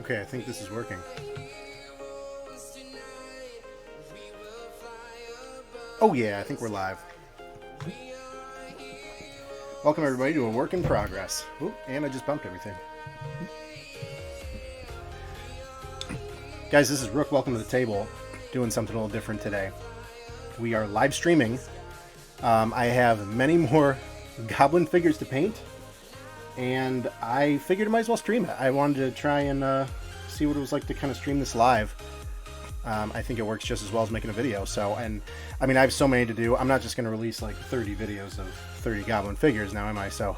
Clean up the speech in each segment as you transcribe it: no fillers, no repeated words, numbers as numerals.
Okay, I think this is working. Oh yeah, I think we're live. Welcome everybody to a work in progress. Oop, and I just bumped everything. Guys, this is Rook. Welcome to the table. Doing something a little different today. We are live streaming. I have many more Goblin figures to paint, and I figured I might as well stream it. I wanted to try and see what it was like to kind of stream this live. I think it works just as well as making a video. So, and I mean, I have so many to do. I'm not just going to release like 30 videos of 30 Goblin figures now, am I? So,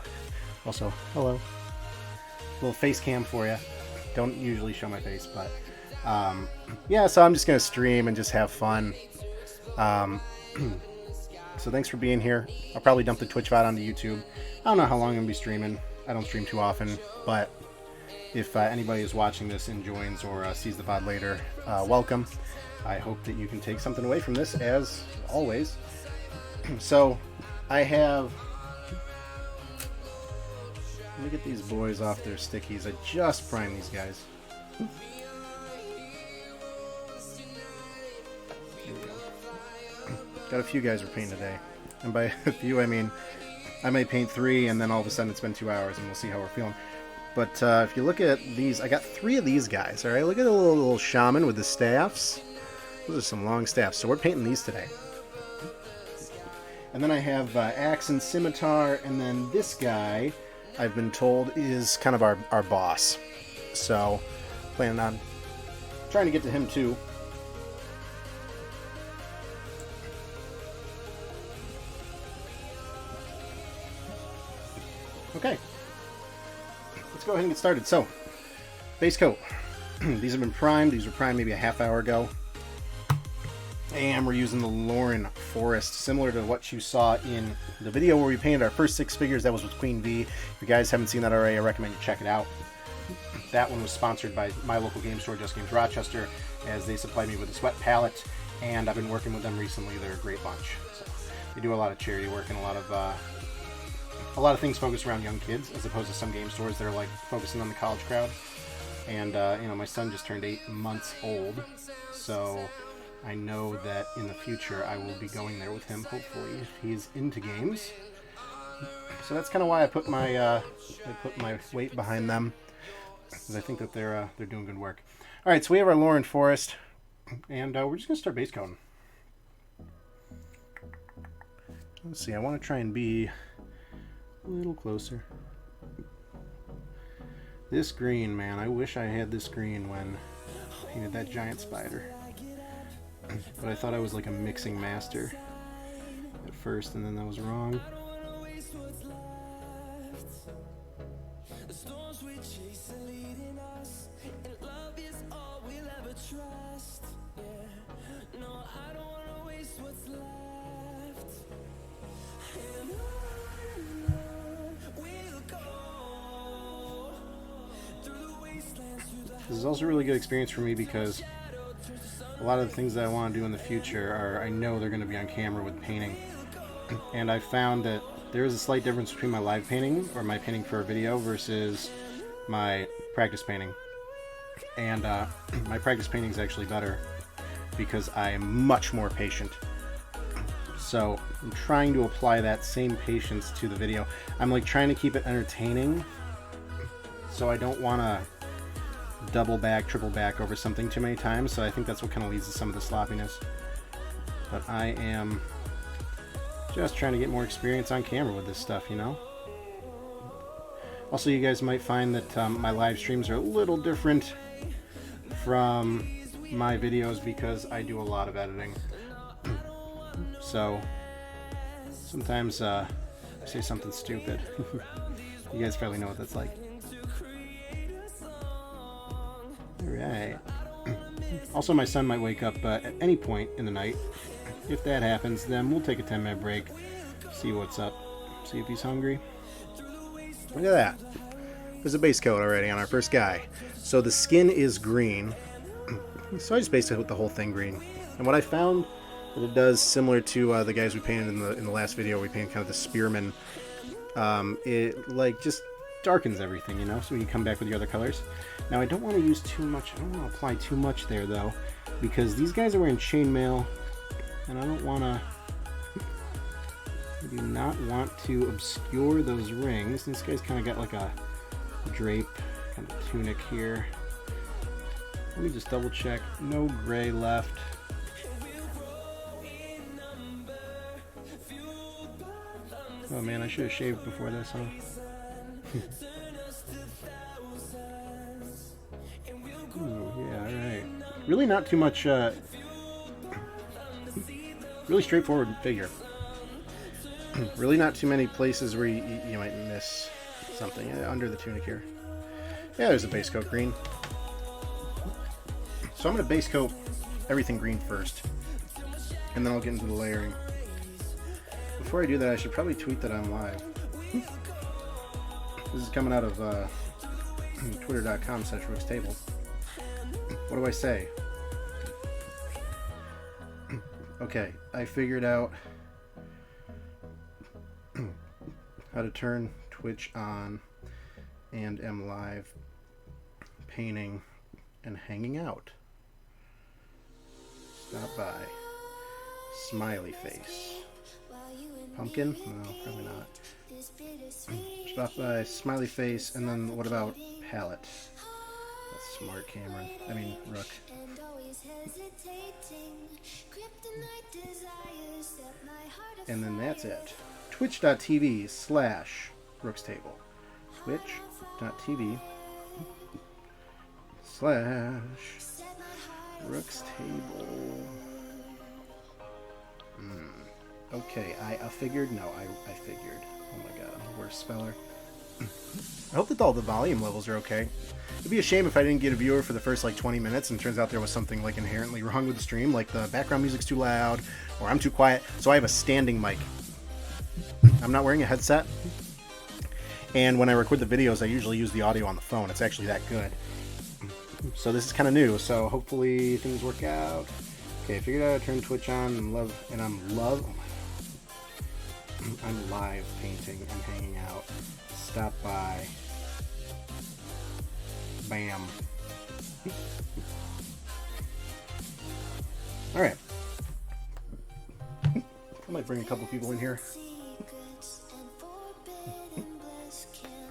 also, hello. Little face cam for you. Don't usually show my face, but yeah, so I'm just going to stream and just have fun. So thanks for being here. I'll probably dump the Twitch VOD onto YouTube. I don't know how long I'm going to be streaming. I don't stream too often, but if anybody is watching this and joins or sees the VOD later, welcome. I hope that you can take something away from this, as always. So, I have... Let me get these boys off their stickies. I just primed these guys. Here we go. Got a few guys we're painting today. And by a few, I mean, I may paint 3 and then all of a sudden it's been 2 hours and we'll see how we're feeling. But if you look at these, I got 3 of these guys, alright? Look at the little shaman with the staffs. Those are some long staffs. So we're painting these today. And then I have axe and scimitar, and then this guy, I've been told, is kind of our boss. So, planning on trying to get to him too. Okay. Let's go ahead and get started. So, base coat. These have been primed. These were primed maybe a half hour ago. And we're using the Lauren Forest, similar to what you saw in the video where we painted our first 6 figures. That was with Queen V. If you guys haven't seen that already, I recommend you check it out. That one was sponsored by my local game store, Just Games Rochester, as they supplied me with a sweat palette, and I've been working with them recently. They're a great bunch. So they do a lot of charity work and a lot of things focused around young kids, as opposed to some game stores that are like focusing on the college crowd. And you know, my son just turned 8 months old, so I know that in the future I will be going there with him, hopefully, if he's into games. So that's kind of why I put my weight behind them, because I think that they're doing good work. All right, so we have our Lauren Forest, and we're just gonna start base coating. Let's see. I want to try and be a little closer. This green, man, I wish I had this green when I painted that giant spider. But I thought I was like a mixing master at first, and then that was wrong. This is also a really good experience for me because a lot of the things that I want to do in the future are, I know they're going to be on camera with painting. And I found that there is a slight difference between my live painting, or my painting for a video, versus my practice painting. And my practice painting is actually better because I am much more patient. So I'm trying to apply that same patience to the video. I'm like trying to keep it entertaining, so I don't want to double back, triple back over something too many times. So I think that's what kind of leads to some of the sloppiness. But I am just trying to get more experience on camera with this stuff, you know. Also, you guys might find that my live streams are a little different from my videos because I do a lot of editing. So sometimes I say something stupid. You guys probably know what that's like. Alright. Also, my son might wake up at any point in the night. If that happens, then we'll take a 10-minute break, see what's up, see if he's hungry. Look at that. There's a base coat already on our first guy. So the skin is green. So I just basically put the whole thing green. And what I found that it does, similar to the guys we painted in the last video, we painted kind of the spearman. It like just darkens everything, you know, so you come back with your other colors. Now I don't want to use too much, I don't want to apply too much there though, because these guys are wearing chainmail, and I don't want to, I do not want to obscure those rings. This guy's kind of got like a drape, kind of tunic here. Let me just double check, no gray left. Oh man, I should have shaved before this, huh? Ooh, yeah, alright. Really not too much, really straightforward figure. Really not too many places where you might miss something under the tunic here. Yeah, there's a base coat green. So I'm going to base coat everything green first, and then I'll get into the layering. Before I do that, I should probably tweet that I'm live. This is coming out of twitter.com/rookstable. What do I say? Okay, I figured out how to turn Twitch on and am live painting and hanging out. Stop by. Smiley face. Pumpkin? No, probably not. Stop by, smiley face, and then what about palette? That's smart, Cameron. I mean, Rook. And then that's it. Twitch.tv/rookstable. Twitch.tv/rookstable. Okay, I figured? No, I figured. Oh my god, I'm the worst speller. I hope that all the volume levels are okay. It'd be a shame if I didn't get a viewer for the first like 20 minutes and it turns out there was something like inherently wrong with the stream, like the background music's too loud or I'm too quiet. So I have a standing mic. I'm not wearing a headset. And when I record the videos, I usually use the audio on the phone. It's actually that good. So this is kind of new, so hopefully things work out. Okay, I figured out how to turn Twitch on and I'm live painting and hanging out. Stop by. Bam. Alright. I might bring a couple people in here.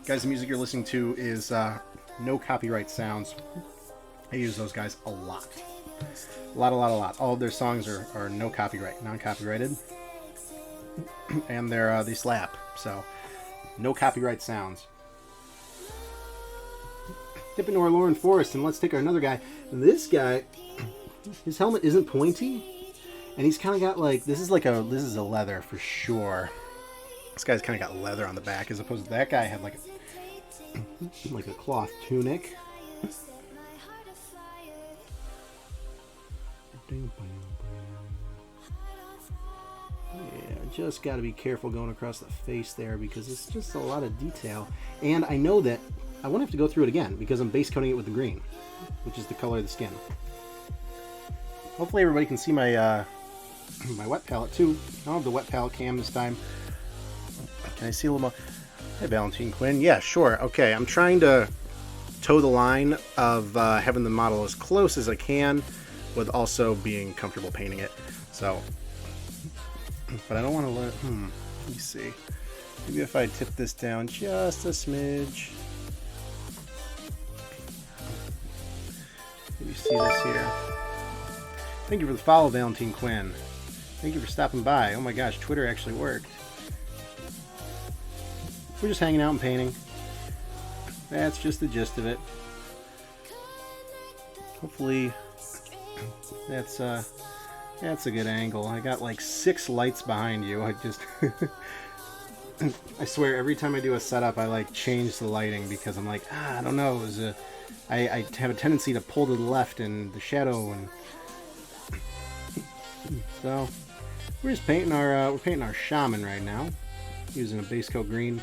Guys, the music you're listening to is no copyright sounds. I use those guys a lot. A lot. All of their songs are no copyright, non-copyrighted. And they slap, so no copyright sounds. Dip into our Lauren Forest and let's take another guy. And this guy, his helmet isn't pointy, and he's kind of got like this is a leather for sure. This guy's kind of got leather on the back, as opposed to that guy had like a cloth tunic. Yeah, just got to be careful going across the face there because it's just a lot of detail. And I know that I won't have to go through it again because I'm base coating it with the green, which is the color of the skin. Hopefully everybody can see my my wet palette too. I don't have the wet palette cam this time. Can I see a little more? Hey, Valentine Quinn. Yeah, sure. Okay, I'm trying to toe the line of having the model as close as I can with also being comfortable painting it. So, but I don't want to let me see. Maybe if I tip this down just a smidge. Maybe see this here. Thank you for the follow, Valentine Quinn. Thank you for stopping by. Oh my gosh, Twitter actually worked. We're just hanging out and painting. That's just the gist of it. Hopefully that's a good angle. I got like 6 lights behind you. I just I swear every time I do a setup I like change the lighting because I'm like, I don't know, I have a tendency to pull to the left and the shadow, and so we're just painting our shaman right now using a base coat green.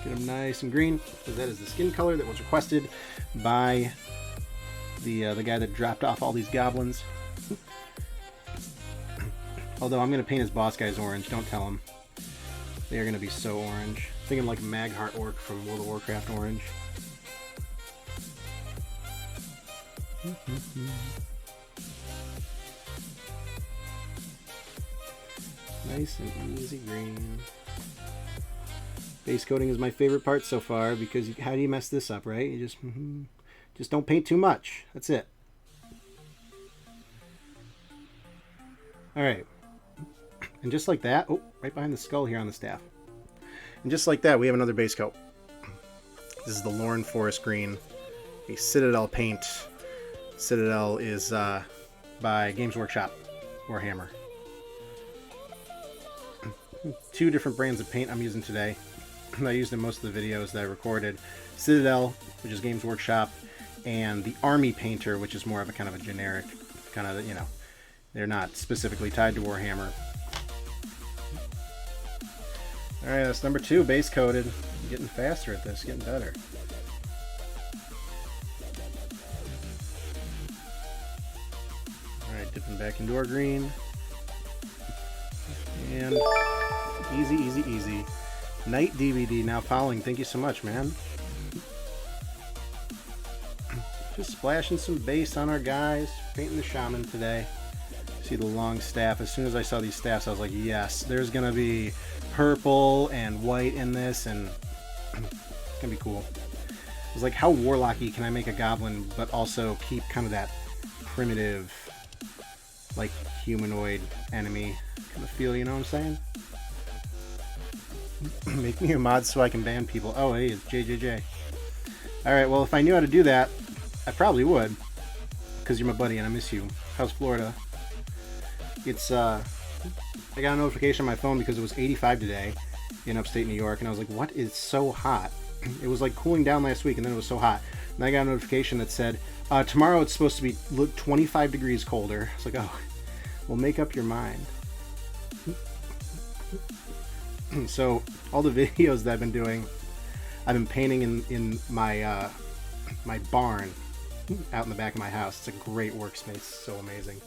Get him nice and green because that is the skin color that was requested by the guy that dropped off all these goblins. Although I'm going to paint his boss guys orange, don't tell him. They are going to be so orange. Thinking like Magheart Orc from World of Warcraft orange. Nice and easy green. Base coating is my favorite part so far because how do you mess this up, right? You just don't paint too much. That's it. All right. And just like that, oh, right behind the skull here on the staff. And just like that, we have another base coat. This is the Lauren Forest Green, a Citadel paint. Citadel is by Games Workshop, Warhammer. 2 different brands of paint I'm using today. I used in most of the videos that I recorded. Citadel, which is Games Workshop, and the Army Painter, which is more of a kind of a generic, kind of, you know, they're not specifically tied to Warhammer. Alright, that's number 2, base coated. I'm getting faster at this, getting better. Alright, dipping back into our green. And easy, easy, easy. Night DVD now following. Thank you so much, man. Just splashing some base on our guys. Painting the shaman today. See the long staff. As soon as I saw these staffs, I was like, yes, there's going to be purple and white in this, and it's going to be cool. I was like, how warlocky can I make a goblin, but also keep kind of that primitive, like, humanoid enemy kind of feel, you know what I'm saying? Make me a mod so I can ban people. Oh, hey, it's JJJ. Alright, well, if I knew how to do that, I probably would. Because you're my buddy and I miss you. How's Florida? It's, I got a notification on my phone because it was 85 today in upstate New York. And I was like, what is so hot? It was like cooling down last week and then it was so hot. And I got a notification that said, tomorrow it's supposed to be 25 degrees colder. I was like, oh, well, make up your mind. So all the videos that I've been doing, I've been painting in my my barn out in the back of my house. It's a great workspace, so amazing.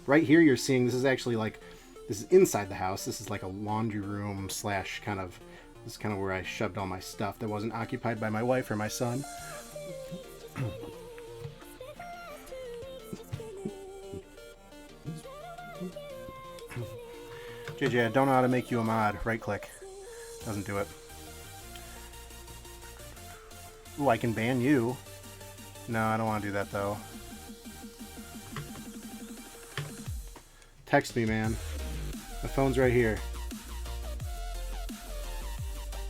Right here you're seeing, this is actually like, this is inside the house. This is like a laundry room slash kind of, this is kind of where I shoved all my stuff that wasn't occupied by my wife or my son. JJ, I don't know how to make you a mod. Right click. Doesn't do it. Ooh, I can ban you. No, I don't want to do that though. Text me, man. My phone's right here.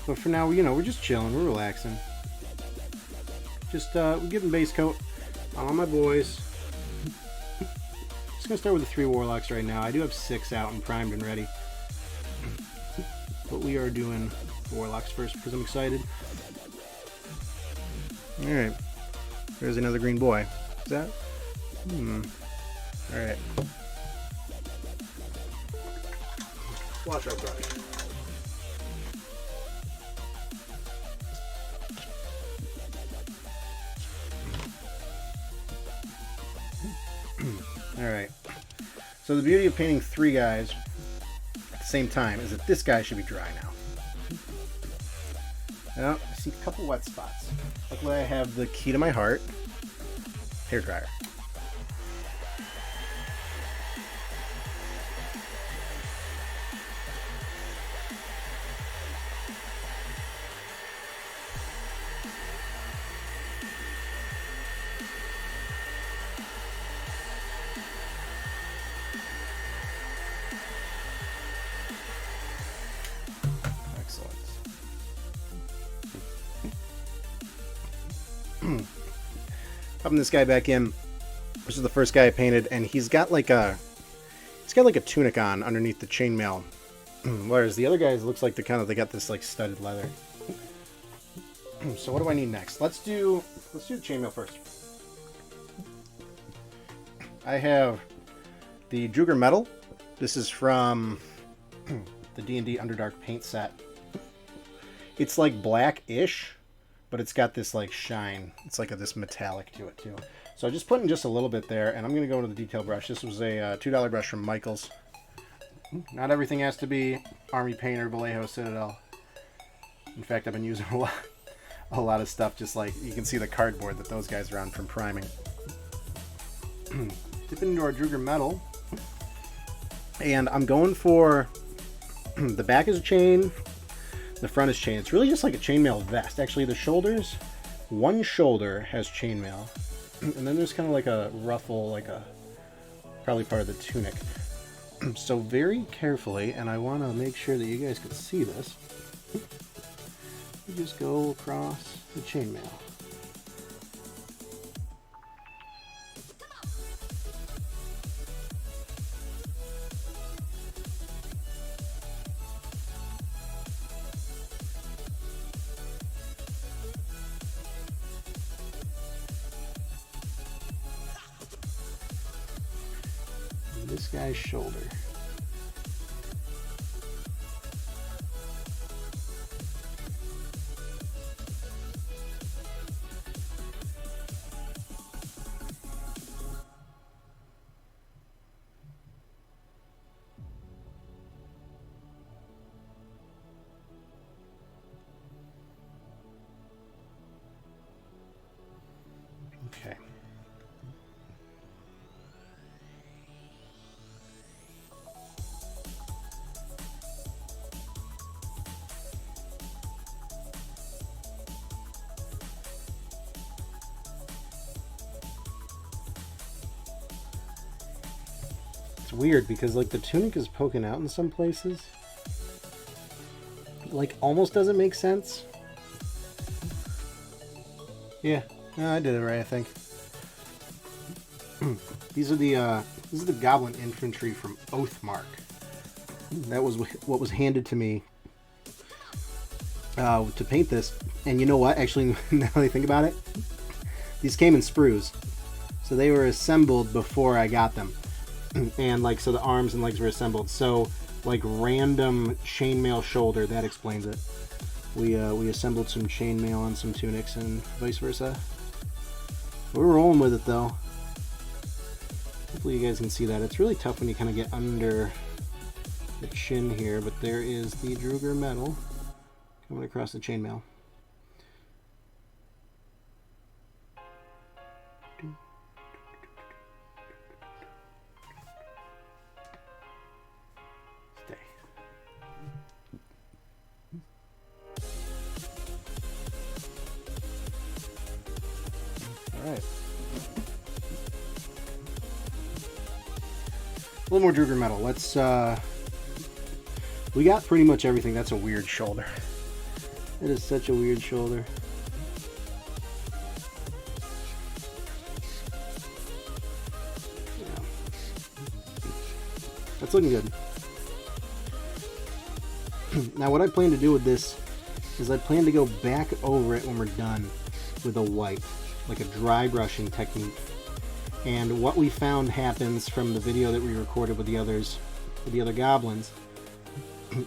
But for now, you know, we're just chilling. We're relaxing. Just, we're giving base coat on all my boys. Just gonna start with the 3 warlocks right now. I do have 6 out and primed and ready. But we are doing warlocks first because I'm excited. Alright. There's another green boy. Is that? Alright. Wash our brush. Alright. So the beauty of painting 3 guys at the same time is that this guy should be dry now. Now, I see a couple wet spots. Luckily I have the key to my heart. Hairdryer. Popping this guy back in. This is the first guy I painted, and he's got like a tunic on underneath the chainmail, whereas the other guys looks like they got this like studded leather. So what do I need next? Let's do the chainmail first. I have the Druger Metal. This is from the D&D Underdark paint set. It's like black-ish, but it's got this like shine. It's like this metallic to it too. So I just put in just a little bit there, and I'm going to go into the detail brush. This was a $2 brush from Michaels. Not everything has to be Army Painter Vallejo Citadel. In fact, I've been using a lot of stuff, just like you can see the cardboard that those guys are on from priming. Dip into our Druger metal. And I'm going for the back is a chain, the front is chain. It's really just like a chainmail vest. Actually, the shoulders, one shoulder has chainmail. And then there's kind of like a ruffle, like a probably part of the tunic. So very carefully, and I want to make sure that you guys can see this, you just go across the chainmail. This guy's shoulder. Okay. It's weird because like the tunic is poking out in some places. Like almost doesn't make sense. Yeah, no, I did it right, I think. These are the this is the Goblin infantry from Oathmark. That was what was handed to me to paint this. And you know what? Actually, now that I think about it, these came in sprues, so they were assembled before I got them. And like so, the arms and legs were assembled. So like random chainmail shoulder, that explains it. We assembled some chainmail on some tunics and vice versa. We're rolling with it though. Hopefully you guys can see that. It's really tough when you kind of get under the chin here, but there is the Druger metal coming across the chainmail. Stay. All right. A little more Druger metal. Let's, we got pretty much everything. That's a weird shoulder. It is such a weird shoulder. Yeah. That's looking good. Now what I plan to do with this is I plan to go back over it when we're done with a wipe, like a dry brushing technique. And what we found happens from the video that we recorded with the others, with the other goblins,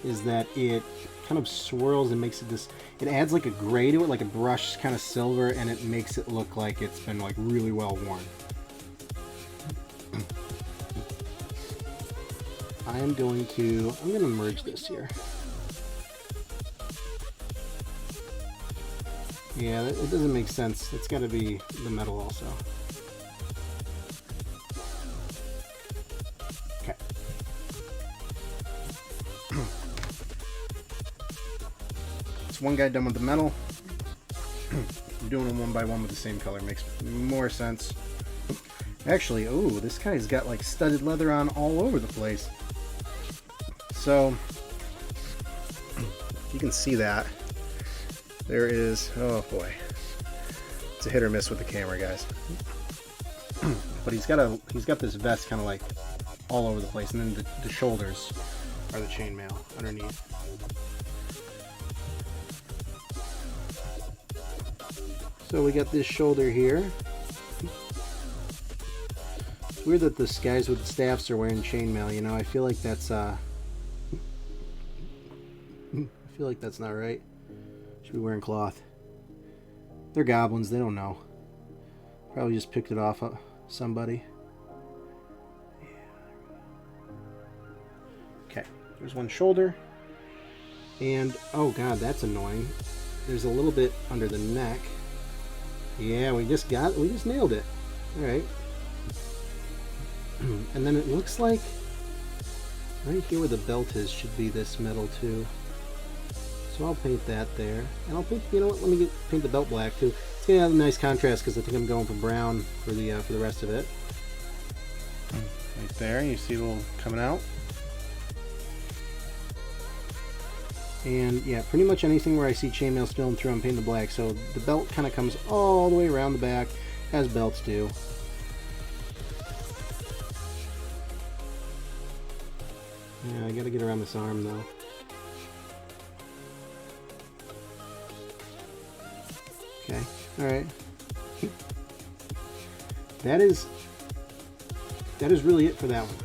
is that it kind of swirls and makes it this, it adds like a gray to it, like a brushed kind of silver, and it makes it look like it's been like really well worn. I'm going to merge this here. Yeah, it doesn't make sense. It's got to be the metal also. Okay. It's one guy done with the metal. I'm doing them one by one with the same color. Makes more sense. Actually, oh, this guy's got like studded leather on all over the place. So, you can see that. There is, oh boy, it's a hit or miss with the camera, guys. But he's got this vest kind of like all over the place, and then the shoulders are the chainmail underneath. So we got this shoulder here. It's weird that the guys with staffs are wearing chainmail. You know, I feel like that's not right. Should be wearing cloth. They're goblins, they don't know. Probably just picked it off of somebody. Okay, there's one shoulder. And, oh god, that's annoying. There's a little bit under the neck. Yeah, we just nailed it. Alright. And then it looks like right here where the belt is should be this metal too. So I'll paint that there. And I'll paint, you know what, let me paint the belt black too. It's gonna have a nice contrast because I think I'm going for brown for the rest of it. Right there, you see a little coming out. And yeah, pretty much anything where I see chainmail spilling through, I'm painting the black. So the belt kind of comes all the way around the back, as belts do. Yeah, I gotta get around this arm though. Okay, alright. That is really it for that one.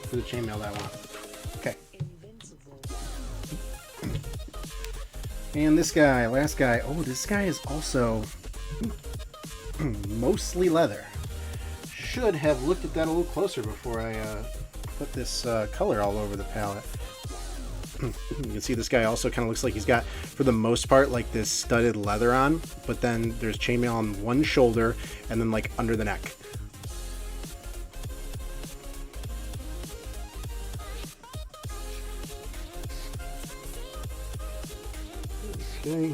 For the chainmail that I want. Okay. And this guy, last guy. Oh, this guy is also mostly leather. Should have looked at that a little closer before I put this color all over the palette. You can see this guy also kind of looks like he's got, for the most part, like this studded leather on, but then there's chainmail on one shoulder and then like under the neck. Okay.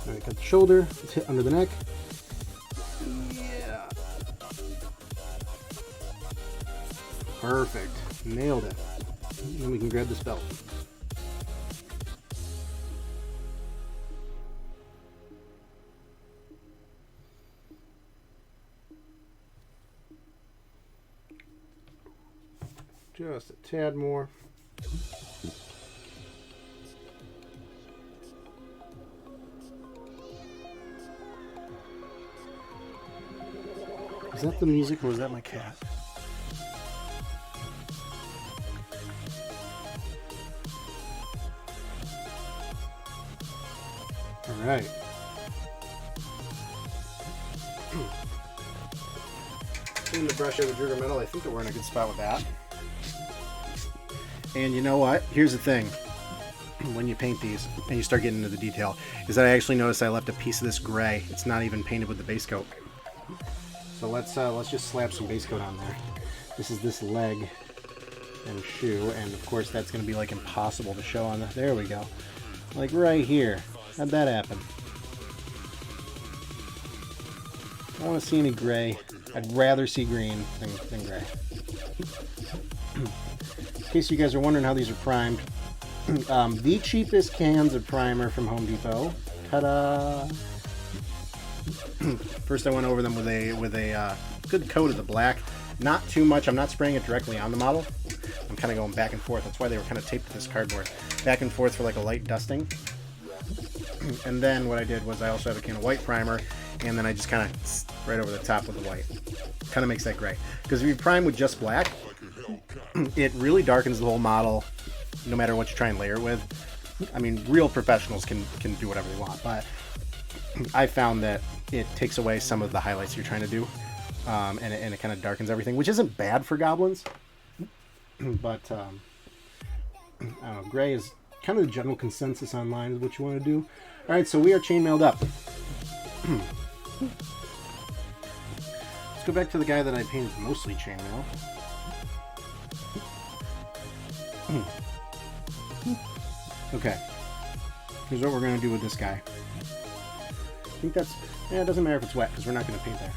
Alright, got the shoulder, let's hit under the neck. Yeah. Perfect. Nailed it. And then we can grab this belt. Just a tad more. Is that the music or is that my cat? All right. Clean the brush over trigger metal. I think that we're in a good spot with that. And you know what? Here's the thing. When you paint these and you start getting into the detail, is that I actually noticed I left a piece of this gray. It's not even painted with the base coat. So let's just slap some base coat on there. This is this leg and shoe, and of course that's going to be like impossible to show on the. There we go. Like right here. How'd that happen? I don't want to see any gray. I'd rather see green than gray. In case you guys are wondering how these are primed, the cheapest cans of primer from Home Depot. Ta-da! First I went over them with a good coat of the black. Not too much. I'm not spraying it directly on the model. I'm kind of going back and forth. That's why they were kind of taped to this cardboard. Back and forth for like a light dusting. And then what I did was I also have a can of white primer, and then I just kind of right over the top with the white. Kind of makes that gray. Because if you prime with just black, it really darkens the whole model, no matter what you try and layer it with. I mean, real professionals can do whatever they want, but I found that it takes away some of the highlights you're trying to do, and it kind of darkens everything, which isn't bad for goblins, but I don't know, gray is kind of the general consensus online is what you want to do. Alright, so we are chainmailed up. Let's go back to the guy that I painted mostly chainmail. Okay, here's what we're going to do with this guy. I think that's, yeah, it doesn't matter if it's wet because we're not going to paint there.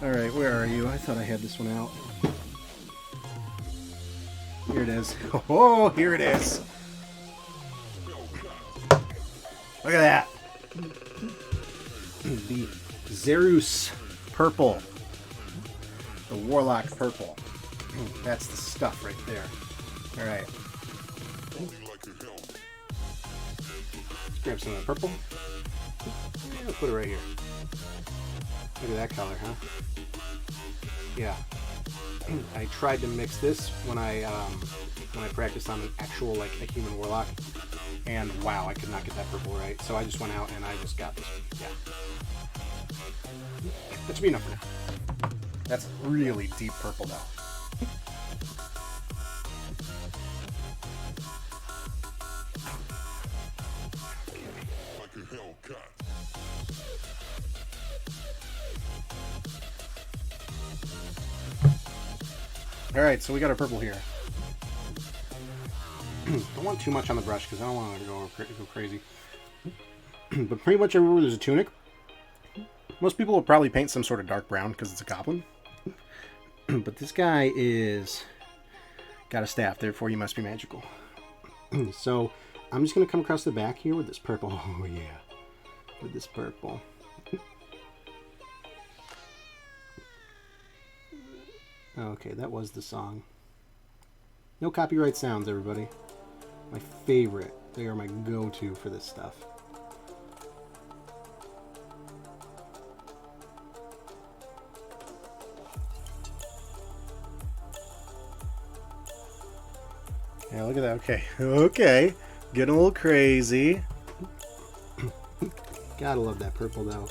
Alright, where are you? I thought I had this one out. Here it is. Oh, here it is. Look at that. The Xerus purple. The Warlock purple. That's the stuff right there. Alright. Let's grab some of the purple. Yeah, put it right here. Look at that color, huh? Yeah. I tried to mix this when I practiced on an actual, like, a human warlock. And wow, I could not get that purple right. So I just went out and I just got this. Yeah. That should be enough for now. That's really deep purple though. Alright, so we got our purple here. Don't want too much on the brush because I don't want it to go crazy. But pretty much everywhere there's a tunic. Most people will probably paint some sort of dark brown because it's a goblin. But this guy is got a staff, therefore he must be magical. So I'm just going to come across the back here with this purple. Oh yeah, with this purple. Okay, that was the song. No copyright sounds, everybody. My favorite. They are my go-to for this stuff. Yeah, look at that. Okay. Okay. Getting a little crazy. Gotta love that purple, though.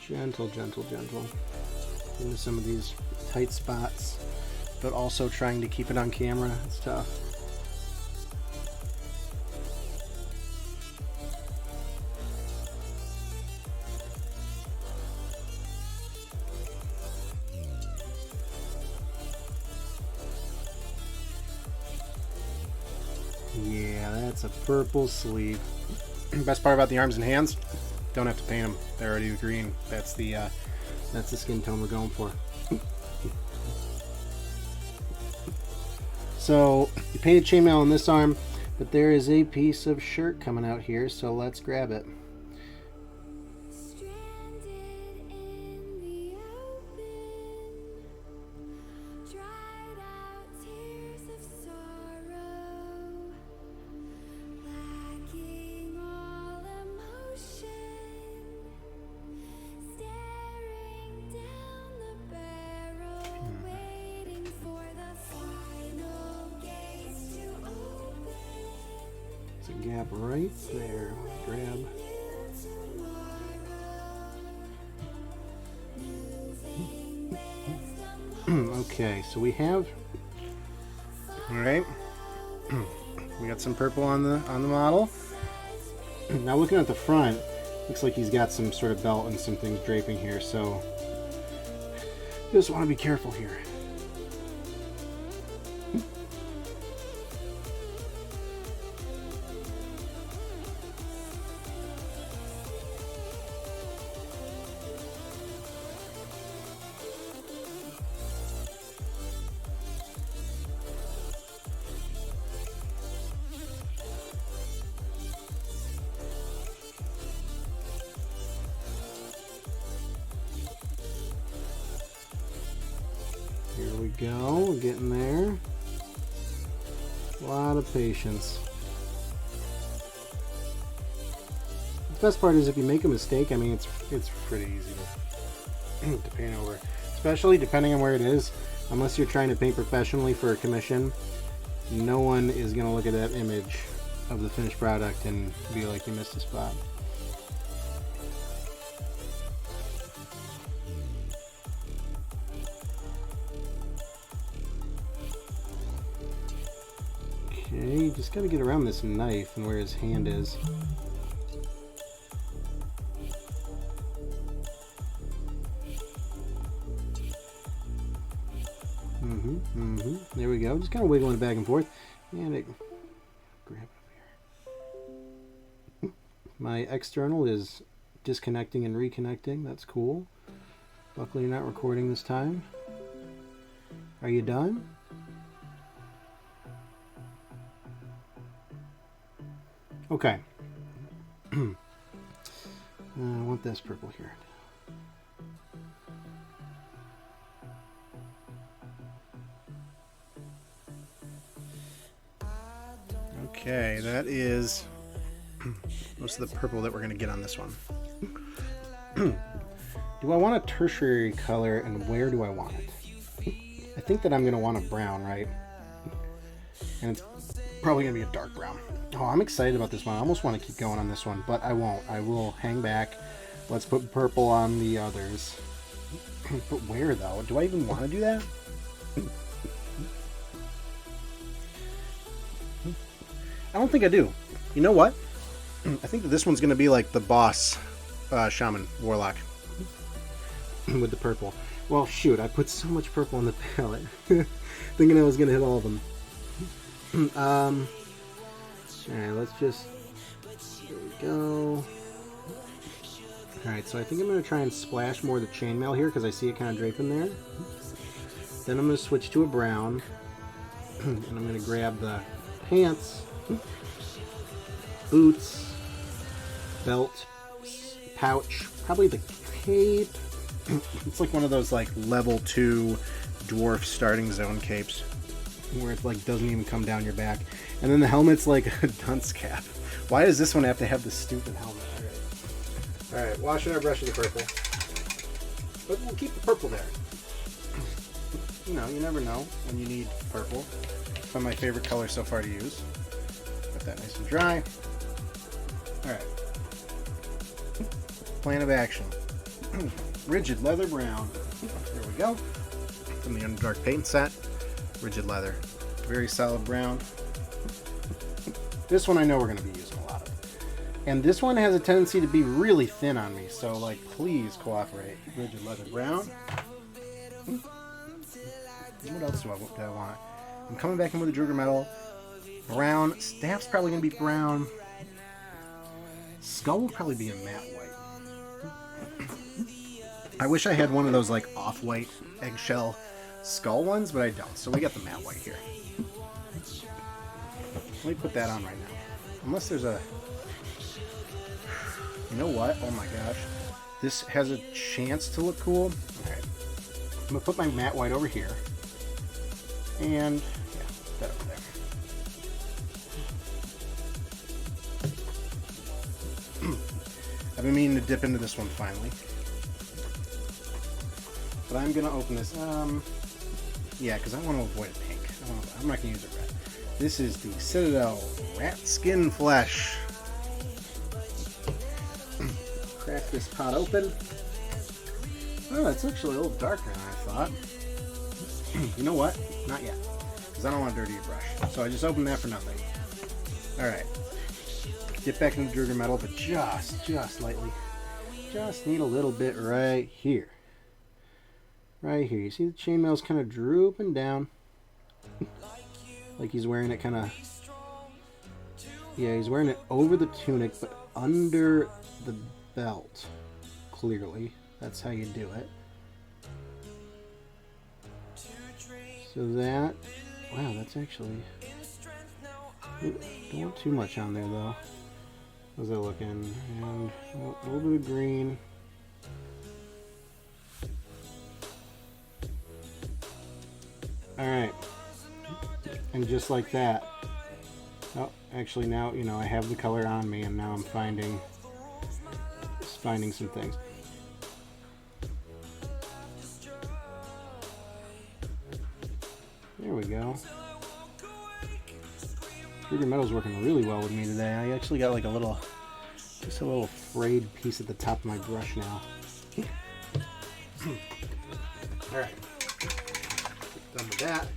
Gentle, gentle, gentle. Into some of these tight spots, but also trying to keep it on camera. It's tough. Yeah, that's a purple sleeve. Best part about the arms and hands, don't have to paint them. They're already green. That's the skin tone we're going for. So you painted chainmail on this arm, but there is a piece of shirt coming out here, so let's grab it. Gap right there. Grab. Okay, so we have. All right. We got some purple on the model. Now looking at the front, looks like he's got some sort of belt and some things draping here. So just want to be careful here. Here we go, we're getting there. A lot of patience. The best part is if you make a mistake, I mean, it's pretty easy to paint over. Especially depending on where it is. Unless you're trying to paint professionally for a commission, no one is going to look at that image of the finished product and be like, you missed a spot. Okay, just got to get around this knife and where his hand is. There we go. Just kind of wiggling it back and forth. And it, grab it up here. My external is disconnecting and reconnecting. That's cool. Luckily you're not recording this time. Are you done? Okay. I want this purple here. Okay, that is most of the purple that we're going to get on this one. Do I want a tertiary color, and where do I want it? I think that I'm going to want a brown, right? And it's probably going to be a dark brown. Oh, I'm excited about this one. I almost want to keep going on this one, but I won't. I will hang back. Let's put purple on the others. But where, though? Do I even want to do that? I don't think I do. You know what? I think that this one's going to be like the boss shaman warlock with the purple. Well, shoot, I put so much purple on the palette, thinking I was going to hit all of them. Alright, let's just... There we go. Alright, so I think I'm going to try and splash more of the chainmail here, because I see it kind of draping there. Then I'm going to switch to a brown, and I'm going to grab the pants, boots, belt, pouch, probably the cape. It's like one of those like level 2 dwarf starting zone capes where it like doesn't even come down your back. And then the helmet's like a dunce cap. Why does this one have to have this stupid helmet? Alright, washing our brush with the purple. But we'll keep the purple there. You know, you never know when you need purple. It's one of my favorite colors so far to use. Got that nice and dry. Alright. Plan of action. Rigid leather brown. There we go. From the Underdark paint set. Rigid leather. Very solid brown. This one I know we're going to be using a lot of. And this one has a tendency to be really thin on me, so like please cooperate. Rigid leather brown. What else do I want? I'm coming back in with a Druger metal. Brown. Staff's probably going to be brown. Skull will probably be a matte white. I wish I had one of those like off-white eggshell skull ones, but I don't. So we got the matte white here. Let me put that on right now. Unless there's a... You know what? Oh my gosh. This has a chance to look cool. Alright. I'm going to put my matte white over here. And, yeah, that over there. I've been meaning to dip into this one finally. But I'm going to open this. Yeah, because I want to avoid a pink. I'm not going to use a red. This is the Citadel Rat Skin Flesh. Crack this pot open. Oh, it's actually a little darker than I thought. You know what? Not yet. Because I don't want to dirty your brush. So I just opened that for nothing. Alright. Dip back into Druger metal, but just lightly. Just need a little bit right here. Right here. You see the chainmail's kind of drooping down. Like he's wearing it kind of... Yeah, he's wearing it over the tunic, but under the belt. Clearly. That's how you do it. So that... Wow, that's actually... Don't want too much on there, though. How's that looking? And a little bit of green. Alright. And just like that. Oh, actually now, you know, I have the color on me, and now I'm finding some things. There we go. Druger metal's working really well with me today. I actually got like a little, just a little frayed piece at the top of my brush now. Alright. Done with that.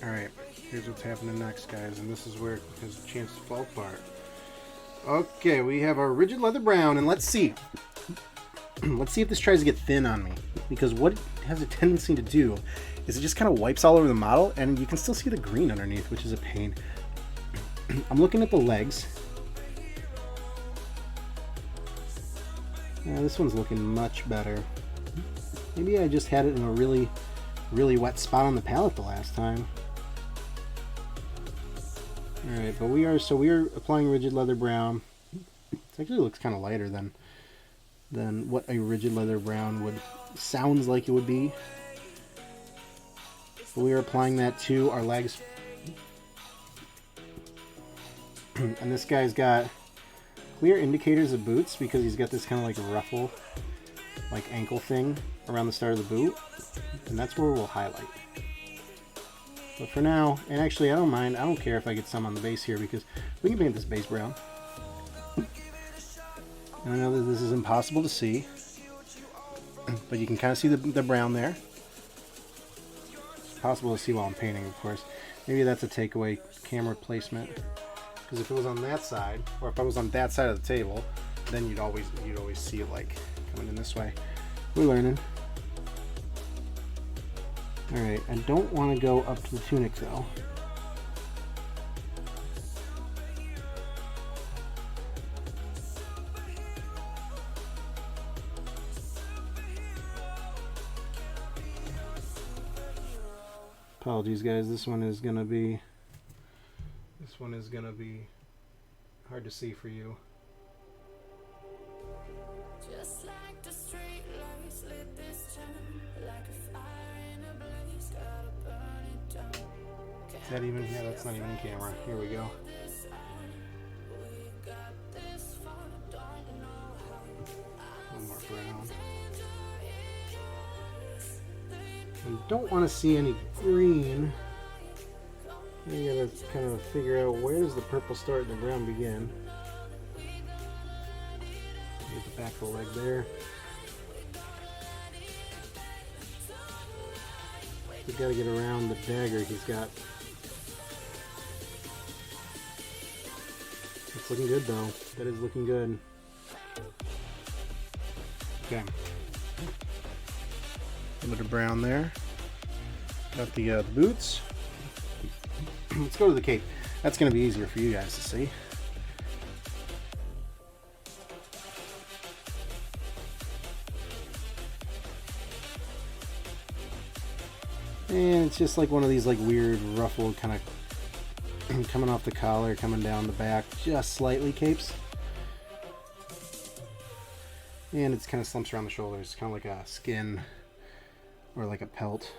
Alright, here's what's happening next, guys, and this is where it has a chance to fall apart. Okay, we have our rigid leather brown, and let's see. Let's see if this tries to get thin on me. Because what it has a tendency to do is it just kind of wipes all over the model, and you can still see the green underneath, which is a pain. I'm looking at the legs. Yeah, this one's looking much better. Maybe I just had it in a really, really wet spot on the palette the last time. Alright, but we are applying rigid leather brown. It actually looks kind of lighter than than what a rigid leather brown would sounds like it would be. But we are applying that to our legs. And this guy's got clear indicators of boots because he's got this kind of like ruffle, like ankle thing around the start of the boot. And that's where we'll highlight. But for now, and actually I don't mind, I don't care if I get some on the base here because we can paint this base brown. And I know that this is impossible to see, but you can kind of see the brown there. It's possible to see while I'm painting, of course. Maybe that's a takeaway camera placement. Because if it was on that side, or if I was on that side of the table, then you'd always see it like coming in this way. We're learning. Alright, I don't want to go up to the tunic though. Apologies guys, this one is gonna be hard to see for you. Just like the street lights lit this town, like a fire in a blaze, gotta burn it down. Is that even? Yeah, that's not even in camera. Here we go. One more brown. I don't want to see any green. You gotta kind of figure out where does the purple start and the brown begin. Get the back of the leg there. We've got to get around the dagger he's got. It's looking good though. That is looking good. Okay. A little bit of brown there. Got the boots. Let's go to the cape. That's going to be easier for you guys to see. And it's just like one of these like weird ruffled kind of coming off the collar, coming down the back, just slightly capes. And it's kind of slumps around the shoulders. It's kind of like a skin or like a pelt.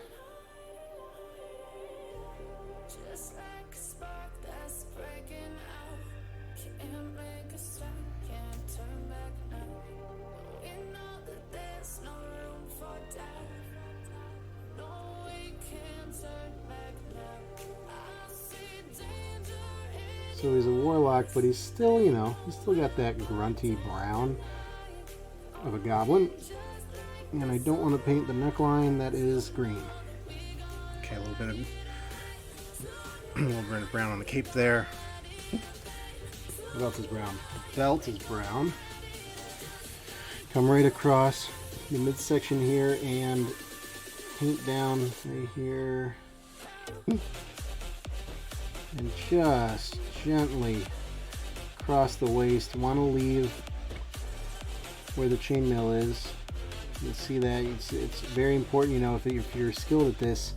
So he's a warlock, but he's still, you know, he's still got that grunty brown of a goblin. And I don't want to paint the neckline that is green. Okay, a little bit of brown on the cape there. What else is brown? The belt is brown. Come right across the midsection here and paint down right here. And just gently across the waist. Want to leave where the chainmail is. You see that it's very important. You know, if you're skilled at this,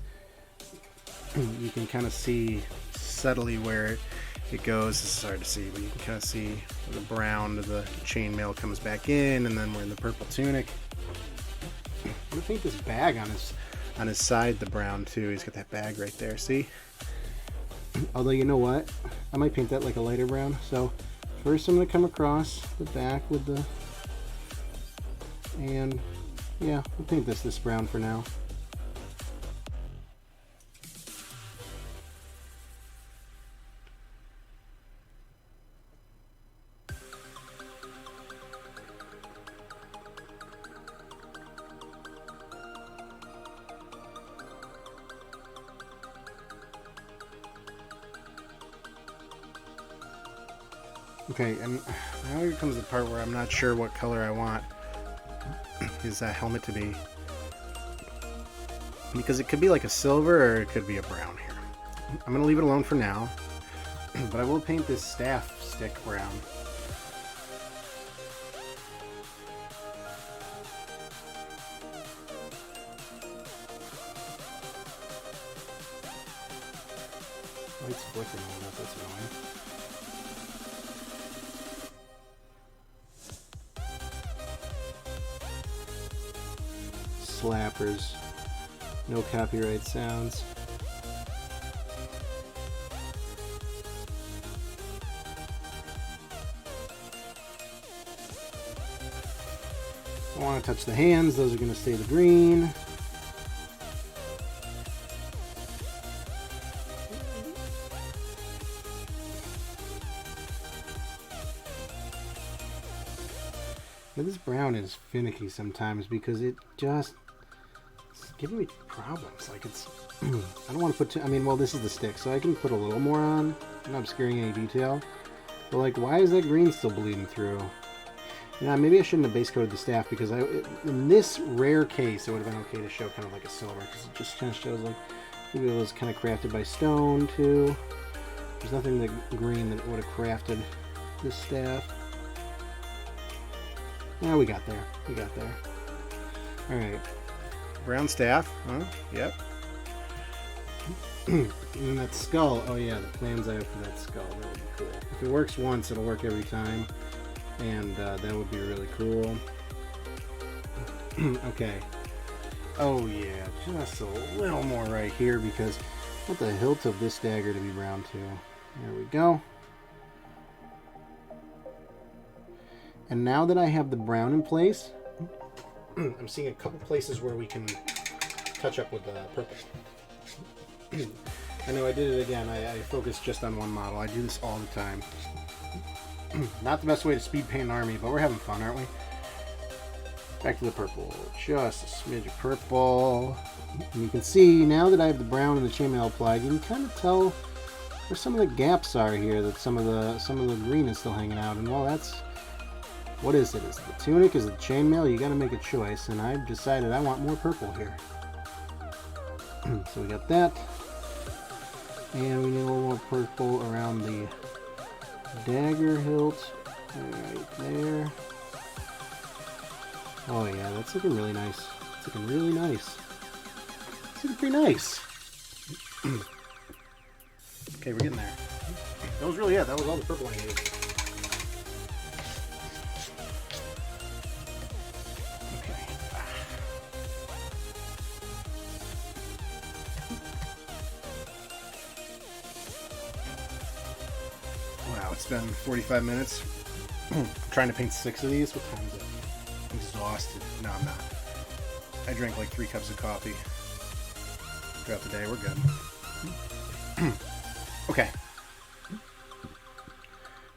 you can kind of see subtly where it goes. This is hard to see, but you can kind of see the brown of the chainmail comes back in, and then we're in the purple tunic. I'm gonna paint this bag on his side, the brown too. He's got that bag right there. See? Although, you know what? I might paint that like a lighter brown. So first I'm going to come across the back with the... And yeah, we'll paint this brown for now. Okay, and now here comes the part where I'm not sure what color I want his helmet to be. Because it could be like a silver or it could be a brown here. I'm going to leave it alone for now. But I will paint this staff stick brown. Light's flickering a little bit, that's annoying. slappers. No copyright sounds. I don't want to touch the hands, those are going to stay the green. But this brown is finicky sometimes because it's giving me problems. Like it's, I don't want to put too, I mean, well, this is the stick, so I can put a little more on. I'm not obscuring any detail. But like, why is that green still bleeding through? Yeah, maybe I shouldn't have base coated the staff because in this rare case, it would have been okay to show kind of like a silver because it just kind of shows like maybe it was kind of crafted by stone too. There's nothing that green that would have crafted this staff. Yeah, we got there. We got there. Alright. Brown staff, huh? Yep. And then that skull. Oh yeah, the plans I have for that skull. That would be cool. If it works once, it'll work every time. And that would be really cool. Okay. Oh yeah, just a little more right here because I want the hilt of this dagger to be brown too. There we go. And now that I have the brown in place, I'm seeing a couple places where we can touch up with the purple. I know I did it again. I focused just on one model. I do this all the time. Not the best way to speed paint an army, but we're having fun, aren't we? Back to the purple. Just a smidge of purple. And you can see, now that I have the brown and the chainmail applied, you can kind of tell where some of the gaps are here, that some of the green is still hanging out. And well, that's... What is it? Is it the tunic? Is it the chainmail? You got to make a choice, and I've decided I want more purple here. So we got that, and we need a little more purple around the dagger hilt, right there. Oh yeah, that's looking really nice. It's looking really nice. It's looking pretty nice. Okay, we're getting there. That was really it. That was all the purple I needed. It's been 45 minutes. I'm trying to paint 6 of these. What time is it? I'm exhausted. No, I'm not. I drank like 3 cups of coffee throughout the day. We're good. Okay.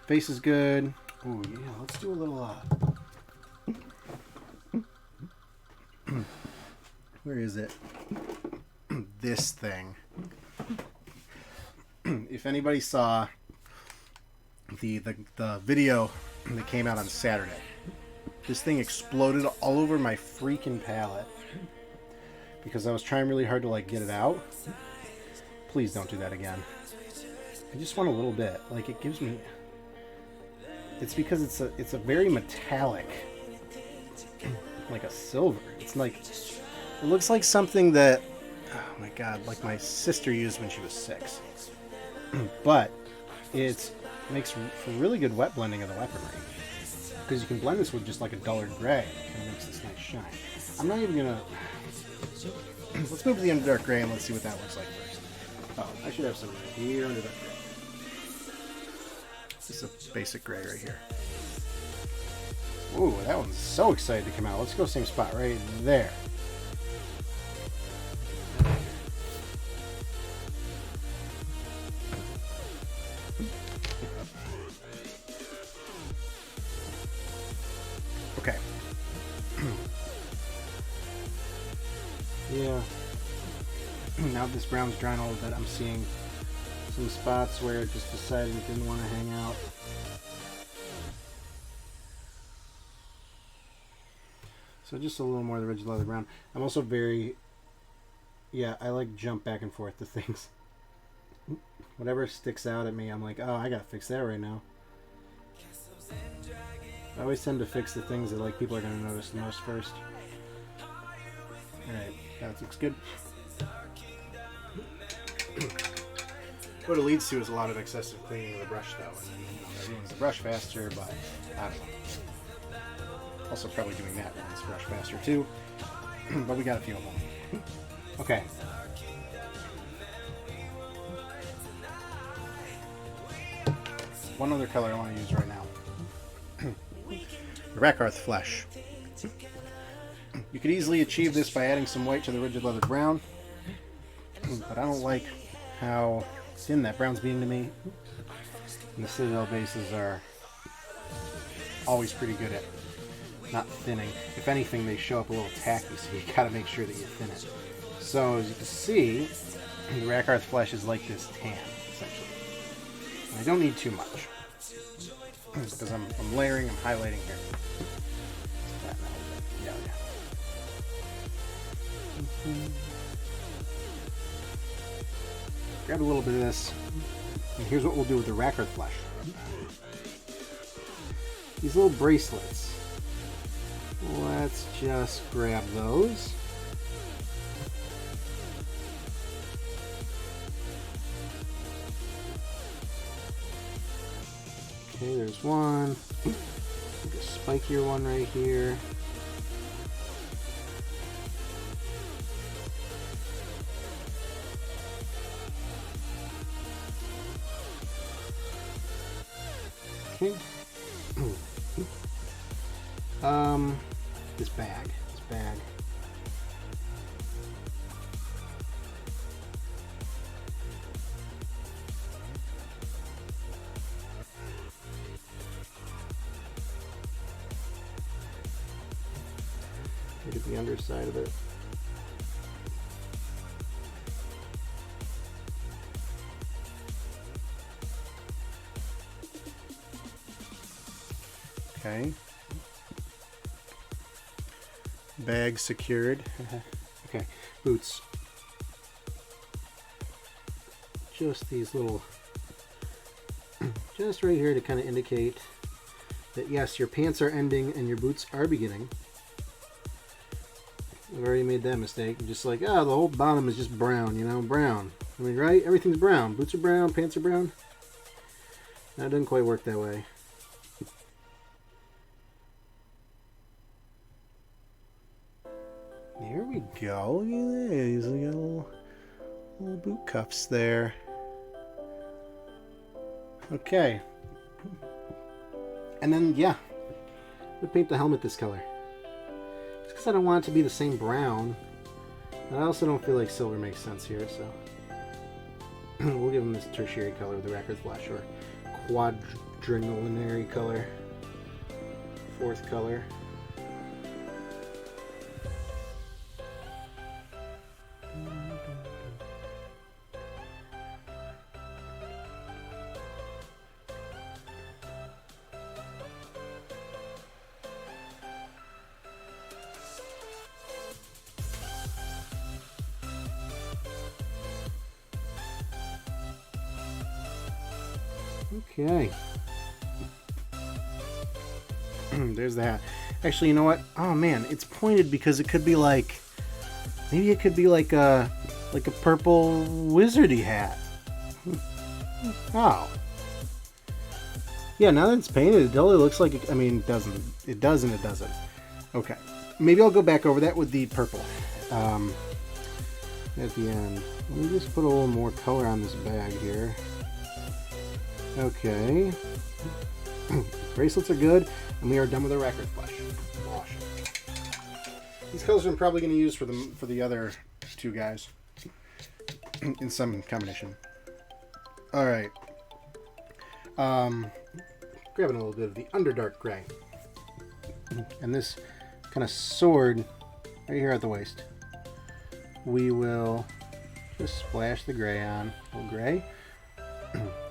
Face is good. Ooh, yeah. Let's do a little. Where is it? This thing. If anybody saw the video that came out on Saturday, this thing exploded all over my freaking palette because I was trying really hard to like get it out. Please don't do that again. I just want a little bit. Like it gives me. It's because it's a very metallic, like a silver. It's like it looks like something that, oh my god, like my sister used when she was 6. But it makes for really good wet blending of the weaponry because you can blend this with just like a duller gray and it makes this nice shine. I'm not even gonna. Let's move to the Underdark Gray and let's see what that looks like first. Oh, I should have some right here, Underdark Gray. This is a basic gray right here. Ooh, that one's so excited to come out. Let's go same spot right there. Okay. Yeah. Now that this brown's drying a little bit, I'm seeing some spots where it just decided it didn't want to hang out. So just a little more of the rigid leather brown. I'm also very, yeah, I like jump back and forth to things. Whatever sticks out at me, I'm like, oh, I gotta fix that right now. I always tend to fix the things that like people are gonna notice the most first. Alright, that looks good. What it leads to is a lot of excessive cleaning of the brush though, and then, you know, that ruins the brush faster, but I don't know. Also probably doing that ruins the brush faster too. but we got a few of them. Okay. One other color I want to use right now. The Rakarth Flesh. You could easily achieve this by adding some white to the rigid leather brown, but I don't like how thin that brown's being to me. And the Citadel bases are always pretty good at not thinning. If anything, they show up a little tacky, so you gotta make sure that you thin it. So as you can see, the Rakarth Flesh is like this tan, essentially. And I don't need too much, because I'm layering, I'm highlighting here. Yeah. Grab a little bit of this, and here's what we'll do with the Rakarth Flesh. These little bracelets. Let's just grab those. Okay, there's one. There's a spikier one right here. Okay. This bag. Look at the underside of it. Okay. Bag secured. Okay, boots. Just these little, just right here to kind of indicate that yes, your pants are ending and your boots are beginning. I've already made that mistake. I'm just like, oh, the whole bottom is just brown, you know, brown. I mean, right? Everything's brown. Boots are brown, pants are brown. That doesn't quite work that way. There we go. Look at these. We got little boot cuffs there. Okay. And then, yeah, I'm gonna paint the helmet this color. Just because I don't want it to be the same brown. But I also don't feel like silver makes sense here, so we'll give them this tertiary color with the Rakarth Flesh, or quadrilinary color. Fourth color. Okay. There's the hat. Actually, you know what? Oh man, it's pointed because it could be like, maybe it could be like a purple wizardy hat. Oh. Yeah, now that it's painted, it totally looks like it, I mean, it doesn't. It does and it doesn't. Okay. Maybe I'll go back over that with the purple. At the end. Let me just put a little more color on this bag here. Okay. Bracelets are good, and we are done with our Rakarth Flesh. Wash. These colors I'm probably going to use for the other two guys in some combination. All right. Grabbing a little bit of the Underdark Gray, and this kind of sword right here at the waist. We will just splash the gray on. A little gray,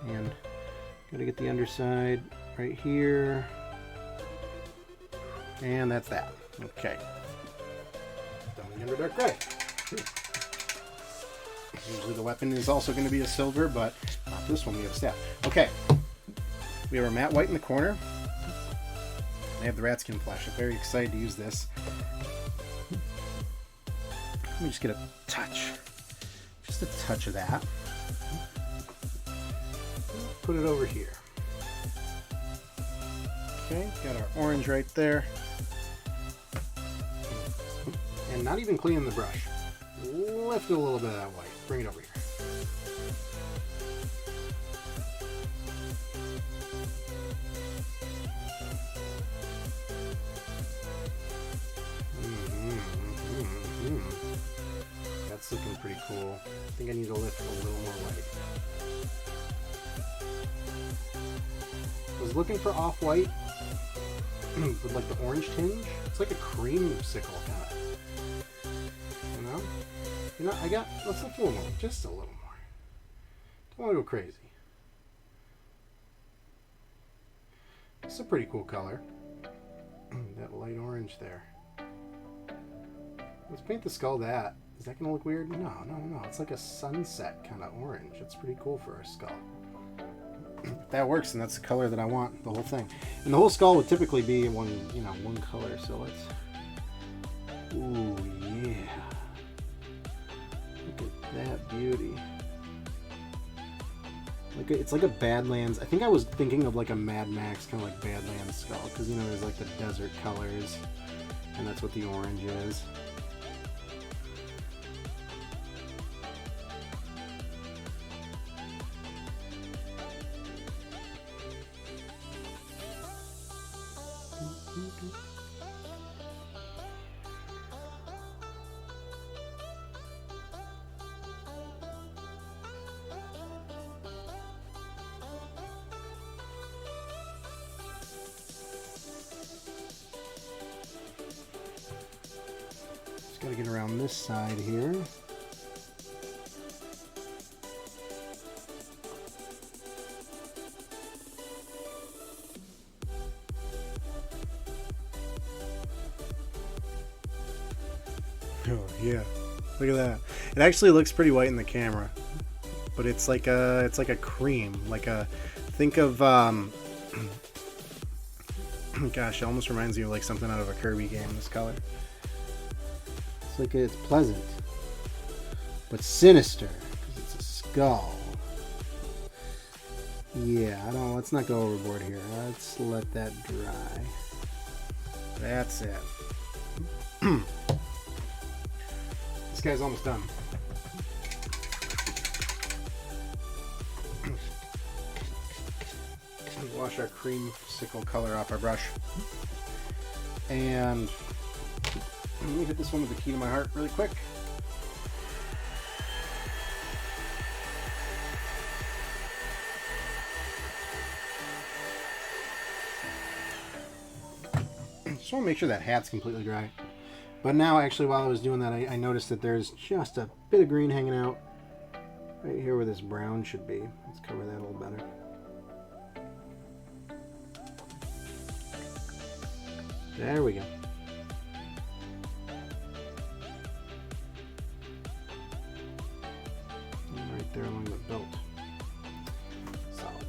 and gotta get the underside right here. And that's that. Okay. Done with the Underdark Gray. Usually the weapon is also going to be a silver, but not this one. We have staff. Okay. We have our matte white in the corner. I have the Ratskin Flesh. I'm very excited to use this. Let me just get a touch. Just a touch of that. Put it over here. Okay, got our orange right there. and not even cleaning the brush. Lift a little bit of that white. Bring it over here. That's looking pretty cool. I think I need to lift a little more white. I was looking for off-white with like the orange tinge. It's like a creamsicle kind of. You know? You know, let's lift a little more. Just a little more. Don't want to go crazy. It's a pretty cool color. That light orange there. Let's paint the skull that. Is that going to look weird? No. It's like a sunset kind of orange. It's pretty cool for a skull. If that works, and that's the color that I want, the whole thing. And the whole skull would typically be one color. So let's... Ooh, yeah. Look at that beauty. It's like a Badlands. I think I was thinking of like a Mad Max, kind of like Badlands skull. Because, there's like the desert colors. And that's what the orange is. Just got to get around this side here. Oh yeah, look at that. It actually looks pretty white in the camera, but it's like a cream. Think of gosh, it almost reminds me of like something out of a Kirby game. This color. It's pleasant, but sinister because it's a skull. Yeah, let's not go overboard here. Let's let that dry. That's it. This guy's almost done. Wash our creamsicle color off our brush. And let me hit this one with the key to my heart really quick. Just want to make sure that hat's completely dry. But now, actually, while I was doing that, I noticed that there's just a bit of green hanging out right here where this brown should be. Let's cover that a little better. There we go. Right there along the belt. Solid.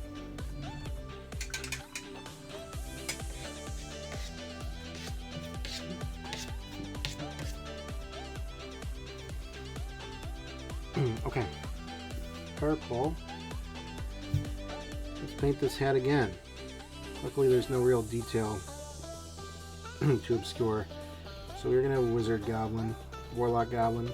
Okay. Purple. Let's paint this hat again. Luckily there's no real detail to obscure. So we're going to have Wizard Goblin, Warlock Goblin.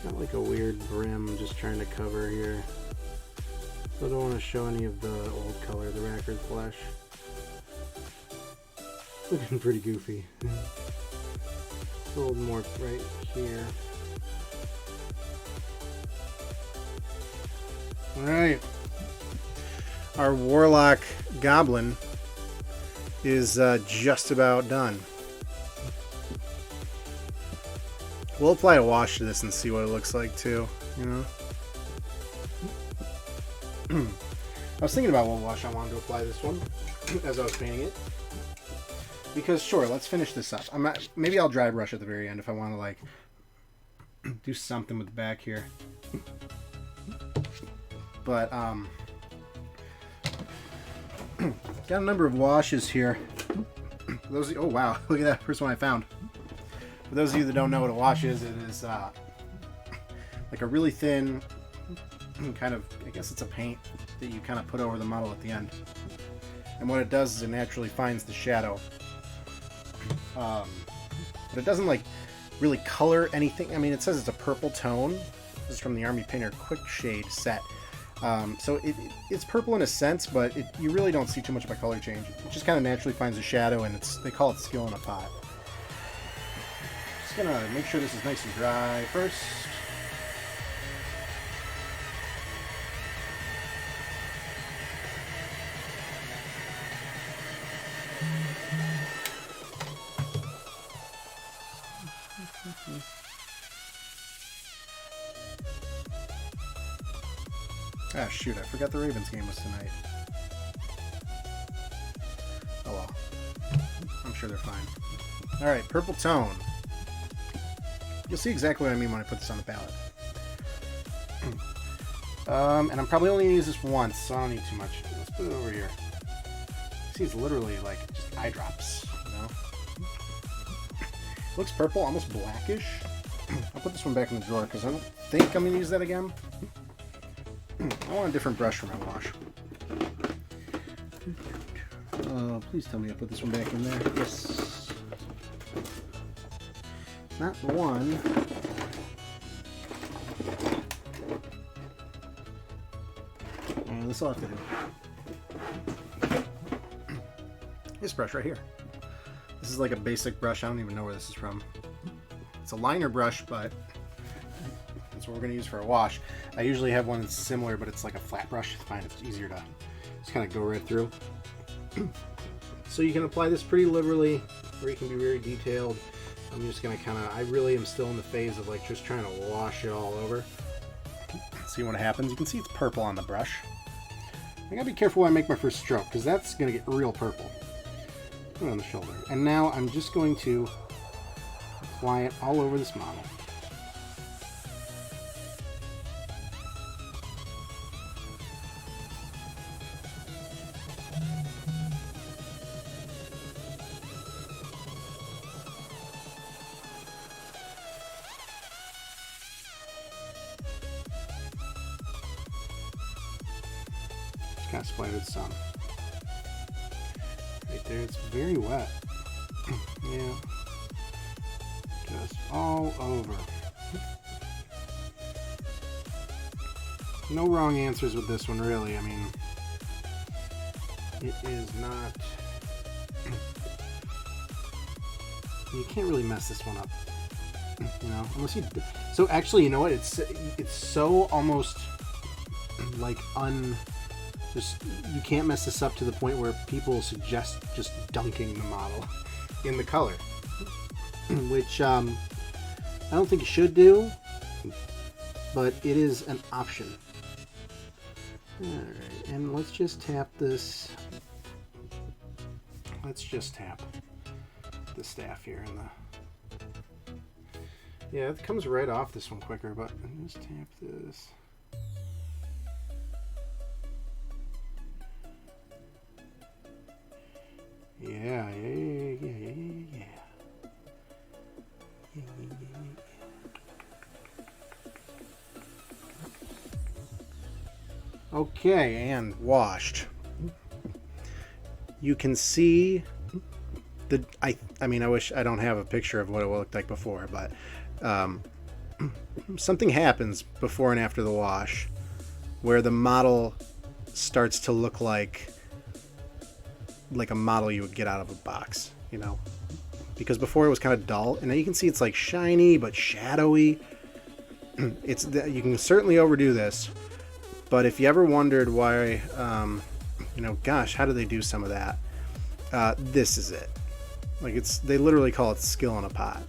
Got like a weird brim I'm just trying to cover here. So I don't want to show any of the old color, the racquered flesh. Looking pretty goofy. A little more right here. Alright. Our Warlock Goblin is just about done. We'll apply a wash to this and see what it looks like too, you know. I was thinking about what wash I wanted to apply this one as I was painting it. Because sure, let's finish this up. Maybe I'll dry brush at the very end if I want to like do something with the back here. But got a number of washes here. For those oh wow, look at that first one I found. For those of you that don't know what a wash is, it is like a really thin kind of, I guess it's a paint that you kind of put over the model at the end. And what it does is it naturally finds the shadow. But it doesn't like really color anything. I mean, it says it's a purple tone. This is from the Army Painter Quick Shade set. So it's purple in a sense, but you really don't see too much of a color change. It just kind of naturally finds a shadow, and they call it skill in a pot. Just gonna make sure this is nice and dry first. Ah, shoot, I forgot the Ravens game was tonight. Oh well. I'm sure they're fine. Alright, purple tone. You'll see exactly what I mean when I put this on the palette. And I'm probably only going to use this once, so I don't need too much. Let's put it over here. See, it's literally like just eye drops, you know? Looks purple, almost blackish. I'll put this one back in the drawer because I don't think I'm going to use that again. I want a different brush for my wash. Please tell me I put this one back in there. Yes. Not one. This will have to do. This brush right here. This is like a basic brush. I don't even know where this is from. It's a liner brush, but that's what we're going to use for a wash. I usually have one that's similar, but it's like a flat brush. It's fine. It's easier to just kind of go right through. So you can apply this pretty liberally, or you can be very detailed. I'm just going to kind of, I really am still in the phase of like just trying to wash it all over. See what happens. You can see it's purple on the brush. I gotta be careful when I make my first stroke, because that's going to get real purple. Put it on the shoulder. And now I'm just going to apply it all over this model. Kind of splattered some. Right there, it's very wet. Yeah. Just all over. No wrong answers with this one, really. I mean, it is not... You can't really mess this one up. You know, unless you... So actually, you know what? It's so almost like Just, you can't mess this up to the point where people suggest just dunking the model in the color, which I don't think you should do, but it is an option. Alright, and let's just tap this. Let's just tap the staff here in the... Yeah, it comes right off this one quicker, but just tap this. Yeah. Okay, and washed. You can see the... I mean, I wish I don't have a picture of what it looked like before, but something happens before and after the wash where the model starts to look like a model you would get out of a box, you know, because before it was kind of dull, and now you can see it's like shiny but shadowy. You can certainly overdo this, but if you ever wondered why, you know, gosh, how do they do some of that? This is it. Like, they literally call it skill in a pot.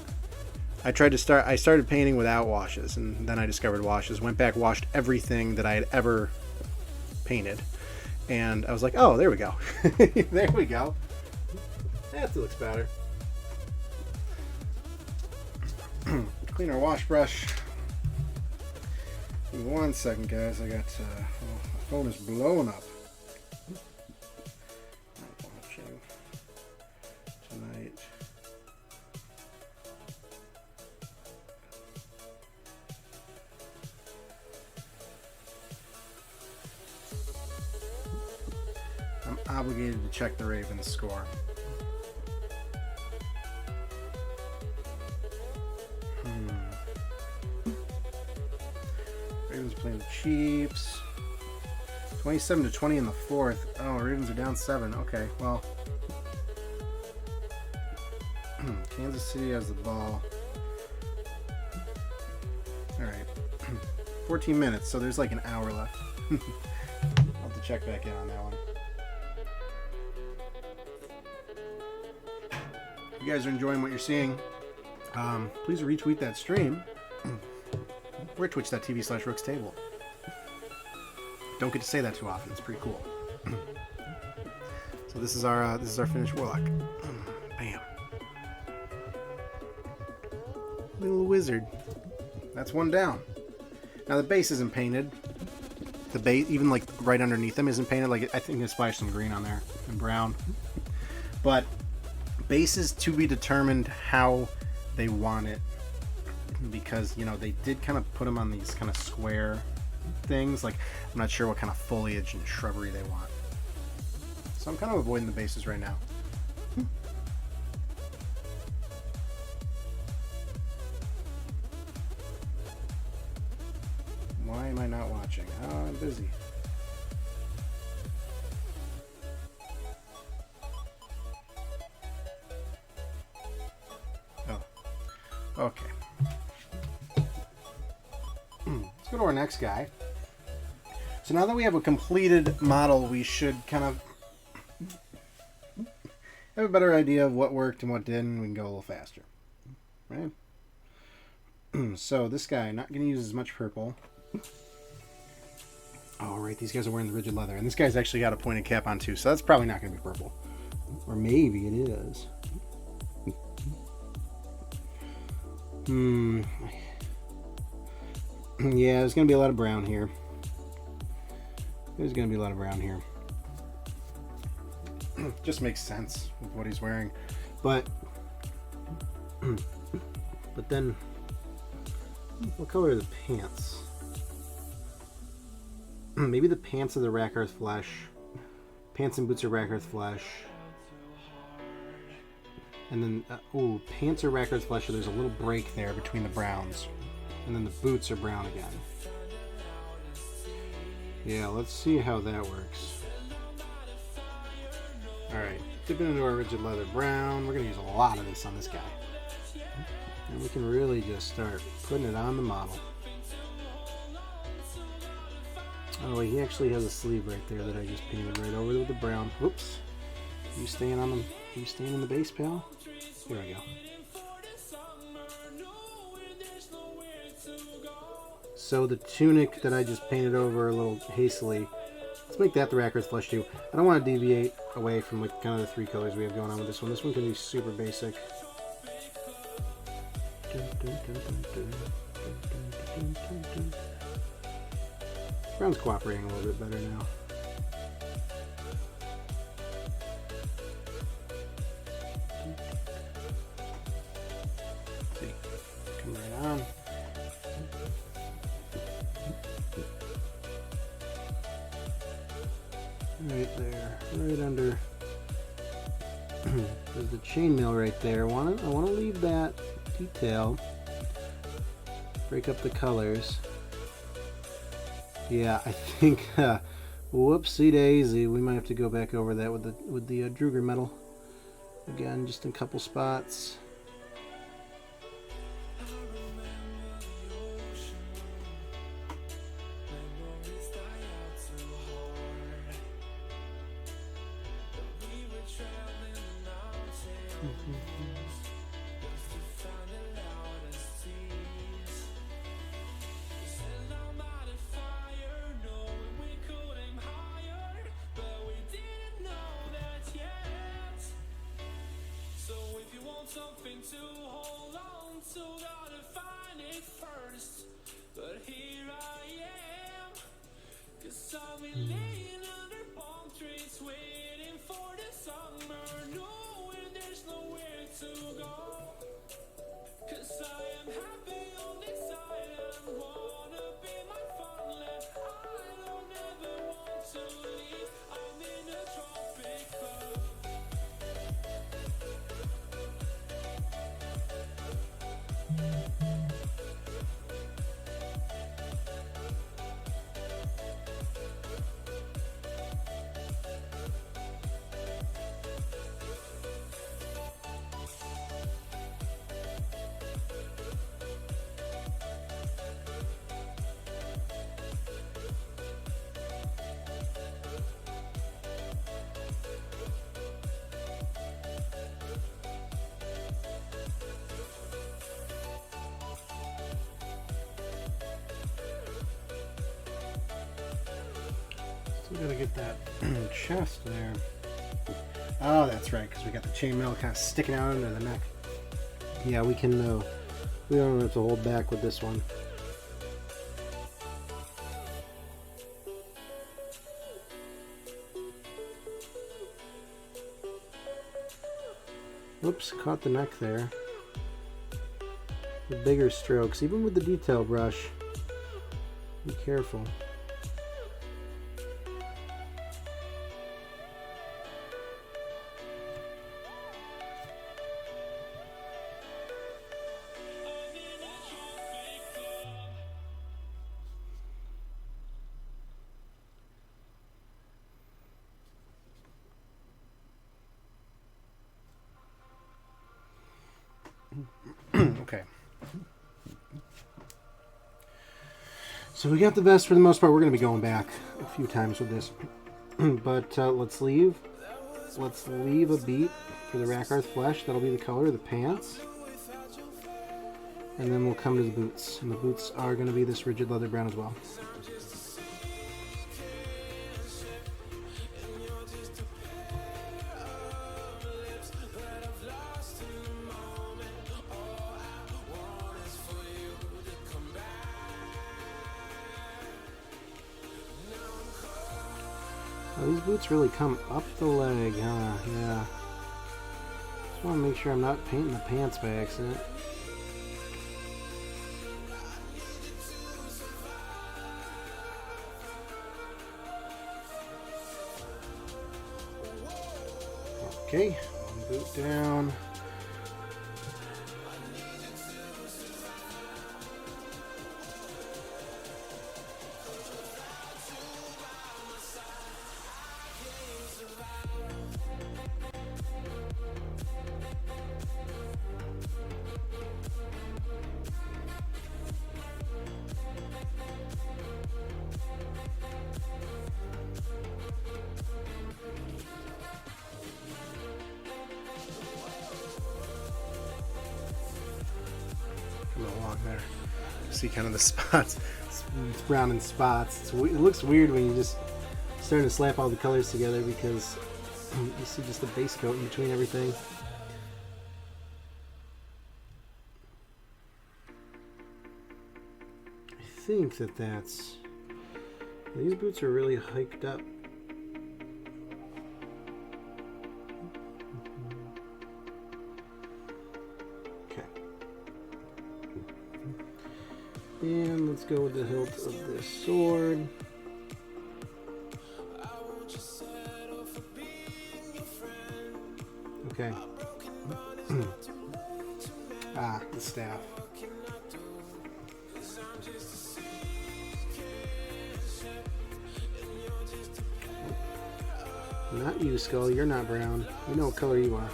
I started painting without washes, and then I discovered washes. Went back, washed everything that I had ever painted, and I was like, oh, there we go. There we go. That looks better. Clean our wash brush. Give me 1 second, guys. I got my phone is blowing up. Not watching tonight. I'm obligated to check the Ravens score. Ravens playing the Chiefs. 27-20 in the fourth. Oh, Ravens are down 7. Okay, well. Kansas City has the ball. Alright. 14 minutes, so there's like an hour left. I'll have to check back in on that one. If you guys are enjoying what you're seeing, please retweet that stream. We're twitch.tv/rookstable. Don't get to say that too often. It's pretty cool. So this is our finished warlock. Bam. Little wizard. That's one down. Now the base isn't painted. The base, even like right underneath them, isn't painted. Like I think they splashed some green on there and brown. But base is to be determined how they want it. Because, you know, they did kind of put them on these kind of square things. Like, I'm not sure what kind of foliage and shrubbery they want. So I'm kind of avoiding the bases right now. Why am I not watching? Oh, I'm busy. Oh, okay. Let's go to our next guy. So now that we have a completed model, we should kind of have a better idea of what worked and what didn't. We can go a little faster, right? So this guy, not going to use as much purple. Oh, right, these guys are wearing the rigid leather. And this guy's actually got a pointed cap on too, so that's probably not going to be purple. Or maybe it is. Yeah, there's going to be a lot of brown here. There's going to be a lot of brown here. Just makes sense with what he's wearing. But then, what color are the pants? Maybe the pants are the Rackarth Flesh. Pants and boots are Rackarth Flesh. And then, pants are Rackarth Flesh, so there's a little break there between the browns. And then the boots are brown again. Yeah, let's see how that works. Alright, dipping into our rigid leather brown. We're going to use a lot of this on this guy. And we can really just start putting it on the model. Oh, he actually has a sleeve right there that I just painted right over with the brown. Whoops. You staying on them? You staying in the base, pal? Here we go. So the tunic that I just painted over a little hastily, let's make that the Rackarth Flesh too. I don't want to deviate away from like kind of the 3 colors we have going on with this one. This one can be super basic. Brown's cooperating a little bit better now. See, come right on. Right there, right under. There's the chainmail right there. I want to leave that detail. Break up the colors. Yeah, I think. Whoopsie daisy. We might have to go back over that with the Druger metal again, just in a couple spots. something to hold on to, gotta find it first. But here I am, 'cause I've been laying under palm trees, waiting for the summer, knowing there's nowhere to go. 'Cause I am happy on this island, wanna be my funland. I don't ever want to leave, I'm in a tropic club. So we gotta get that chest there. Oh, that's right, because we got the chainmail kind of sticking out under the neck. Yeah, we can. We don't have to hold back with this one. Oops, caught the neck there. The bigger strokes, even with the detail brush. Be careful. Okay. So we got the vest for the most part. We're going to be going back a few times with this. But let's leave a beat for the Rakarth flesh. That'll be the color of the pants. And then we'll come to the boots. And the boots are going to be this rigid leather brown as well. Oh, these boots really come up the leg, huh? Yeah. Just want to make sure I'm not painting the pants by accident. Okay, one boot down. Along there, see kind of the spots. It's brown in spots. It looks weird when you just start to slap all the colors together because you see just the base coat in between everything. I think that's. These boots are really hiked up. And let's go with the hilt of this sword. Okay. The staff. Not you, Skull. You're not brown. We know what color you are.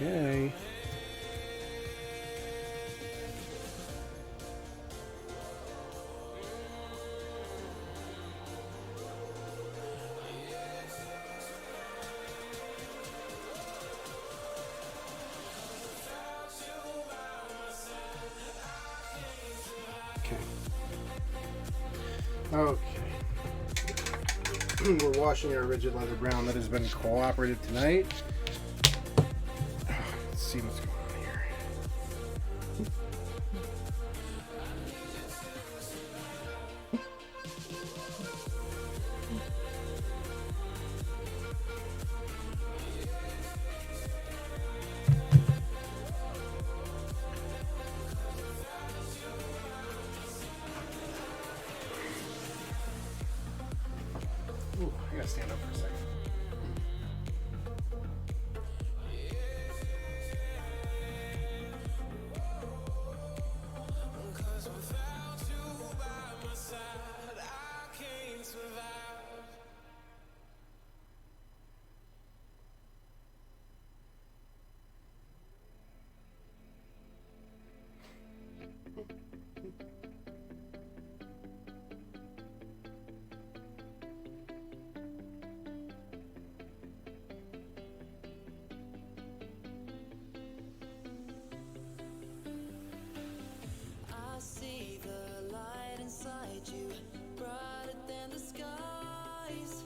Okay. Okay. We're washing our rigid leather brown that has been cooperative tonight. Let's see what's going on here. Ooh, I gotta stand up for a second. I see the light inside you, brighter than the skies.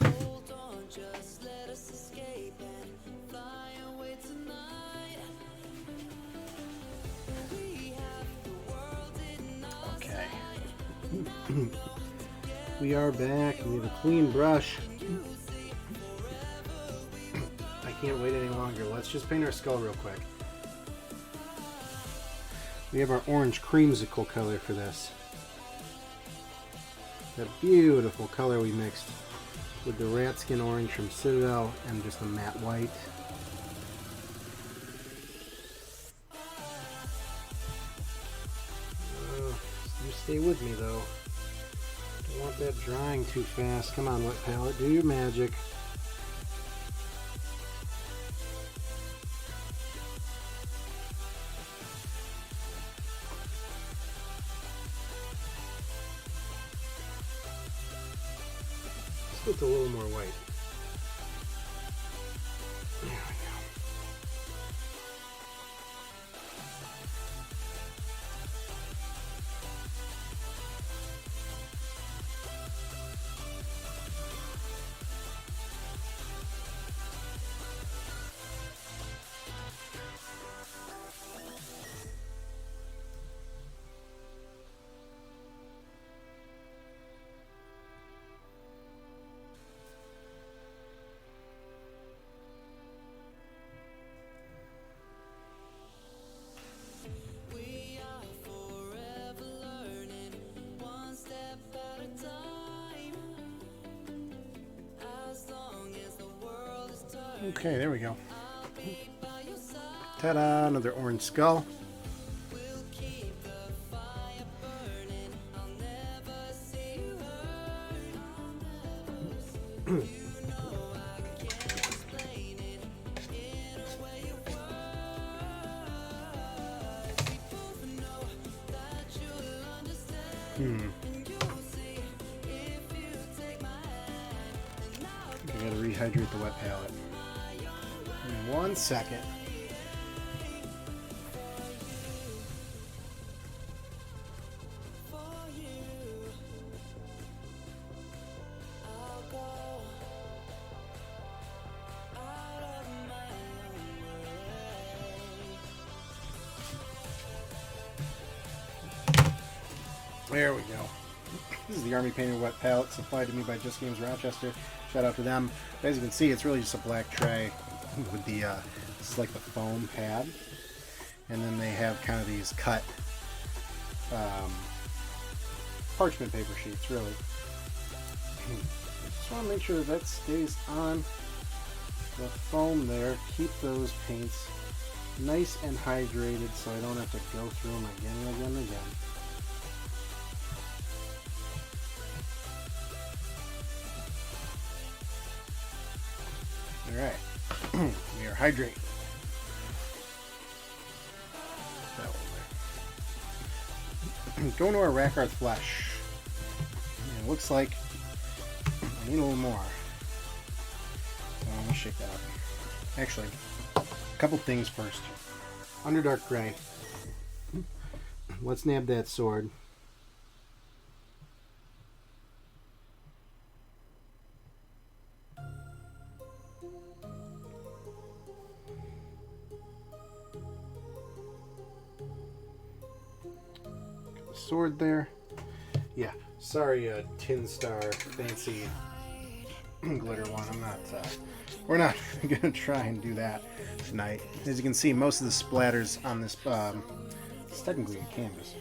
Hold on, just let us escape and fly away tonight. We have the world in our Okay. We are back. We have a clean brush. I can't wait any longer. Let's just paint our skull real quick. We have our orange creamsicle color for this. That beautiful color we mixed with the rat skin orange from Citadel and just a matte white. You stay with me though. Don't want that drying too fast. Come on, wet palette, do your magic. Just with a little more white. There we go. We are forever learning, one step at a time. As long as the world is turning, Okay, there we go. I'll be by your side. Ta-da, another orange skull. We'll keep the fire burning. I'll never see you hurt. You know I can't explain it in a way you words. We both know that you'll understand. And you'll see if you take my hand. And I'll I gotta rehydrate the wet palette. In 1 second. for you. I'll go out of my own way. There we go. This is the Army Painted Wet Palette supplied to me by Just Games Rochester. Shout out to them. As you can see, it's really just a black tray with the, this is like the foam pad. And then they have kind of these cut parchment paper sheets, really. Just want to make sure that stays on the foam there. Keep those paints nice and hydrated so I don't have to go through them again and again and again. Alright. We are hydrate. Going to our Rakarth flesh. And it looks like I need a little more. So I'm gonna shake that up. Actually, a couple things first. Underdark Gray. Let's nab that sword. Sword there. Yeah, sorry, Tin Star fancy glitter one. I'm not. We're not gonna try and do that tonight. As you can see, most of the splatters on this. It's technically a canvas,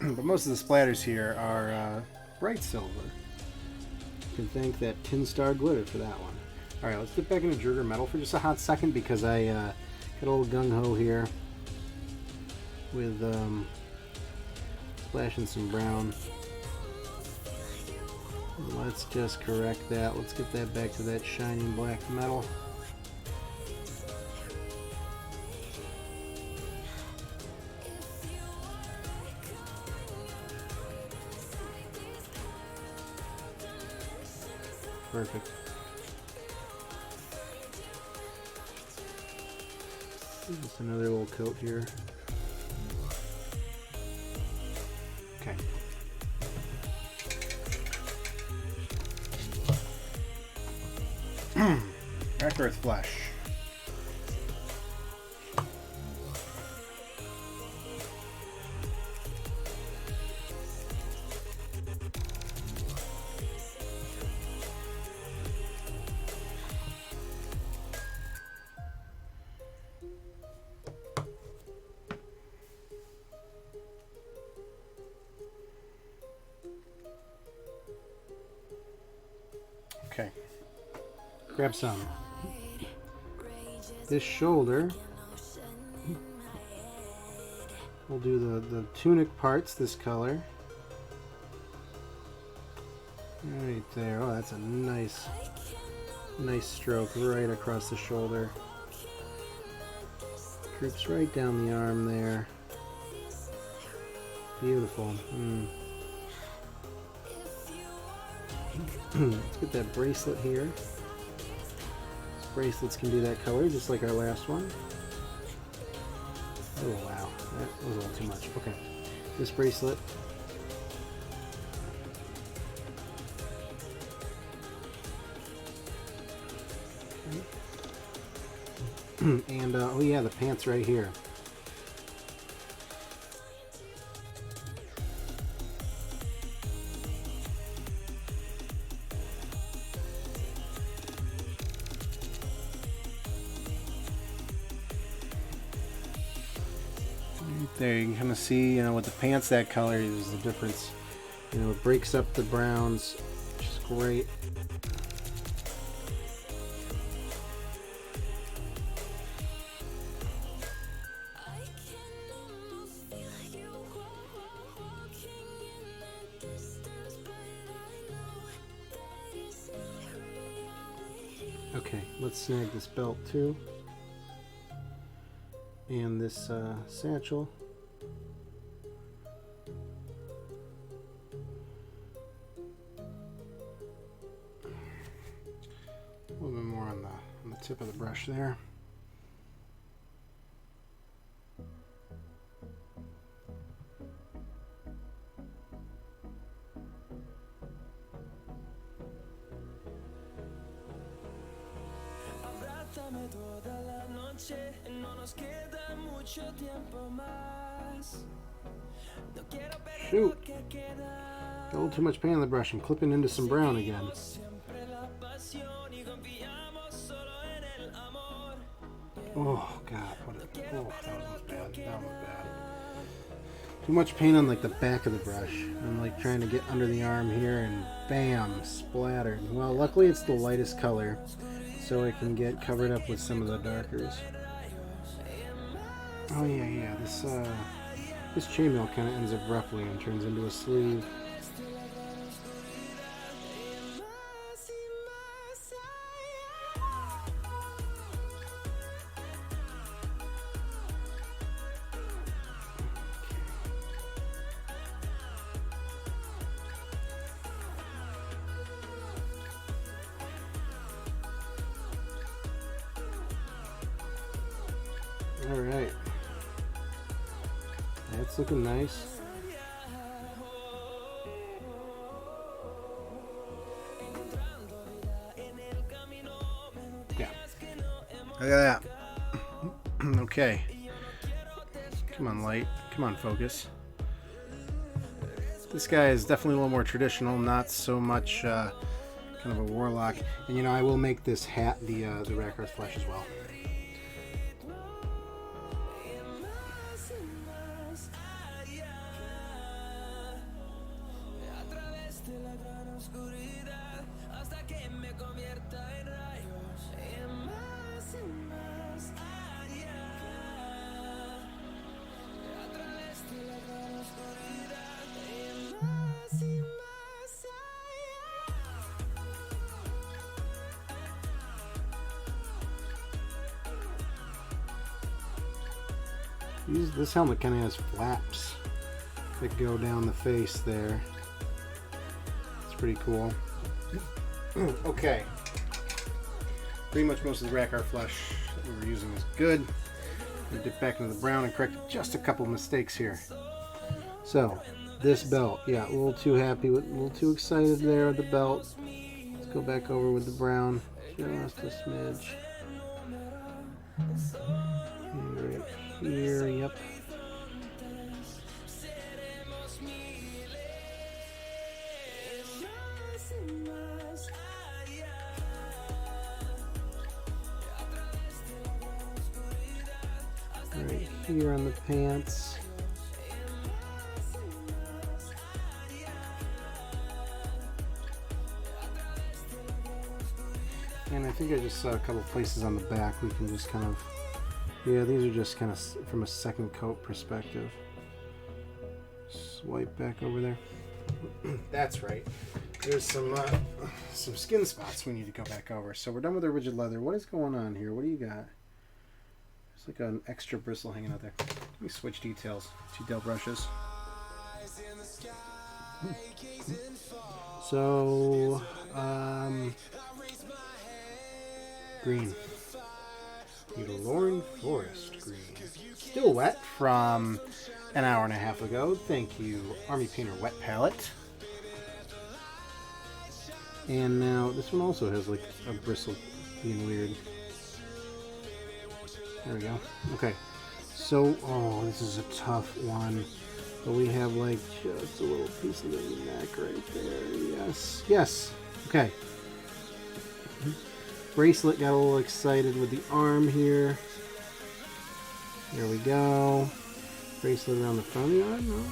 but most of the splatters here are bright silver. You can thank that Tin Star glitter for that one. All right, let's get back into Jurger Metal for just a hot second because I got a little gung ho here with. Splashing some brown. Let's just correct that. Let's get that back to that shining black metal. Perfect. Just another little coat here. Okay. Rakarth flesh. Okay. Grab some. This shoulder, we'll do the tunic parts this color. Right there. Oh, that's a nice stroke right across the shoulder. Drips right down the arm there. Beautiful. Let's get that bracelet here. Bracelets can do that color just like our last one. Oh wow, that was a little too much. Okay, this bracelet. And oh yeah, the pants right here. There you can kind of see, with the pants that color is the difference. It breaks up the browns, which is great. Okay, let's snag this belt too. And this satchel. A little bit more on the tip of the brush there. Shoot! Got a little too much paint on the brush. I'm clipping into some brown again. Oh god, that was bad. That was bad. Too much paint on like the back of the brush. I'm like trying to get under the arm here and bam, splattered. Well, luckily it's the lightest color, so I can get covered up with some of the darkers. Oh yeah. This chainmail kind of ends up roughly and turns into a sleeve. All right. That's looking nice. Yeah. Look at that. Okay. Come on, light. Come on, focus. This guy is definitely a little more traditional, not so much kind of a warlock. And you know, I will make this hat the Rakarth flesh as well. This helmet kind of has flaps that go down the face there. It's pretty cool. Okay. Pretty much most of the Rakarth flesh that we were using is good. We dip back into the brown and correct just a couple mistakes here. So, this belt. Yeah, a little too happy, a little too excited there with the belt. Let's go back over with the brown. Just a smidge. And right here, yep. Right here on the pants. And I think I just saw a couple places on the back we can just kind of, yeah, these are just kind of from a second coat perspective. Swipe back over there. That's right. There's some skin spots we need to go back over. So we're done with the rigid leather. What is going on here? What do you got? There's like an extra bristle hanging out there. Let me switch details. 2 Dell brushes. So, green. Lauren Forest green. Still wet from an hour and a half ago. Thank you, Army Painter Wet Palette. And now this one also has like a bristle being weird. There we go. Okay. So, oh, this is a tough one. But we have like just a little piece of the neck right there. Yes. Yes. Okay. Bracelet got a little excited with the arm here. There we go. Bracelet around the front of the arm. No.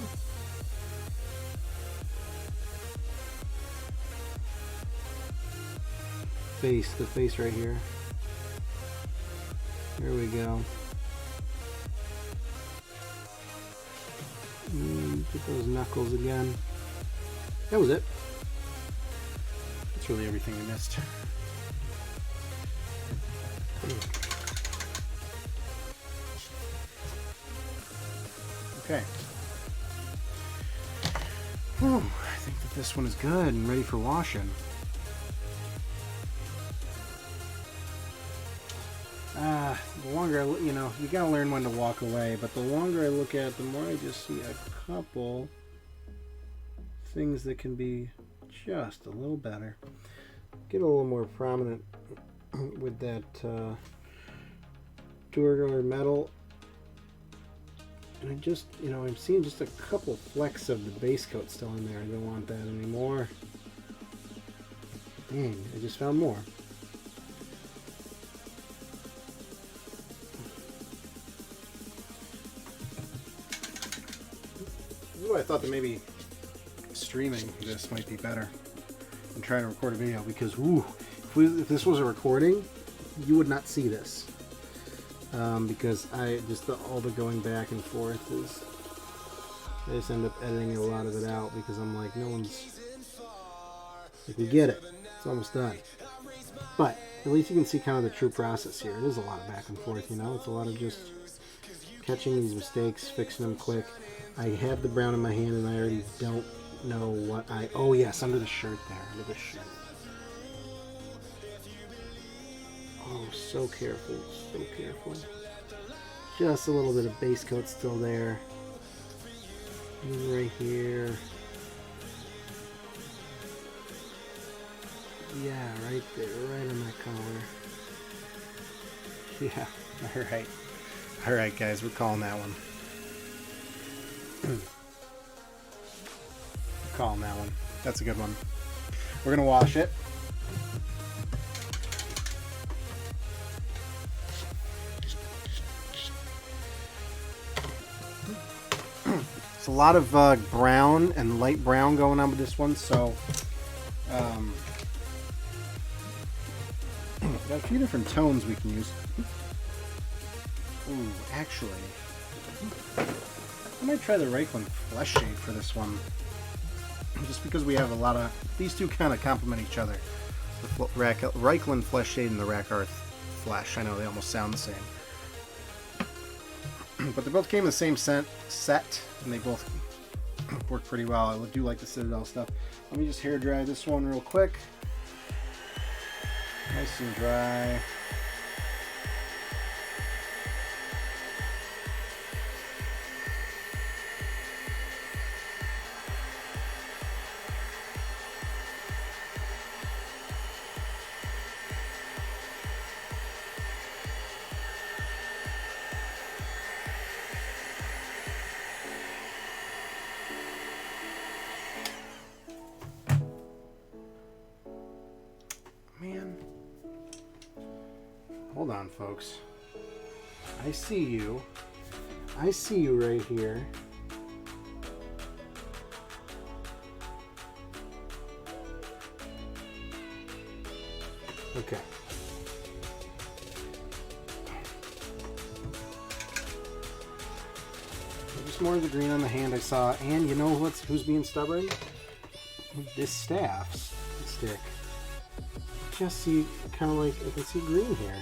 Face, the face right here. There we go. Get those knuckles again. That was it. That's really everything we missed. Okay. Whew, I think that this one is good and ready for washing. The longer I look, you know, you gotta learn when to walk away, but the longer I look at it, the more I just see a couple things that can be just a little better. Get a little more prominent with that Duergar metal. And I just, you know, I'm seeing just a couple flecks of the base coat still in there. I don't want that anymore. Dang, I just found more. Ooh, I thought that maybe streaming this might be better than trying to record a video, because ooh, if this was a recording, you would not see this. Because I just all the going back and forth is, I just end up editing a lot of it out because I'm like, no one's like, we get it, it's almost done. But at least you can see kind of the true process here. It is a lot of back and forth, you know. It's a lot of just catching these mistakes, fixing them quick. I have the brown in my hand and I already don't know what I... Oh yes, under the shirt there, under the shirt. Oh, so careful, so careful. Just a little bit of base coat still there. And right here. Yeah, right there, right on that collar. Yeah, alright. Alright guys, we're calling that one. We're calling that one. That's a good one. We're gonna wash it. It's a lot of brown and light brown going on with this one, so got a few different tones we can use. Ooh, actually, I might try the Reichland Flesh Shade for this one, just because we have a lot of these two kind of complement each other. The Reichland Flesh Shade and the Rakarth Flesh. I know they almost sound the same, but they both came in the same set, and they both work pretty well. I do like the Citadel stuff. Let me just hair dry this one real quick. Nice and dry. Man. Hold on, folks. I see you. I see you right here. Okay. Just more of the green on the hand I saw, and you know who's being stubborn? This staff's stick. Just see, kind of like I can see green here.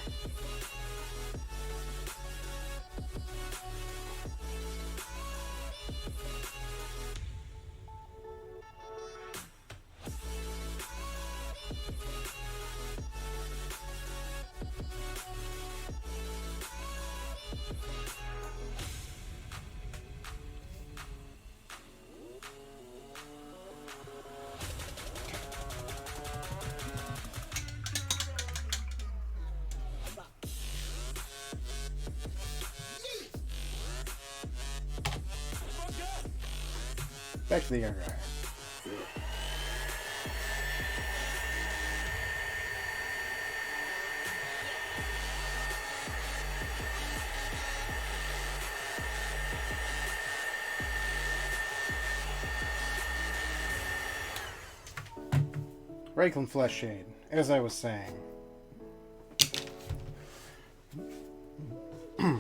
Back to the air dryer. Reichland Flesh Shade, as I was saying. I'm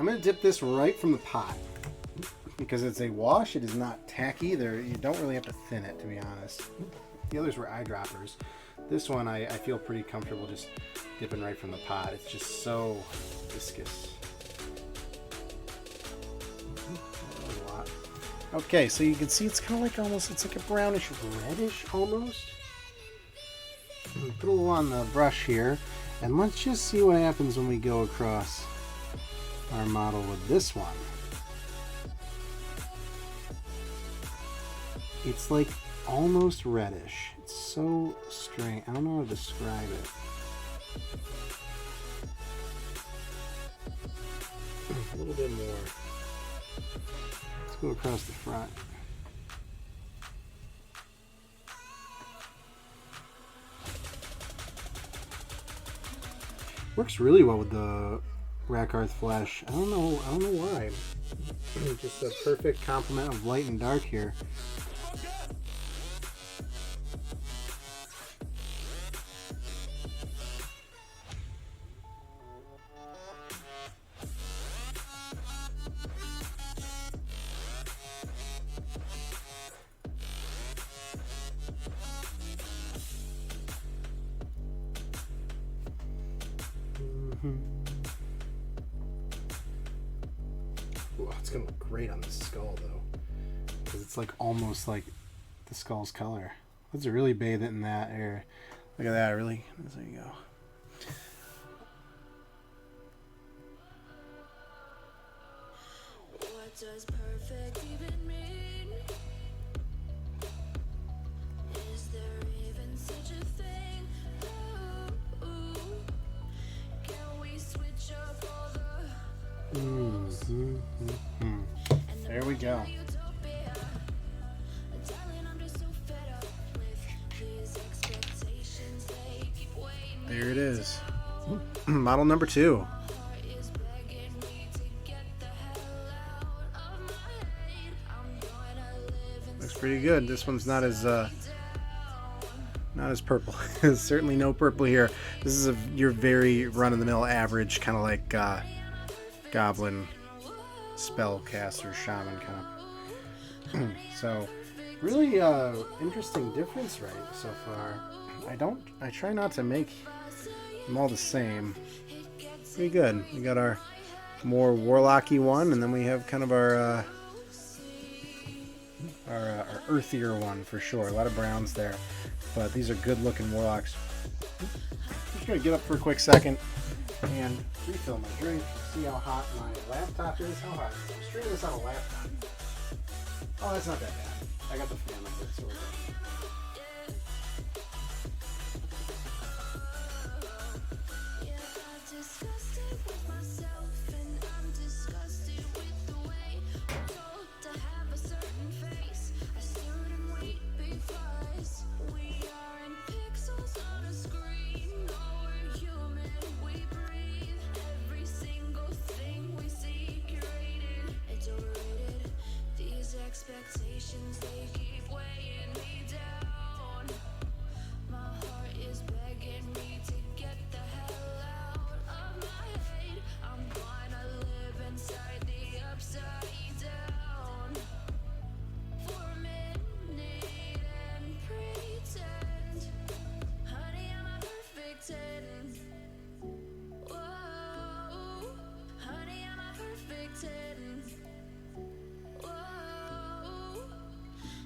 going to dip this right from the pot. Because it's a wash, it is not tacky. You don't really have to thin it, to be honest. The others were eyedroppers. This one I feel pretty comfortable just dipping right from the pot. It's just so viscous. That was a lot. Okay, so you can see it's kind of like it's like a brownish reddish almost. Put a little on the brush here, and let's just see what happens when we go across our model with this one. It's like almost reddish. It's so strange. I don't know how to describe it. A little bit more. Let's go across the front. Works really well with the Rakarth Flesh. I don't know why. Just a perfect complement of light and dark here. Ooh, it's gonna look great on the skull though, because it's like almost like the skull's color. Let's really bathe it in that air. Look at that, really. There you go. does perfect even mean? Is there even such a thing? Ooh, can we switch up all the rules? There we go. Utopia. Darling, I'm just so fed up with these expectations. They keep weighing me There it is. Model number 2. heart is begging me to get the hell out of my head. I'm gonna live in Looks pretty good. This one's not as purple. There's certainly no purple here. This is your very run-of-the-mill average, kind of like Goblin, spellcaster, shaman kind of. So, really interesting difference rate so far. I try not to make them all the same. Pretty good. We got our more warlocky one, and then we have kind of our earthier one for sure. A lot of browns there, but these are good looking warlocks. I'm just gonna get up for a quick second and refill my drink. See how hot my laptop is. How hot? I'm streaming this on a laptop. Oh, that's not that bad. I got the fan up there, so we're good. Yeah, I've discussed it with myself, and I'm disgusted with the way we're told to have a certain face, a certain weight, because we aren't pixels on a screen. No, we're human, we breathe. Every single thing we see curated, it's overrated. These expectations, they keep weighing me down. My heart is begging me to get the hell out of my head. I'm gonna live inside the upside down for a minute and pretend, honey, I'm a perfect 10. Whoa, honey, I'm a perfect 10. Whoa,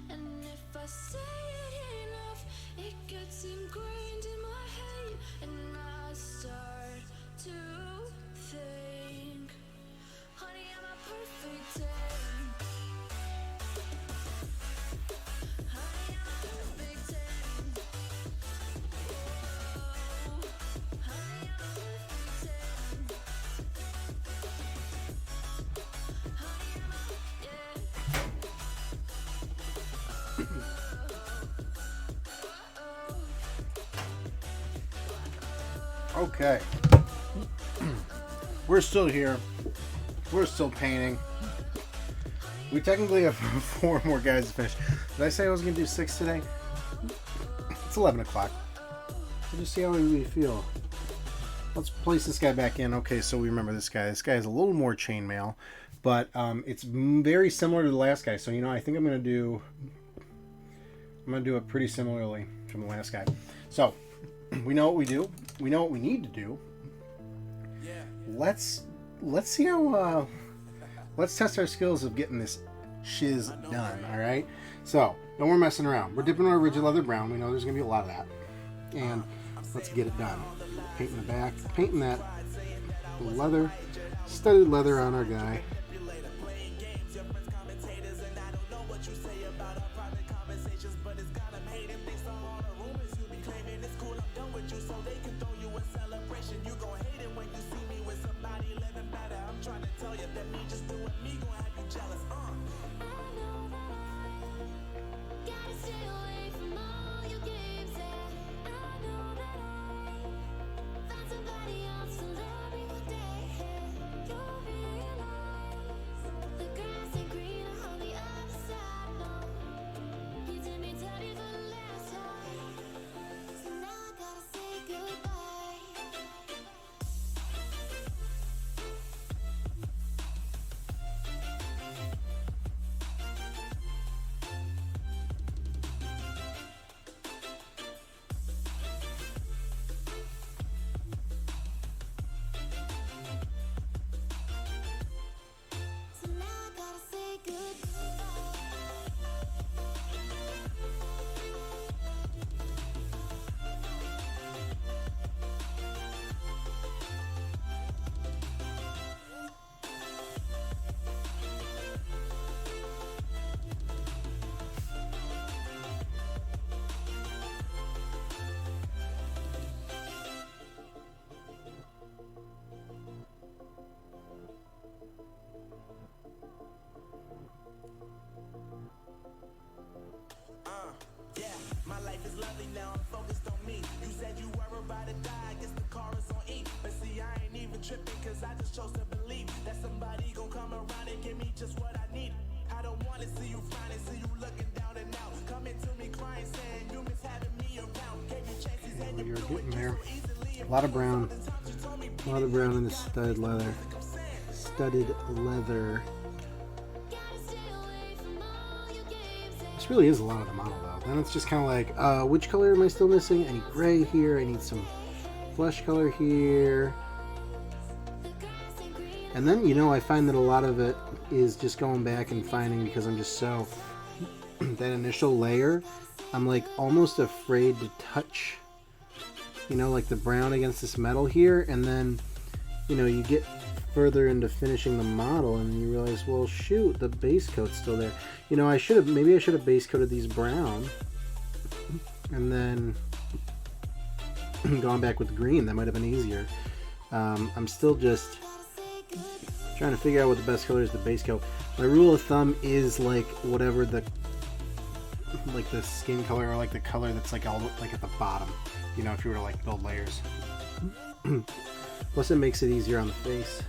and if I say it enough, it gets ingrained in my head, and I start to think, honey, I'm a perfect 10. Honey, I'm a perfect 10. Whoa, honey, I'm a perfect 10. Honey, I'm a, yeah. Okay. We're still here. We're still painting. We technically have 4 more guys to finish. Did I say I was going to do 6 today? It's 11 o'clock. We'll just see how we feel. Let's place this guy back in. Okay, so we remember this guy. This guy has a little more chainmail, but it's very similar to the last guy. So, I think I'm going to do it pretty similarly from the last guy. So, we know what we do. We know what we need to do. Let's see how let's test our skills of getting this shiz done. All right. So no more messing around. We're dipping our rigid leather brown. We know there's gonna be a lot of that, and let's get it done. Painting the back, painting that leather, studded leather on our guy. Gotta stay away from all your games, and I know that I find somebody else to love me one day. You'll realize you're getting there. A lot of brown. A lot of brown in the studded leather. Studded leather. This really is a lot of the model though. Then it's just kind of like, which color am I still missing? I need gray here. I need some flesh color here. And then, you know, I find that a lot of it is just going back and finding, because I'm just so... that initial layer, I'm like almost afraid to touch, you know, like the brown against this metal here. And then, you know, you get further into finishing the model and you realize, well, shoot, the base coat's still there. You know, maybe I should have base coated these brown and then gone back with green. That might have been easier. I'm still just trying to figure out what the best color is to base coat. My rule of thumb is like whatever the skin color, or like the color that's like all like at the bottom, you know, if you were to like build layers. Plus it makes it easier on the face.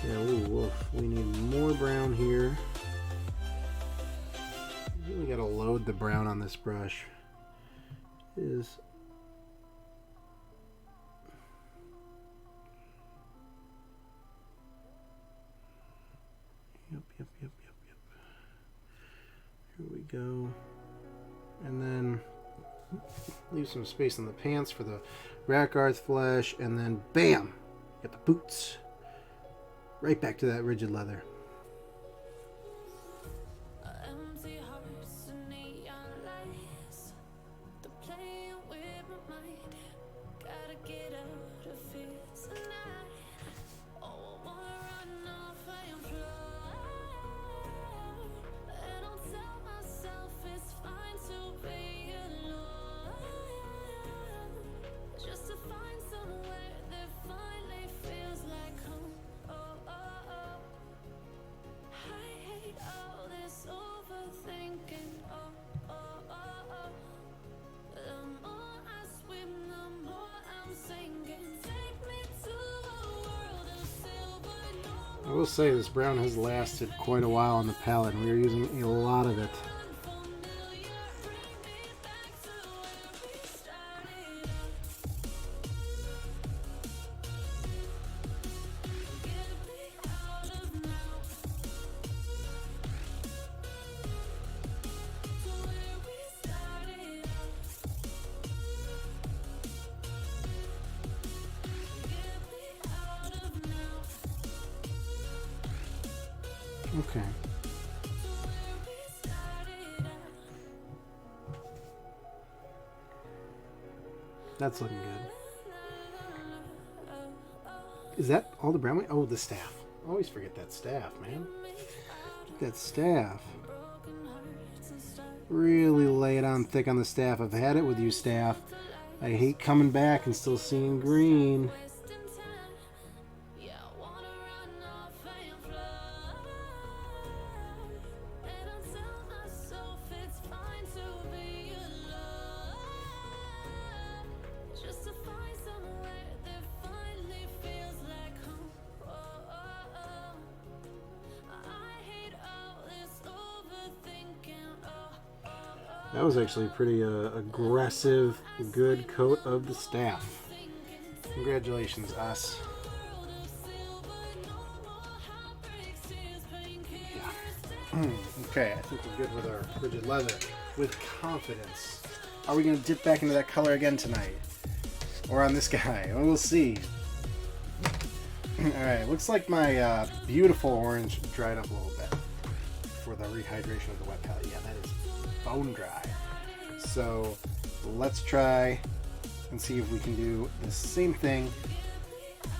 Yeah, ooh, woof. We need more brown here. We gotta load the brown on this brush. Yep. Here we go. And then leave some space in the pants for the Rakarth flesh, and then bam! Get the boots. Right back to that rigid leather. I will say this brown has lasted quite a while on the palette, and we are using a lot of it. Okay. That's looking good. Is that all the brown? Oh, the staff. I always forget that staff, man. That staff. Really lay it on thick on the staff. I've had it with you, staff. I hate coming back and still seeing green. That was actually a pretty aggressive, good coat of the staff. Congratulations, us. Yeah. Okay, I think we're good with our rigid leather. With confidence. Are we going to dip back into that color again tonight? Or on this guy? We'll see. Alright, looks like my beautiful orange dried up a little bit for the rehydration of the wet palette. Yeah, that is bone dry. So let's try and see if we can do the same thing.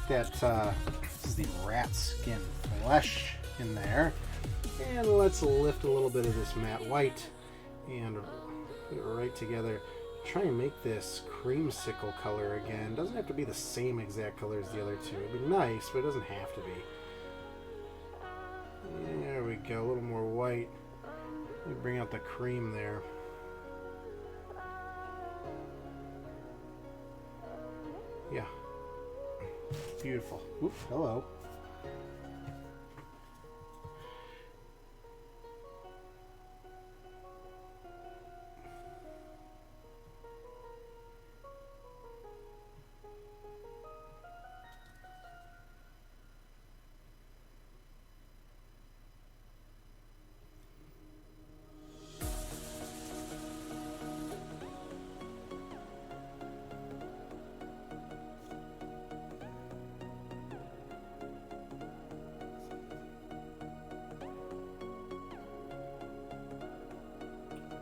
That this is the rat skin flesh in there, and let's lift a little bit of this matte white and put it right together. Try and make this creamsicle color again. Doesn't have to be the same exact color as the other two. It'd be nice, but it doesn't have to be. There we go, a little more white. Let me bring out the cream there. Yeah. Beautiful. Oops, hello.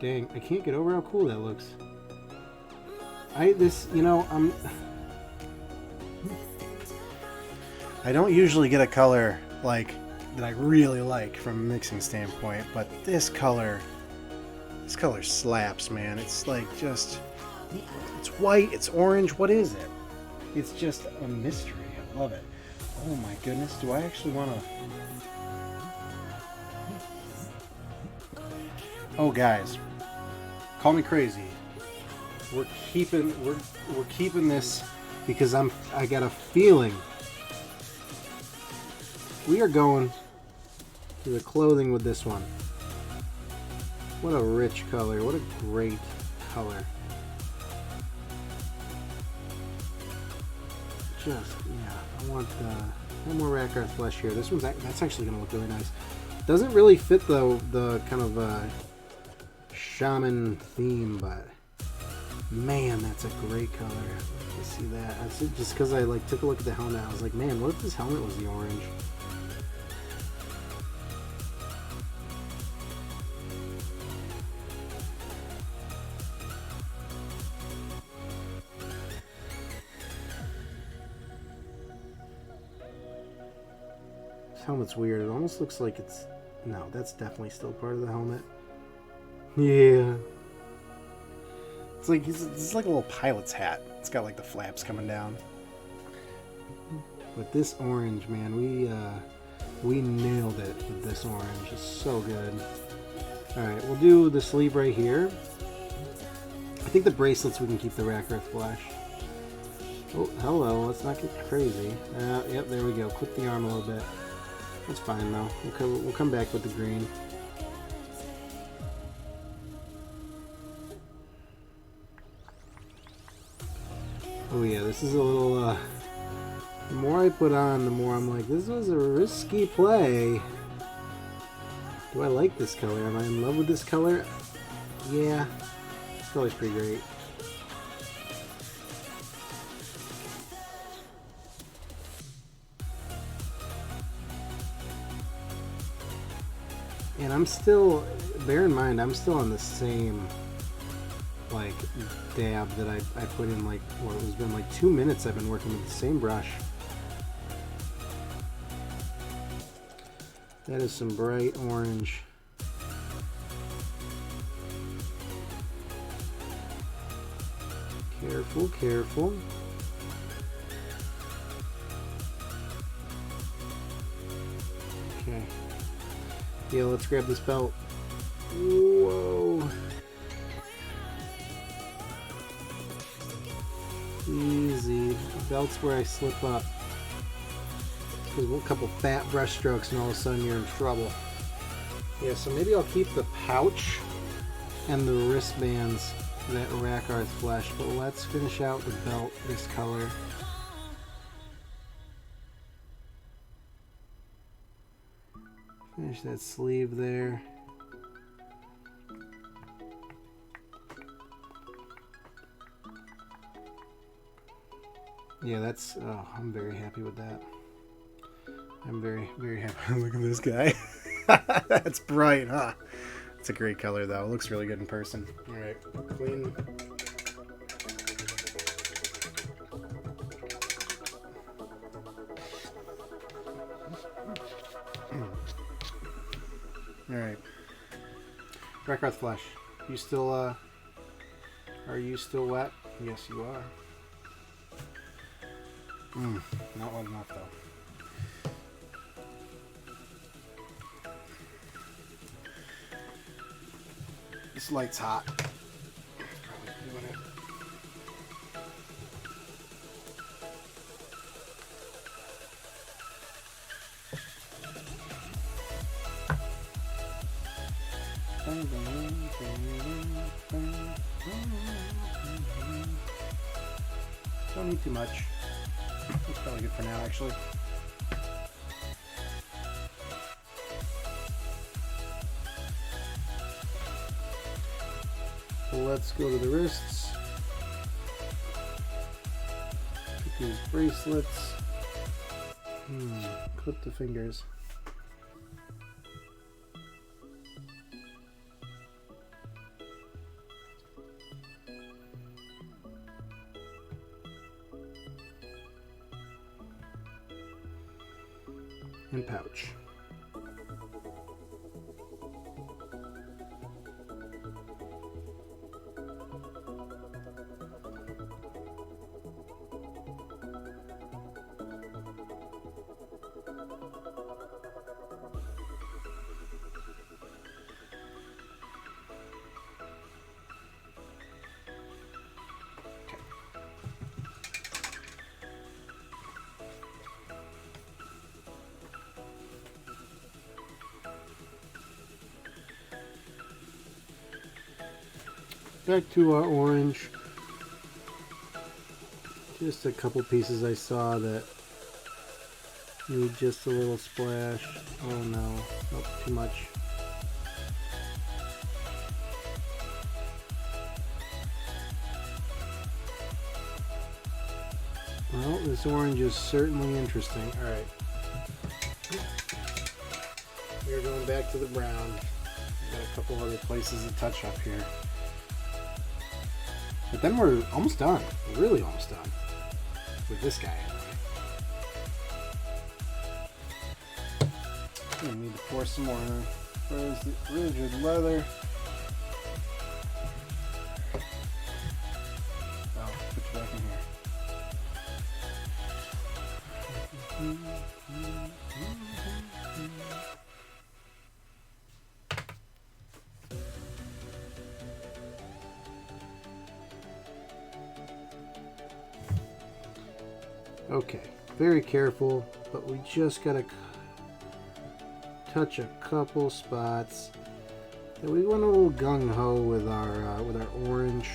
dang, I can't get over how cool that looks. I don't usually get a color like that I really like from a mixing standpoint, but this color slaps, man. It's like just, it's white, it's orange, what is it? It's just a mystery. I love it. Oh my goodness, do I actually want to... Oh guys, call me crazy. We're keeping this because I got a feeling we are going to the clothing with this one. What a rich color. What a great color. Just, yeah, I want more Rakarth flesh here. This one's, that's actually going to look really nice. Doesn't really fit the kind of shaman theme, but man, that's a great color. You see that? Just because I like took a look at the helmet, I was like, man, what if this helmet was the orange? This helmet's weird. It almost looks like it's... No, that's definitely still part of the helmet. Yeah. It's like a little pilot's hat. It's got like the flaps coming down. But this orange, man, we nailed it with this orange. It's so good. Alright, we'll do the sleeve right here. I think the bracelets we can keep the Rakarth flesh. Oh, hello. Let's not get crazy. Yep, there we go. Clip the arm a little bit. That's fine though. We'll come back with the green. Oh yeah, this is a little, the more I put on, the more I'm like, this was a risky play. Do I like this color? Am I in love with this color? Yeah, this color's pretty great. And I'm still, bear in mind, I'm still on the same like dab that I put in, like, well, it's been like 2 minutes I've been working with the same brush. That is some bright orange. Careful, careful. Okay. Yeah, let's grab this belt. Whoa. Easy. The belt's where I slip up. Because a couple fat brush strokes and all of a sudden you're in trouble. Yeah, so maybe I'll keep the pouch and the wristbands that Rakarth flesh, but let's finish out the belt this color. Finish that sleeve there. Yeah, that's, oh, I'm very happy with that. I'm very, very happy. Look at this guy. That's bright, huh? It's a great color, though. It looks really good in person. All right, clean. All right. Rakarth flesh. You still, are you still wet? Yes, you are. Not wet enough, though. This light's hot. Probably doing it. Don't need too much. That's probably good for now, actually. Let's go to the wrists. Get these bracelets. Clip the fingers. and pouch. Back to our orange. Just a couple pieces I saw that need just a little splash. Oh no, nope, too much. Well, this orange is certainly interesting. Alright. We're going back to the brown. Got a couple other places to touch up here. But then we're almost done. We're really almost done. With this guy, anyway. I need to pour some more in. Where's the really good leather? Oh, put you back in here. Okay, very careful, but we just gotta touch a couple spots. And we went a little gung ho with our orange.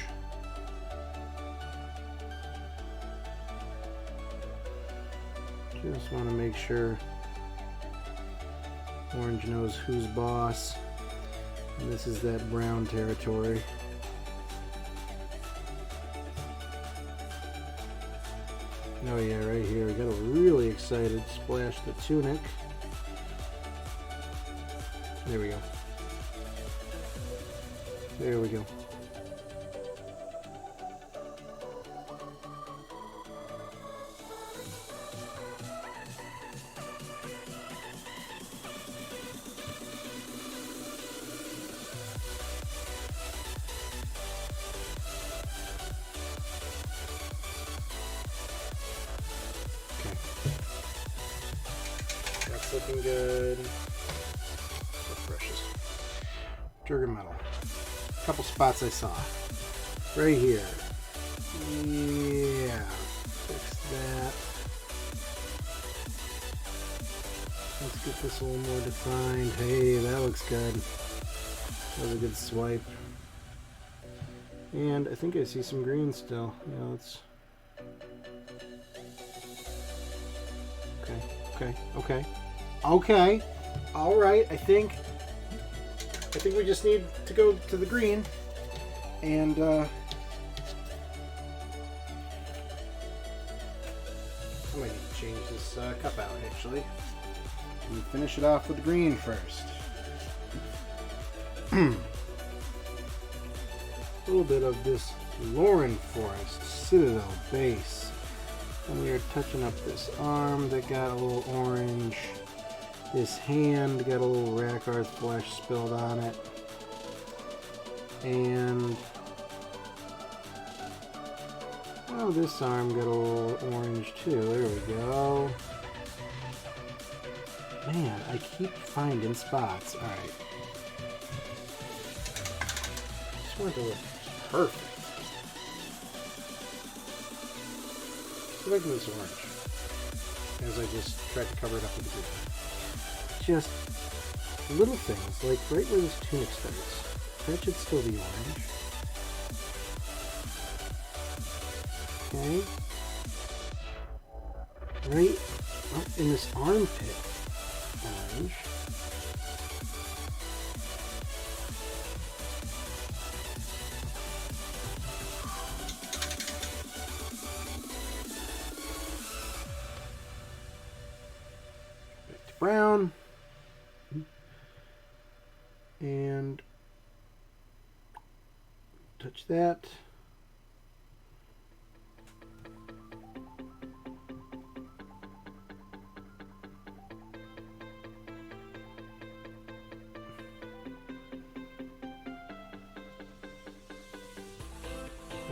Just want to make sure orange knows who's boss. And this is that brown territory. Oh yeah, right here. We got a really excited splash the tunic. There we go. There we go. Looking good. So precious. Trigger metal. A couple spots I saw. Right here. Yeah. Fix that. Let's get this a little more defined. Hey, that looks good. That was a good swipe. And I think I see some green still. Yeah, let's. Okay. Okay, all right. I think we just need to go to the green, and I might need to change this cup out actually. And finish it off with the green first. A little bit of this Lauren Forest Citadel base, and we are touching up this arm that got a little orange. This hand got a little rack art flesh spilled on it. And oh, this arm got a little orange too. There we go. Man, I keep finding spots. Alright. Just want it to look perfect. Look at this orange. As I just tried to cover it up with the green. Just little things, like right where this tunic starts. That should still be orange. Okay. Right up in this armpit, orange. Back to brown. And touch that.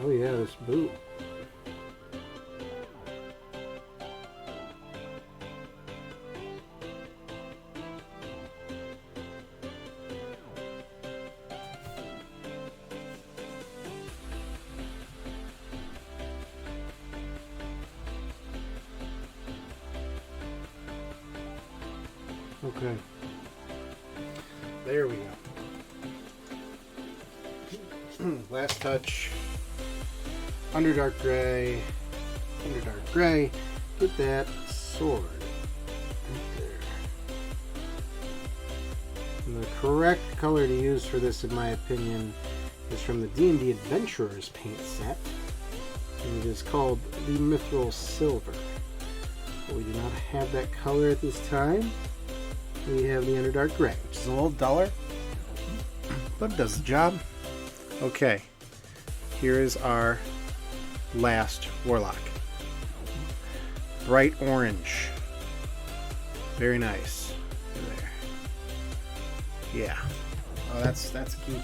Oh yeah, this boot. Okay. There we go. Last touch. Underdark gray. Underdark gray. Get that sword. Right there. And the correct color to use for this, in my opinion, is from the D&D Adventurers paint set. And it is called the Mithril Silver. But we do not have that color at this time. We have the Underdark Gray, which is a little duller, but it does the job. Okay, here is our last Warlock. Bright orange. Very nice. There. Yeah. Oh, that's cute.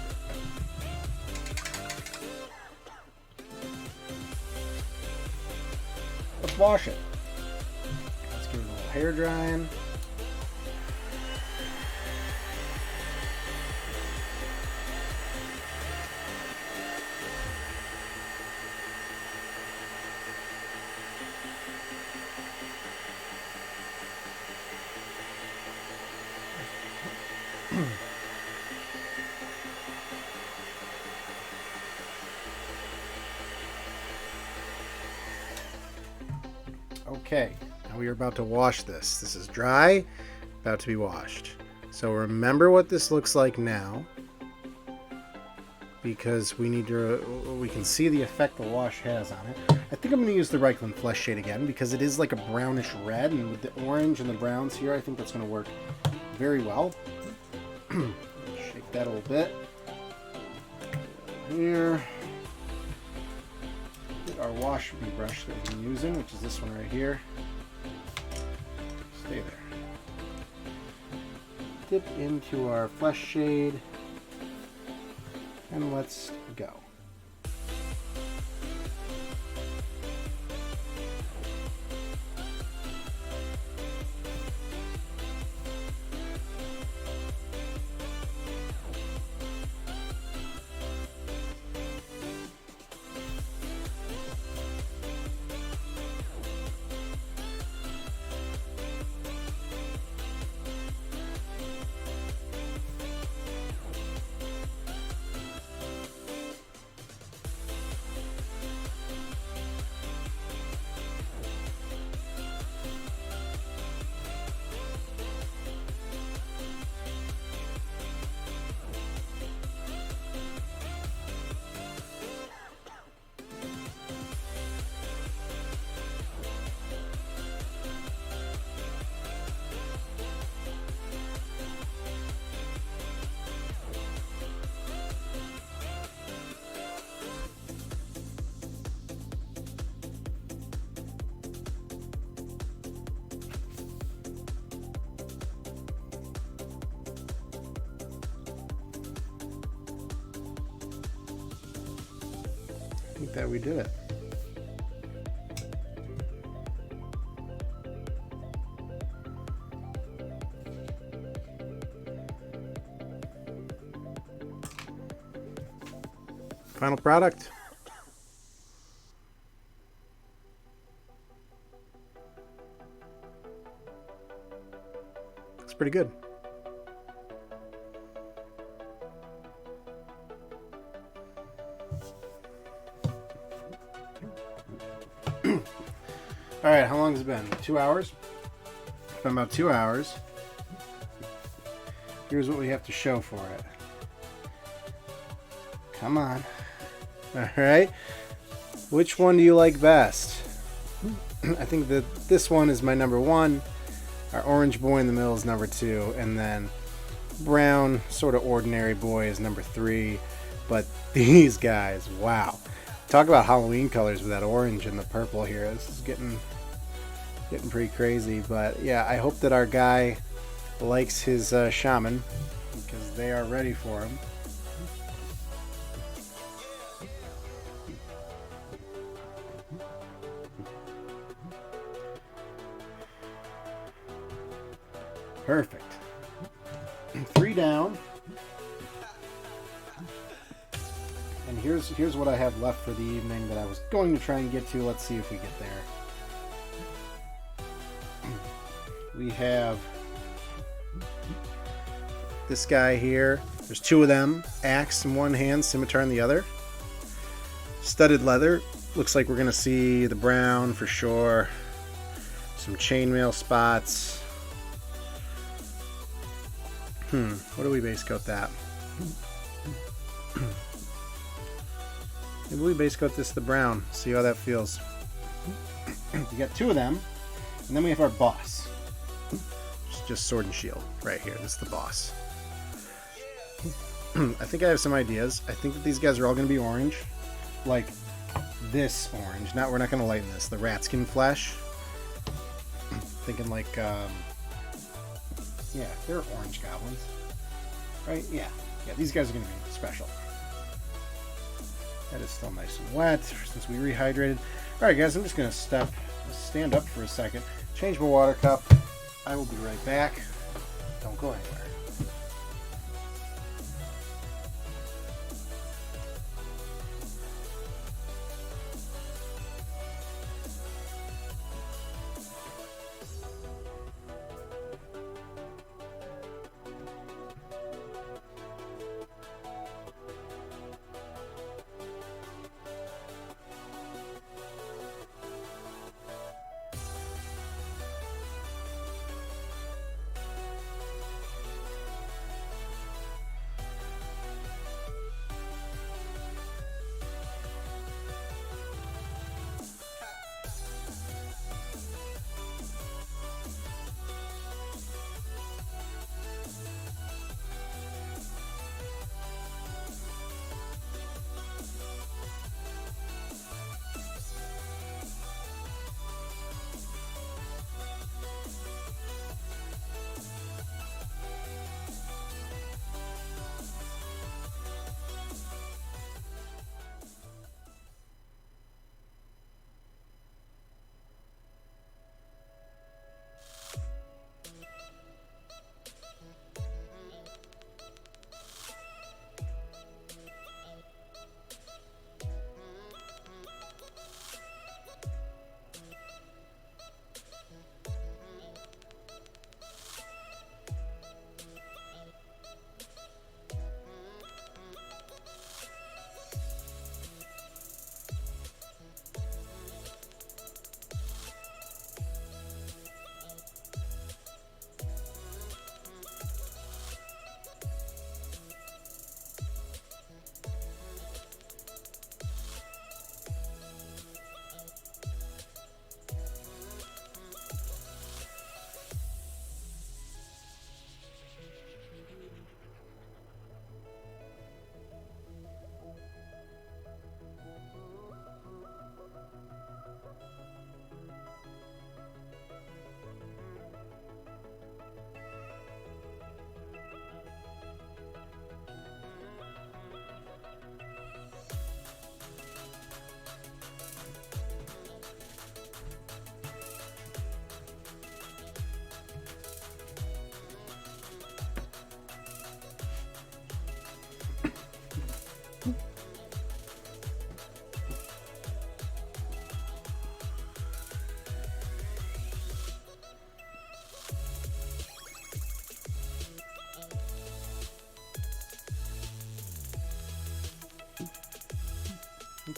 Let's wash it. Let's give it a little hair drying. Okay, now we are about to wash this. This is dry, about to be washed. So remember what this looks like now, because we can see the effect the wash has on it. I think I'm going to use the Reichland Flesh Shade again, because it is like a brownish red, and with the orange and the browns here, I think that's going to work very well. Shake that a little bit. Here. Our wash brush that we've been using, which is this one right here. Stay there. Dip into our flesh shade, and let's go. I think that we did it. Final product. Looks pretty good. All right, how long has it been? 2 hours? It's been about 2 hours. Here's what we have to show for it. Come on. All right. Which one do you like best? I think that this one is my number one. Our orange boy in the middle is number 2. And then brown, sort of ordinary boy is number 3. But these guys, wow. Talk about Halloween colors with that orange and the purple here. This is getting pretty crazy. But yeah, I hope that our guy likes his shaman, because they are ready for him. Perfect. 3 down. And here's what I have left for the evening that I was going to try and get to. Let's see if we get there. We have this guy here. There's 2 of them. Axe in one hand, scimitar in the other. Studded leather. Looks like we're going to see the brown for sure. Some chainmail spots. What do we base coat that? Maybe we base coat this the brown. See how that feels. We got 2 of them. And then we have our boss. It's just sword and shield right here. This is the boss. I think I have some ideas. I think that these guys are all going to be orange. Like this orange. We're not going to lighten this. The rat skin flesh. Thinking like, yeah, they're orange goblins. Right? Yeah. Yeah, these guys are going to be special. That is still nice and wet since we rehydrated. Alright guys, I'm just going to stand up for a second. Change my water cup. I will be right back. Don't go anywhere.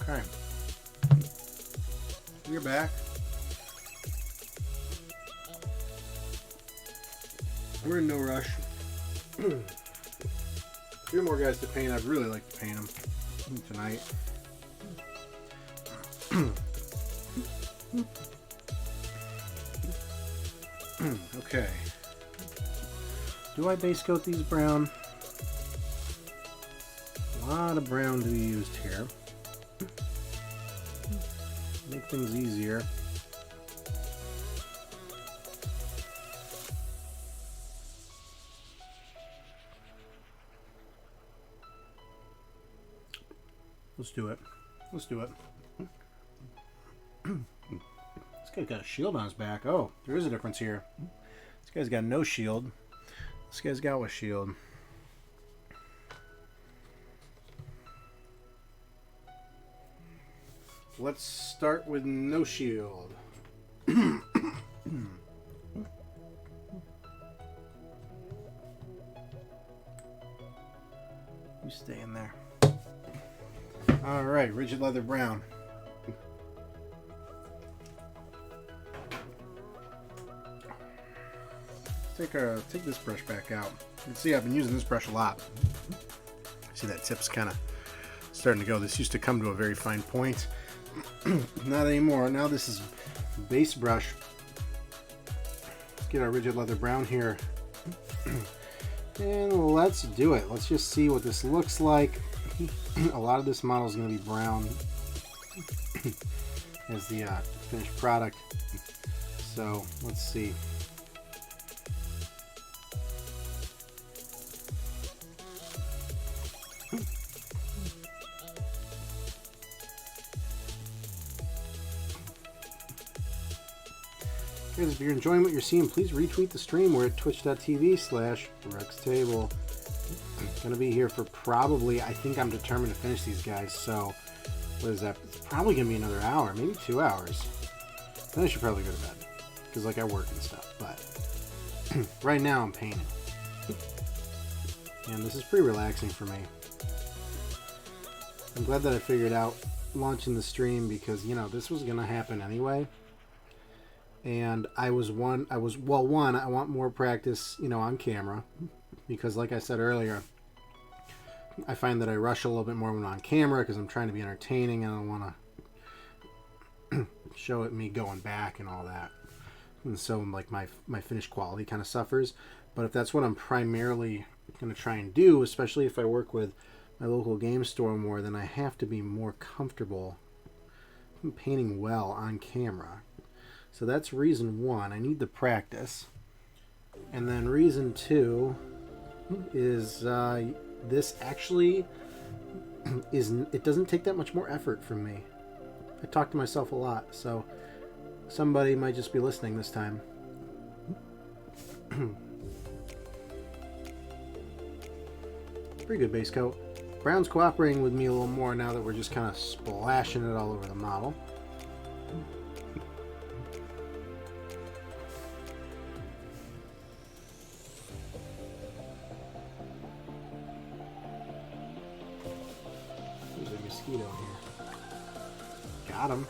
Okay. We're back. We're in no rush. 3 more guys to paint. I'd really like to paint them tonight. Okay. Do I base coat these brown? A lot of brown to be used here. Make things easier. Let's do it. Let's do it. This guy's got a shield on his back. Oh, there is a difference here. This guy's got no shield. This guy's got a shield. Let's start with no shield. You stay in there. Alright, rigid leather brown. Take this brush back out. You can see I've been using this brush a lot. See that tip's kind of starting to go. This used to come to a very fine point. Not anymore. Now this is base brush. Let's get our rigid leather brown here. And let's do it. Let's just see what this looks like. A lot of this model is going to be brown as the finished product. So let's see. Guys, if you're enjoying what you're seeing, please retweet the stream. We're at twitch.tv/RexTable. I'm going to be here for probably, I think I'm determined to finish these guys, so what is that? It's probably going to be another hour, maybe 2 hours. Then I should probably go to bed, because like I work and stuff, but right now I'm painting. And this is pretty relaxing for me. I'm glad that I figured out launching the stream because, you know, this was going to happen anyway. And I want more practice, you know, on camera, because like I said earlier, I find that I rush a little bit more when I'm on camera because I'm trying to be entertaining and I don't want to show it me going back and all that. And so like my finished quality kind of suffers. But if that's what I'm primarily going to try and do, especially if I work with my local game store more, then I have to be more comfortable painting well on camera. So that's reason one. I need the practice. And then reason two is this actually it doesn't take that much more effort from me. I talk to myself a lot, so somebody might just be listening this time. Pretty good base coat. Brown's cooperating with me a little more now that we're just kind of splashing it all over the model. Here. Got him.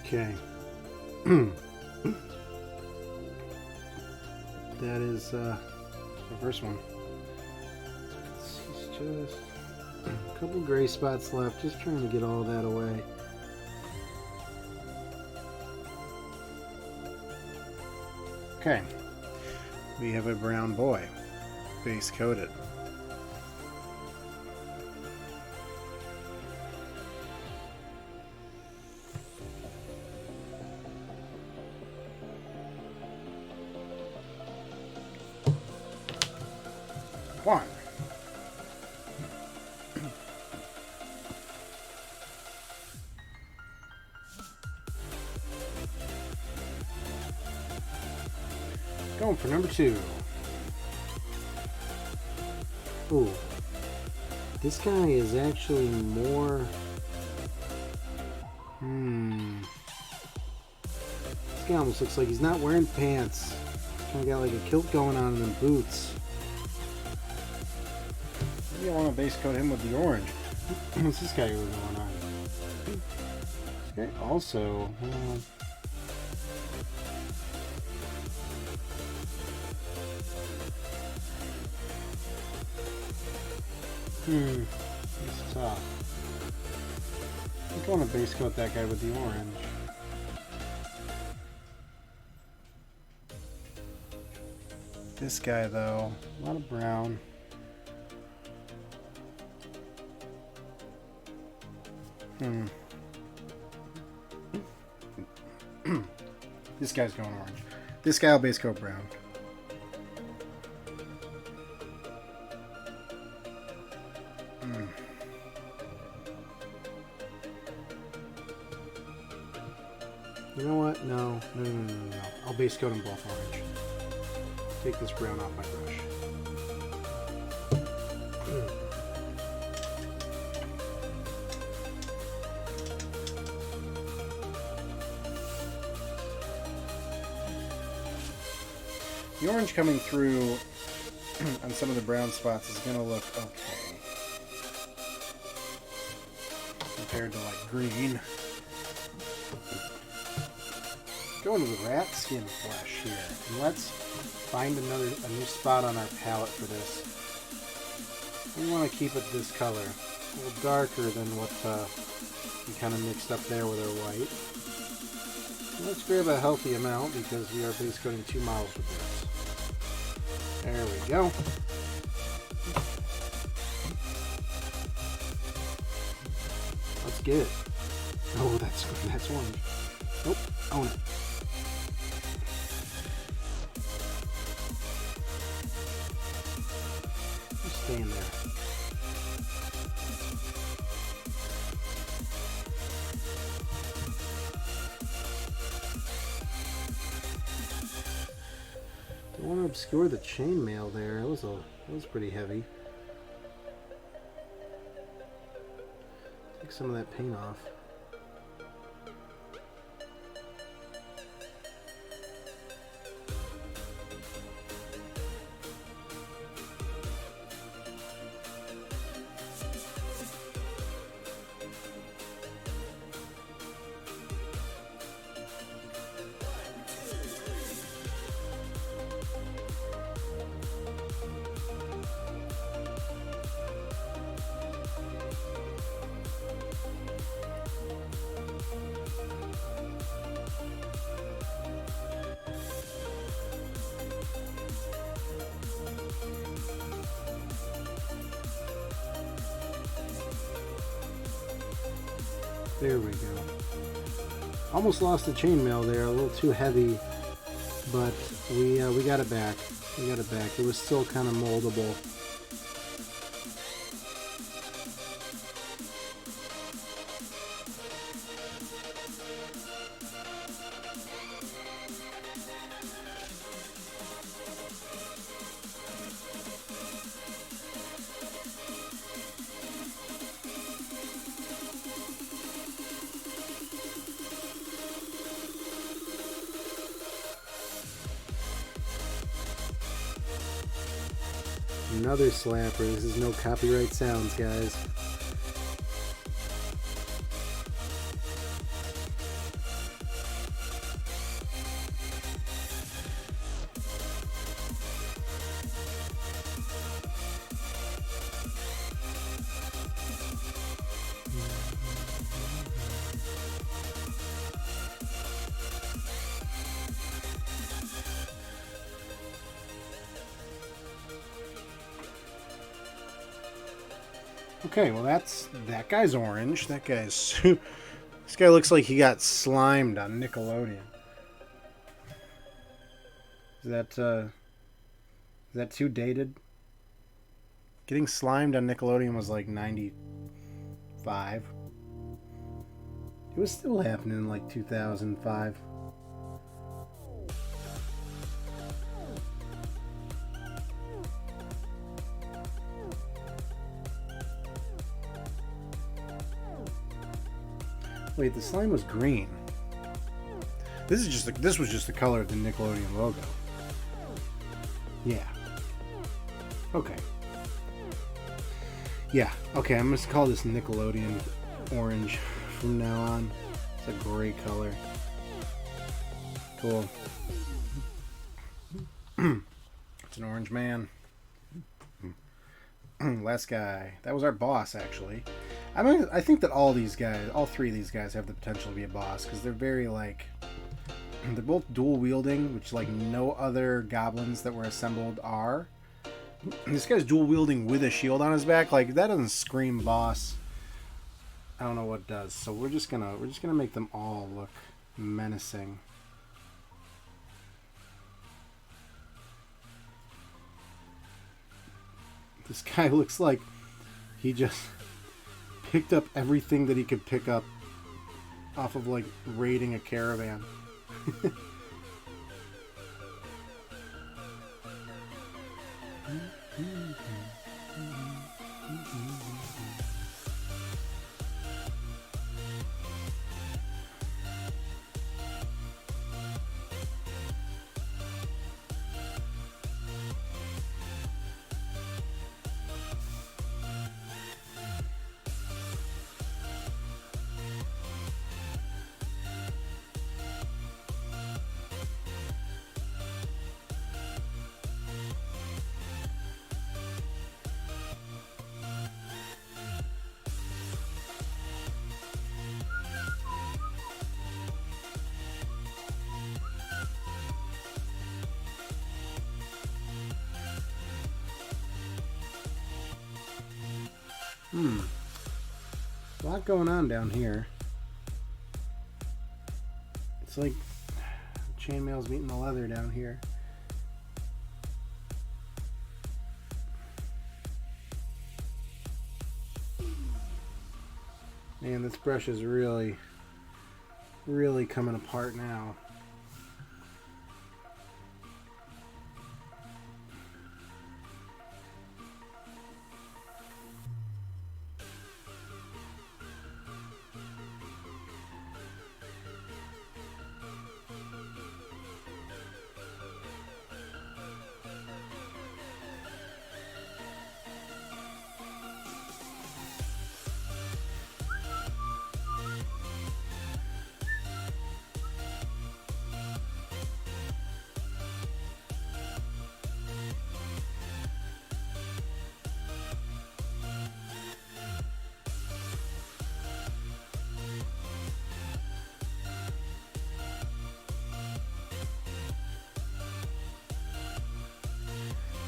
Okay. That is the first one. It's just a couple gray spots left, just trying to get all that away. Okay. We have a brown boy, base coated. One. Going for number two. Ooh. This guy is actually more... This guy almost looks like he's not wearing pants. Kind of got like a kilt going on and then boots. Maybe I want to base coat him with the orange. What's this guy really going on? This guy also... it's tough. I think I want to base coat that guy with the orange. This guy, though, A lot of brown. This guy's going orange. This guy will base coat brown. You know what? No. I'll base coat them both orange. Take this brown off my brush. The orange coming through on some of the brown spots is going to look okay. Compared to like green. Go into the rat skin flesh here. And let's find a new spot on our palette for this. We want to keep it this color. A little darker than what we kind of mixed up there with our white. And let's grab a healthy amount because we are base coating 2 models with this. There we go. Let's get it. Oh, that's orange. Nope, own it. Just stay in there. Don't want to obscure the chainmail there. It was pretty heavy. Take some of that paint off. There we go. Almost lost the chainmail there, a little too heavy, but we got it back. We got it back. It was still kind of moldable. Another slapper. This is no copyright sounds, guys. Okay, well that guy's orange. That guy's... This guy looks like he got slimed on Nickelodeon. Is that too dated? Getting slimed on Nickelodeon was like 95. It was still happening in like 2005. Wait, the slime was green. This was just the color of the Nickelodeon logo. Yeah. Okay. Yeah. Okay, I'm gonna call this Nickelodeon orange from now on. It's a gray color. Cool. It's an orange man. Last guy. That was our boss, actually. I think that all three of these guys have the potential to be a boss, because they're very, like... They're both dual wielding, which, like, no other goblins that were assembled are. This guy's dual wielding with a shield on his back. Like, that doesn't scream boss. I don't know what does. So we're just gonna make them all look menacing. This guy looks like he just picked up everything that he could pick up off of, like, raiding a caravan. A lot going on down here. It's like chainmail's meeting the leather down here. Man, this brush is really coming apart now.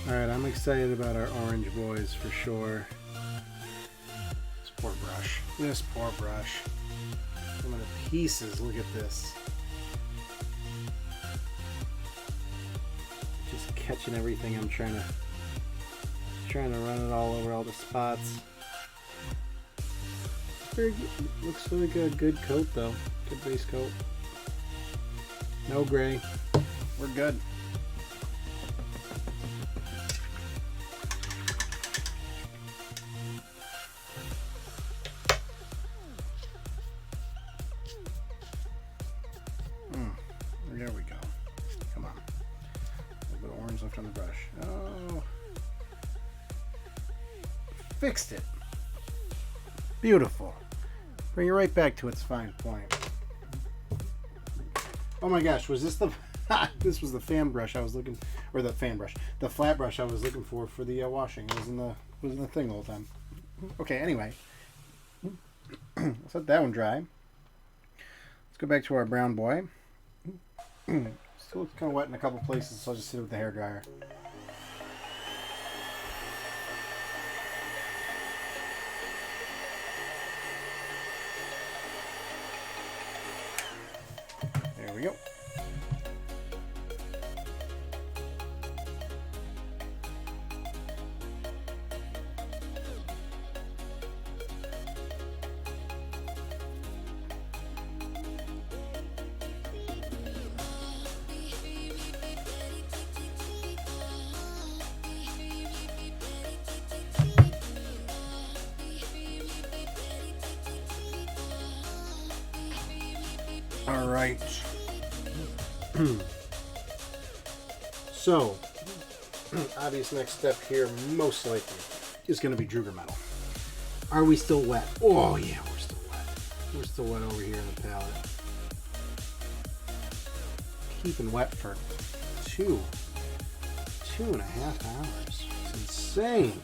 Alright, I'm excited about our orange boys for sure. This poor brush. This poor brush. Some of the pieces, look at this. Just catching everything. I'm trying to run it all over all the spots. Very good. Looks like a good coat though. Good base coat. No gray. We're good. There we go. Come on. A little bit of orange left on the brush. Oh. Fixed it. Beautiful. Bring it right back to its fine point. Oh my gosh, was this the... This was the fan brush I was looking... Or the fan brush. The flat brush I was looking for the washing. It was in the thing the whole time. Okay, anyway. Let's let that one dry. Let's go back to our brown boy. Still looks kind of wet in a couple places, so I'll just sit it with the hairdryer. There we go. So, obvious next step here, most likely, is going to be Druger metal. Are we still wet? Oh yeah, we're still wet. We're still wet over here in the palette. Keeping wet for 2.5 hours. It's insane.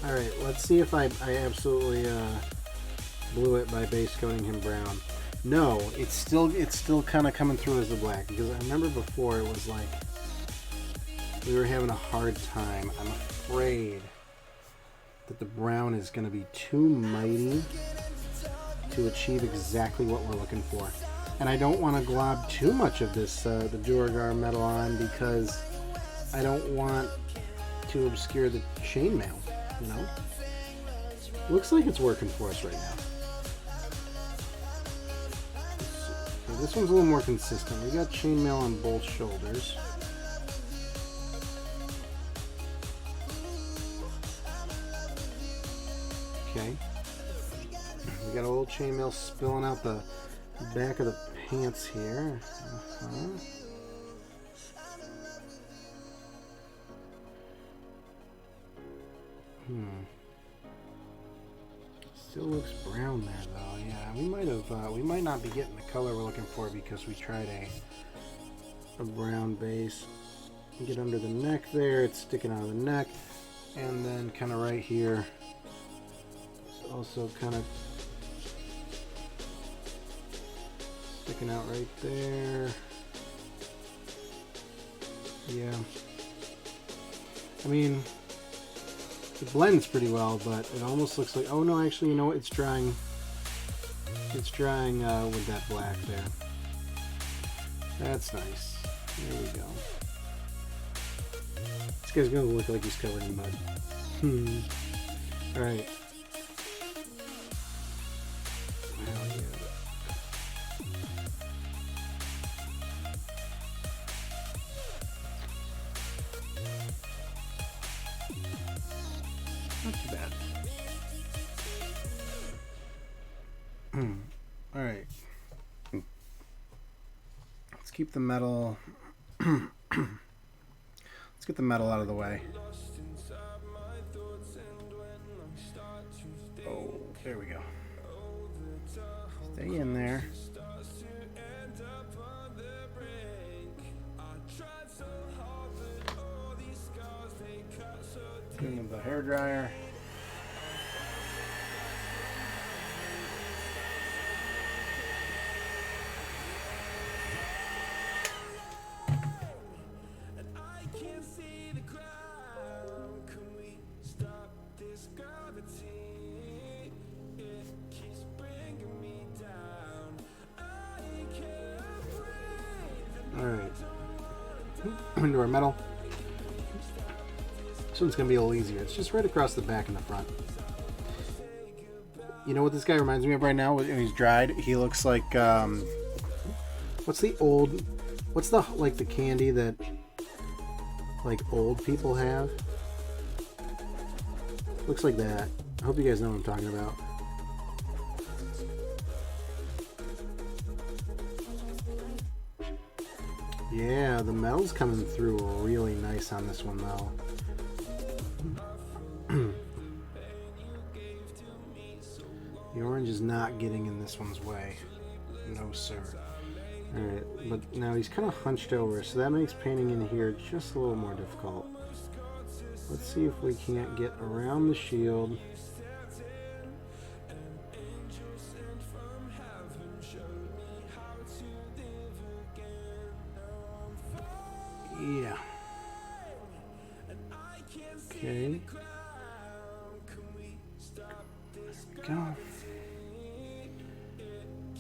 Alright, let's see if I absolutely blew it by base coating him brown. No, it's still kind of coming through as the black, because I remember before it was like we were having a hard time. I'm afraid that the brown is going to be too mighty to achieve exactly what we're looking for. And I don't want to glob too much of this, the Duergar metal on, because I don't want to obscure the chainmail, you know? Looks like it's working for us right now. Okay, this one's a little more consistent. We got chainmail on both shoulders. Okay. We got a little chainmail spilling out the back of the pants here. Still looks brown there though. Yeah, we might not be getting the color we're looking for because we tried a brown base. You get under the neck there, it's sticking out of the neck, and then kind of right here, it's also kind of sticking out right there. Yeah. I mean, it blends pretty well, but it almost looks like, oh no, actually, you know what? It's drying. It's drying with that black there. That's nice. There we go. This guy's gonna look like he's covered in mud. Alright. Hell yeah. Not too bad. Alright. Let's keep the metal. Let's get the metal out of the way. Oh, there we go. Stay in there. Clean the hair dryer. Alright. Into our metal. This one's going to be a little easier. It's just right across the back and the front. You know what this guy reminds me of right now when he's dried? He looks like, what's the, like, the candy that, like, old people have? Looks like that. I hope you guys know what I'm talking about. Yeah, the metal's coming through really nice on this one, though. The orange is not getting in this one's way. No, sir. Alright, but now he's kind of hunched over, so that makes painting in here just a little more difficult. Let's see if we can't get around the shield. Yeah. Okay. Go.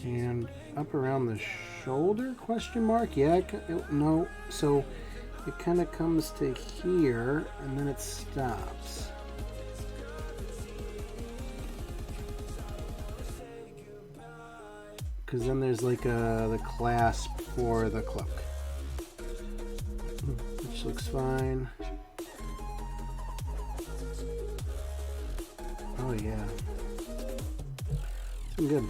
And up around the shoulder, question mark? Yeah, no. So it kind of comes to here and then it stops. Because then there's like the clasp for the cloak, which looks fine. Oh yeah, it's been good.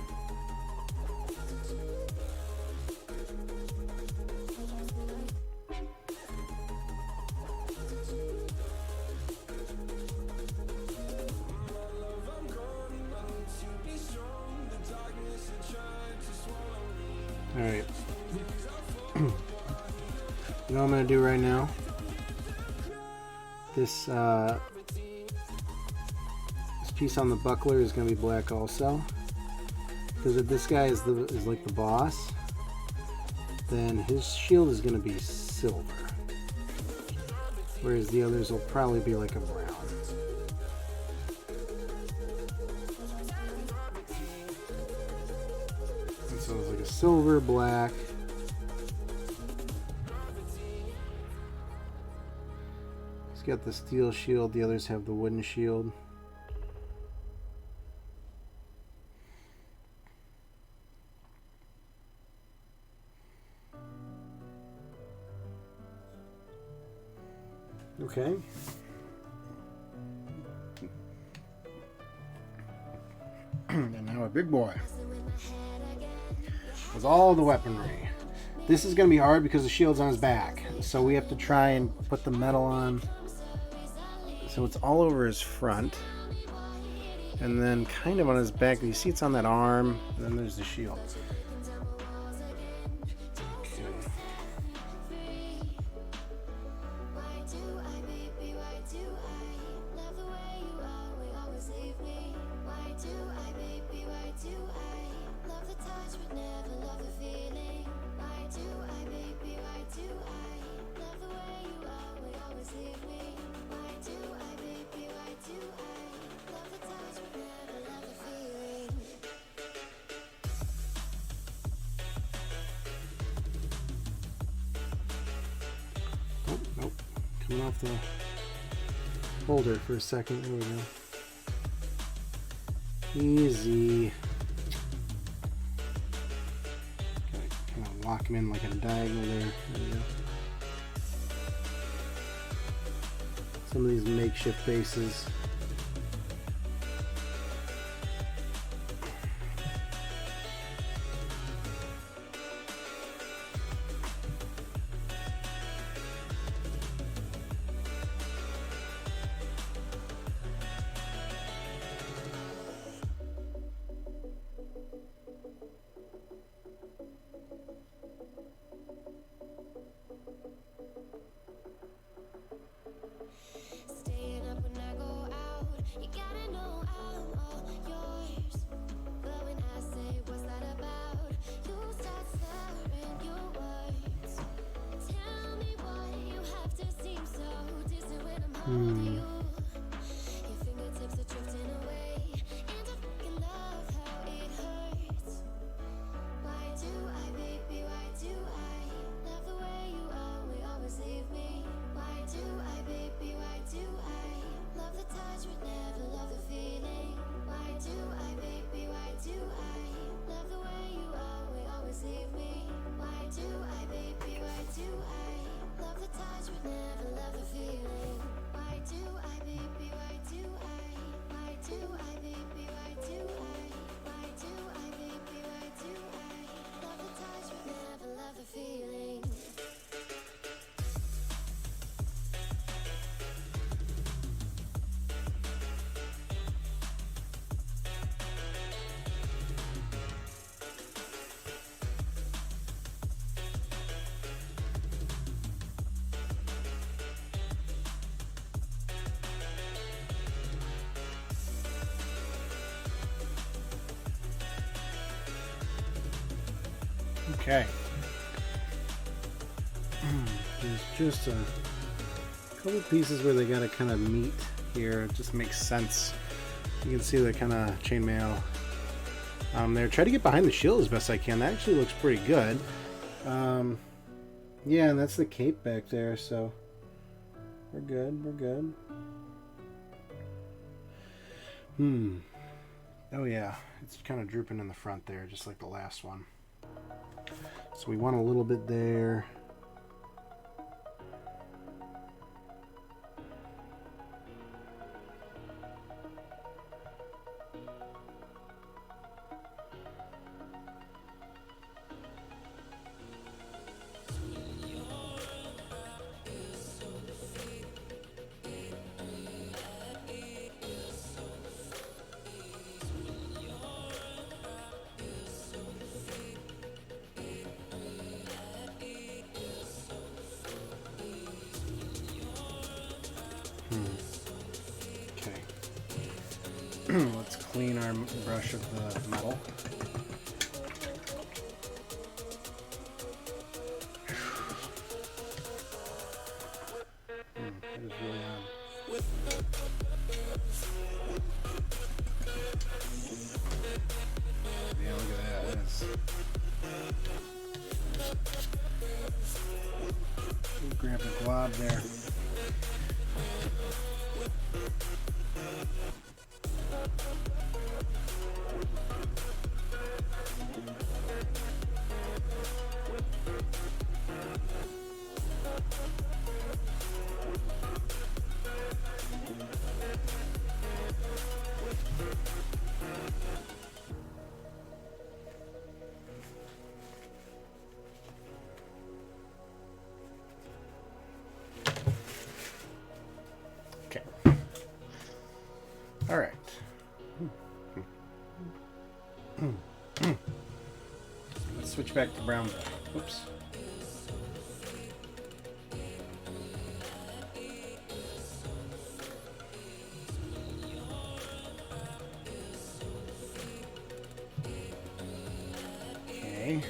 Alright. You know what I'm going to do right now? This piece on the buckler is going to be black also. Because if this guy is like the boss, then his shield is going to be silver. Whereas the others will probably be like a brown. And so it's like a silver, black. He's got the steel shield, the others have the wooden shield. Okay. And now a big boy. With all the weaponry. This is going to be hard because the shield's on his back. So we have to try and put the metal on. So it's all over his front. And then kind of on his back. You see it's on that arm. And then there's the shield. Nope. Coming off the holder for a second. There we go. Easy. Gotta kind of lock him in like a diagonal there. There we go. Some of these makeshift bases. Okay. There's just a couple pieces where they gotta kind of meet here. It just makes sense. You can see the kind of chainmail there. Try to get behind the shield as best I can. That actually looks pretty good. Yeah, and that's the cape back there, so we're good. We're good. Oh yeah, it's kind of drooping in the front there, just like the last one. So we want a little bit there. Okay. Let's clean our brush of the metal. That is really on. Yeah, look at that. That is... Grab a glob there. All right. Let's switch back to brown. Oops. Okay.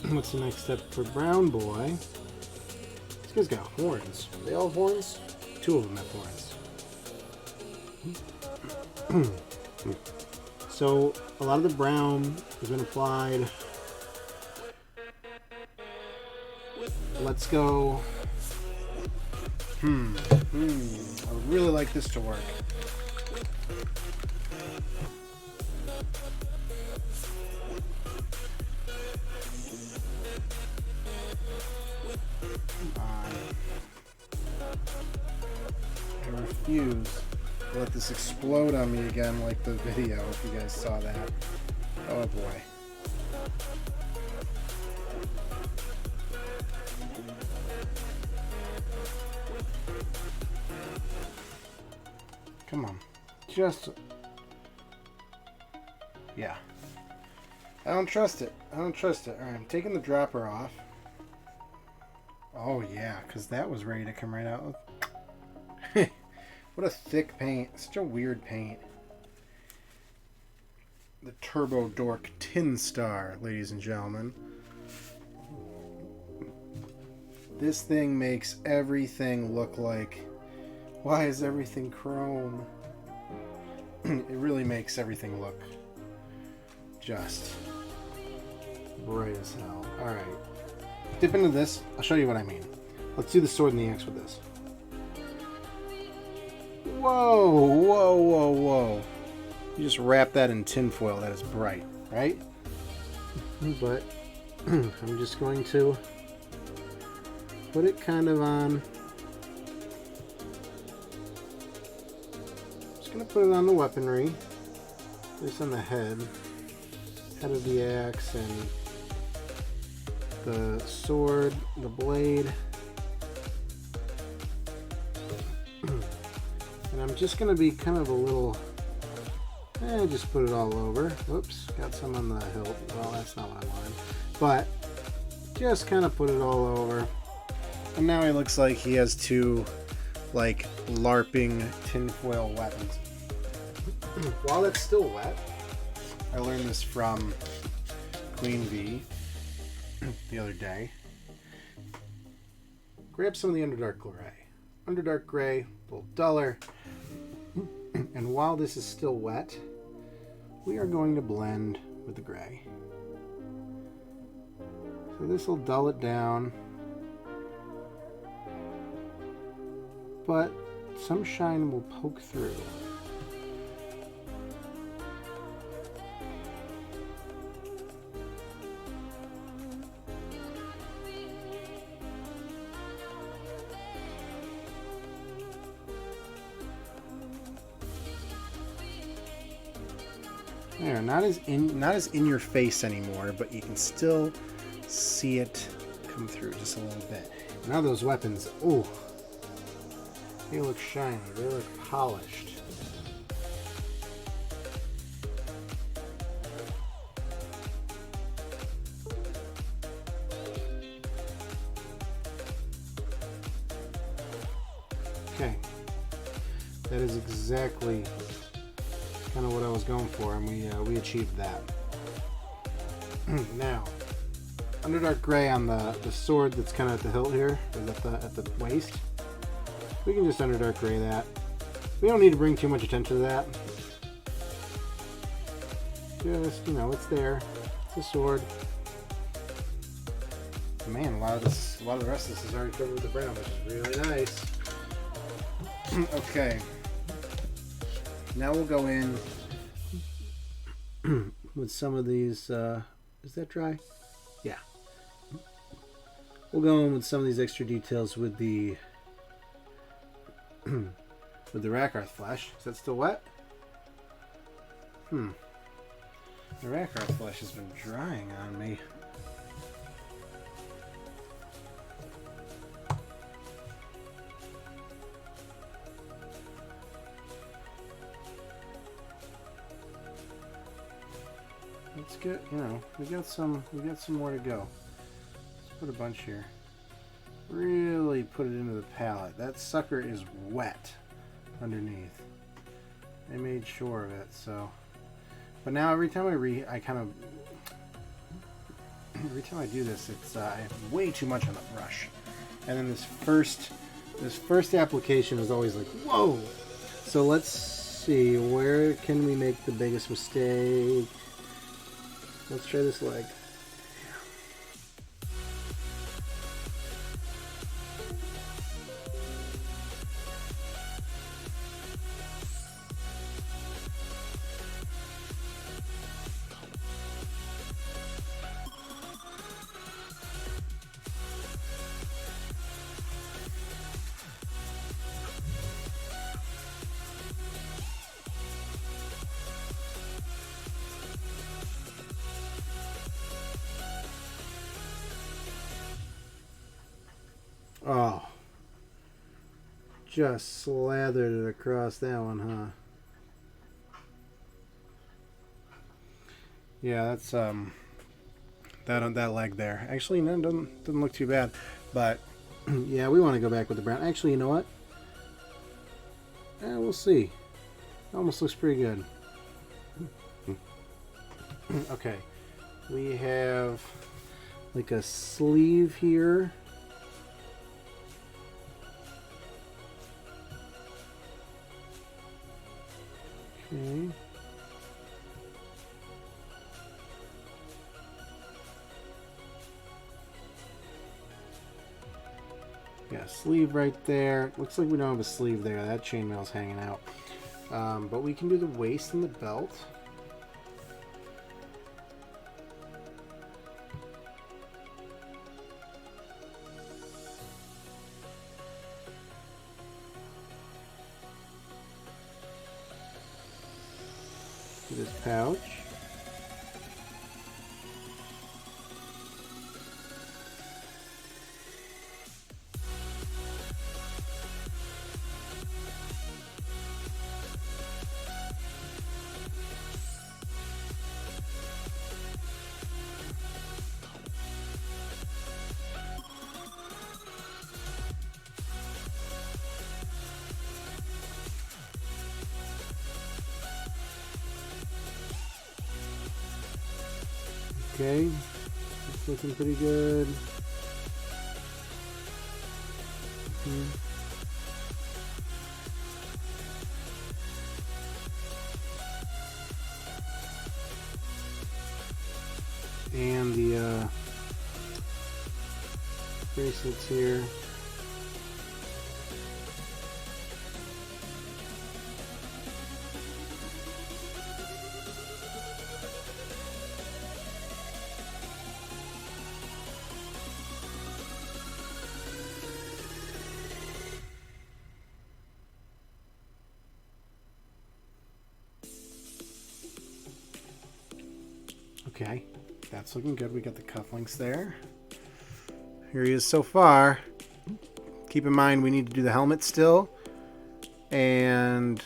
What's the next step for brown boy? This guy's got horns. They all have horns? 2 of them have horns. So a lot of the brown has been applied. Let's go. I would really like this to work. I refuse to let this explode on me again like the video, if you guys saw that. Oh boy. Come on. Just... Yeah. I don't trust it. I don't trust it. Alright, I'm taking the dropper off. Oh yeah, because that was ready to come right out. What a thick paint. Such a weird paint. The Turbo Dork Tin Star, ladies and gentlemen. This thing makes everything look like... Why is everything chrome? It really makes everything look just bright as hell. Alright. Dip into this. I'll show you what I mean. Let's do the sword and the axe with this. Whoa, whoa, whoa, whoa. You just wrap that in tinfoil. That is bright, right? But I'm just going to put it kind of on. Just going to put it on the weaponry. This on the head of the axe and the sword, the blade. And I'm just going to be kind of a little, just put it all over. Whoops, got some on the hilt. Well, that's not what I wanted. But just kind of put it all over. And now he looks like he has 2, like, LARPing tinfoil weapons. While it's still wet, I learned this from Queen V the other day. Grab some of the Underdark Gray. Underdark Gray, a little duller. And while this is still wet, we are going to blend with the gray. So this will dull it down. But some shine will poke through. There, not as in your face anymore, but you can still see it come through just a little bit. Now those weapons, ooh, they look shiny, they look polished. Okay. That is exactly kind of what I was going for, and we achieved that. Now, Underdark Gray on the sword that's kind of at the hilt here, is at the waist. We can just Underdark Gray that. We don't need to bring too much attention to that. Just, you know, it's there. It's a sword. Man, a lot of the rest of this is already covered with the brown, which is really nice. Okay. Now we'll go in with some of these. Is that dry? Yeah. We'll go in with some of these extra details with the with the Rakarth flesh. Is that still wet? The Rakarth flesh has been drying on me. Let's get, you know, we got some more to go. Let's put a bunch here. Really put it into the palette. That sucker is wet underneath. I made sure of it, so. But now every time every time I do this, it's I have way too much on the brush. And then this first application is always like, whoa. So let's see, where can we make the biggest mistake? Let's try this leg. Oh, just slathered it across that one, huh? Yeah, that's that leg there. Actually, no, doesn't look too bad, but yeah, we want to go back with the brown. Actually, you know what? We'll see. Almost looks pretty good. Okay, we have like a sleeve here. Okay. Yeah, sleeve right there. Looks like we don't have a sleeve there. That chainmail's hanging out. But we can do the waist and the belt. This pouch. Okay, it's looking pretty good. And the bracelets here. Okay, that's looking good. We got the cufflinks there. Here he is so far. Keep in mind we need to do the helmet still, and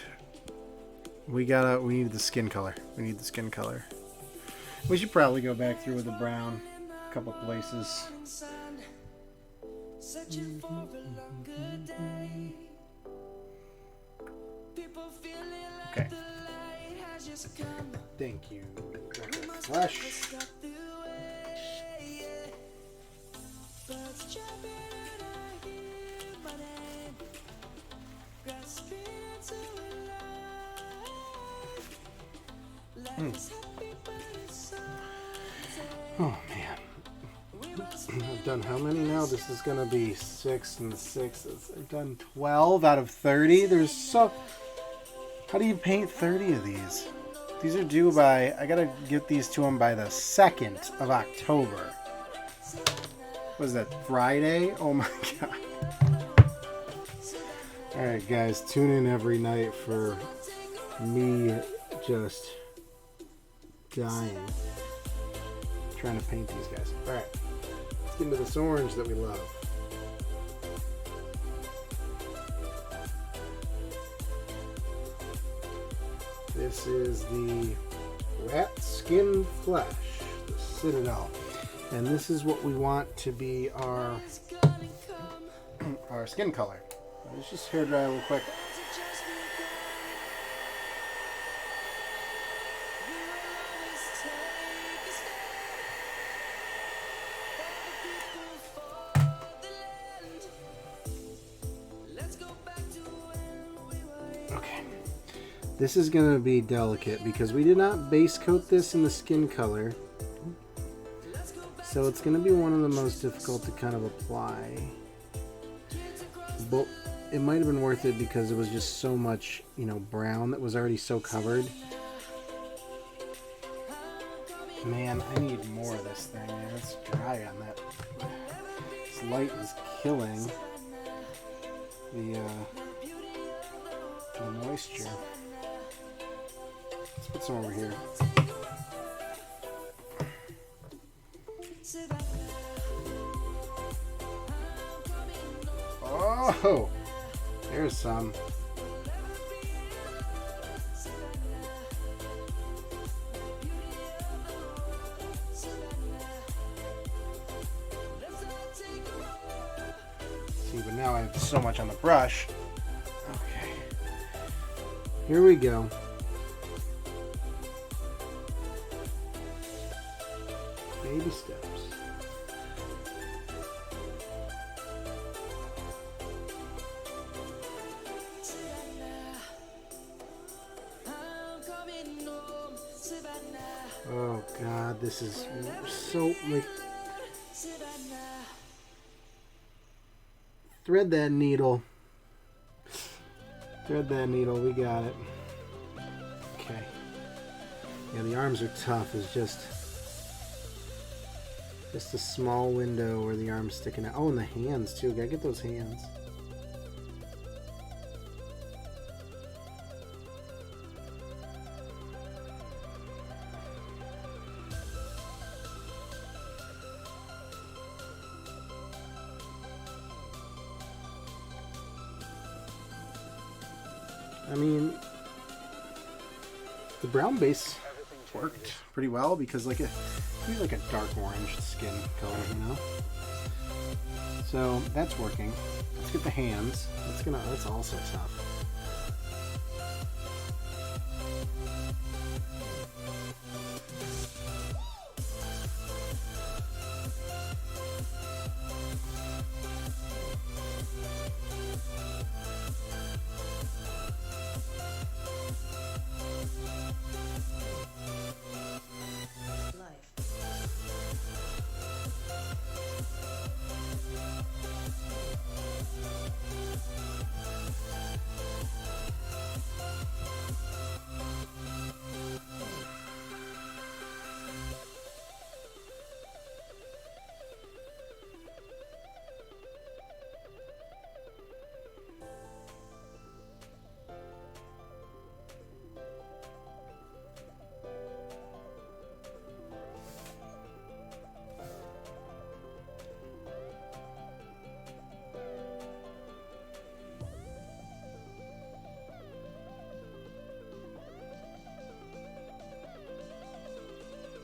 we need the skin color. We need the skin color. We should probably go back through with the brown a couple places. Searching for a longer day. Okay. Thank you. Flesh. Oh man. I've done how many now? This is gonna be 6 and 6. I've done 12 out of 30. There's so... How do you paint 30 of these? These are due by... I gotta get these to them by the 2nd of October. What is that, Friday? Oh my god. Alright guys, tune in every night for me just dying trying to paint these guys. Alright, let's get into this orange that we love. This is the rat skin flesh, the Citadel. And this is what we want to be our skin color. Let's just hair dry real quick. Okay. This is going to be delicate because we did not base coat this in the skin color. So it's going to be one of the most difficult to kind of apply. But it might have been worth it because it was just so much, you know, brown that was already so covered. Man, I need more of this thing. Man. It's dry on that. This light is killing the moisture. Let's put some over here. Oh, there's some. See, but now I have so much on the brush. Okay, here we go. Baby steps. Oh god, this is so like... Thread that needle. Thread that needle, we got it. Okay. Yeah, the arms are tough. It's just a small window where the arm's sticking out. Oh, and the hands too. Gotta get those hands. I mean, the brown base worked pretty well because like a dark orange skin color, you know. So that's working. Let's get the hands. That's also tough.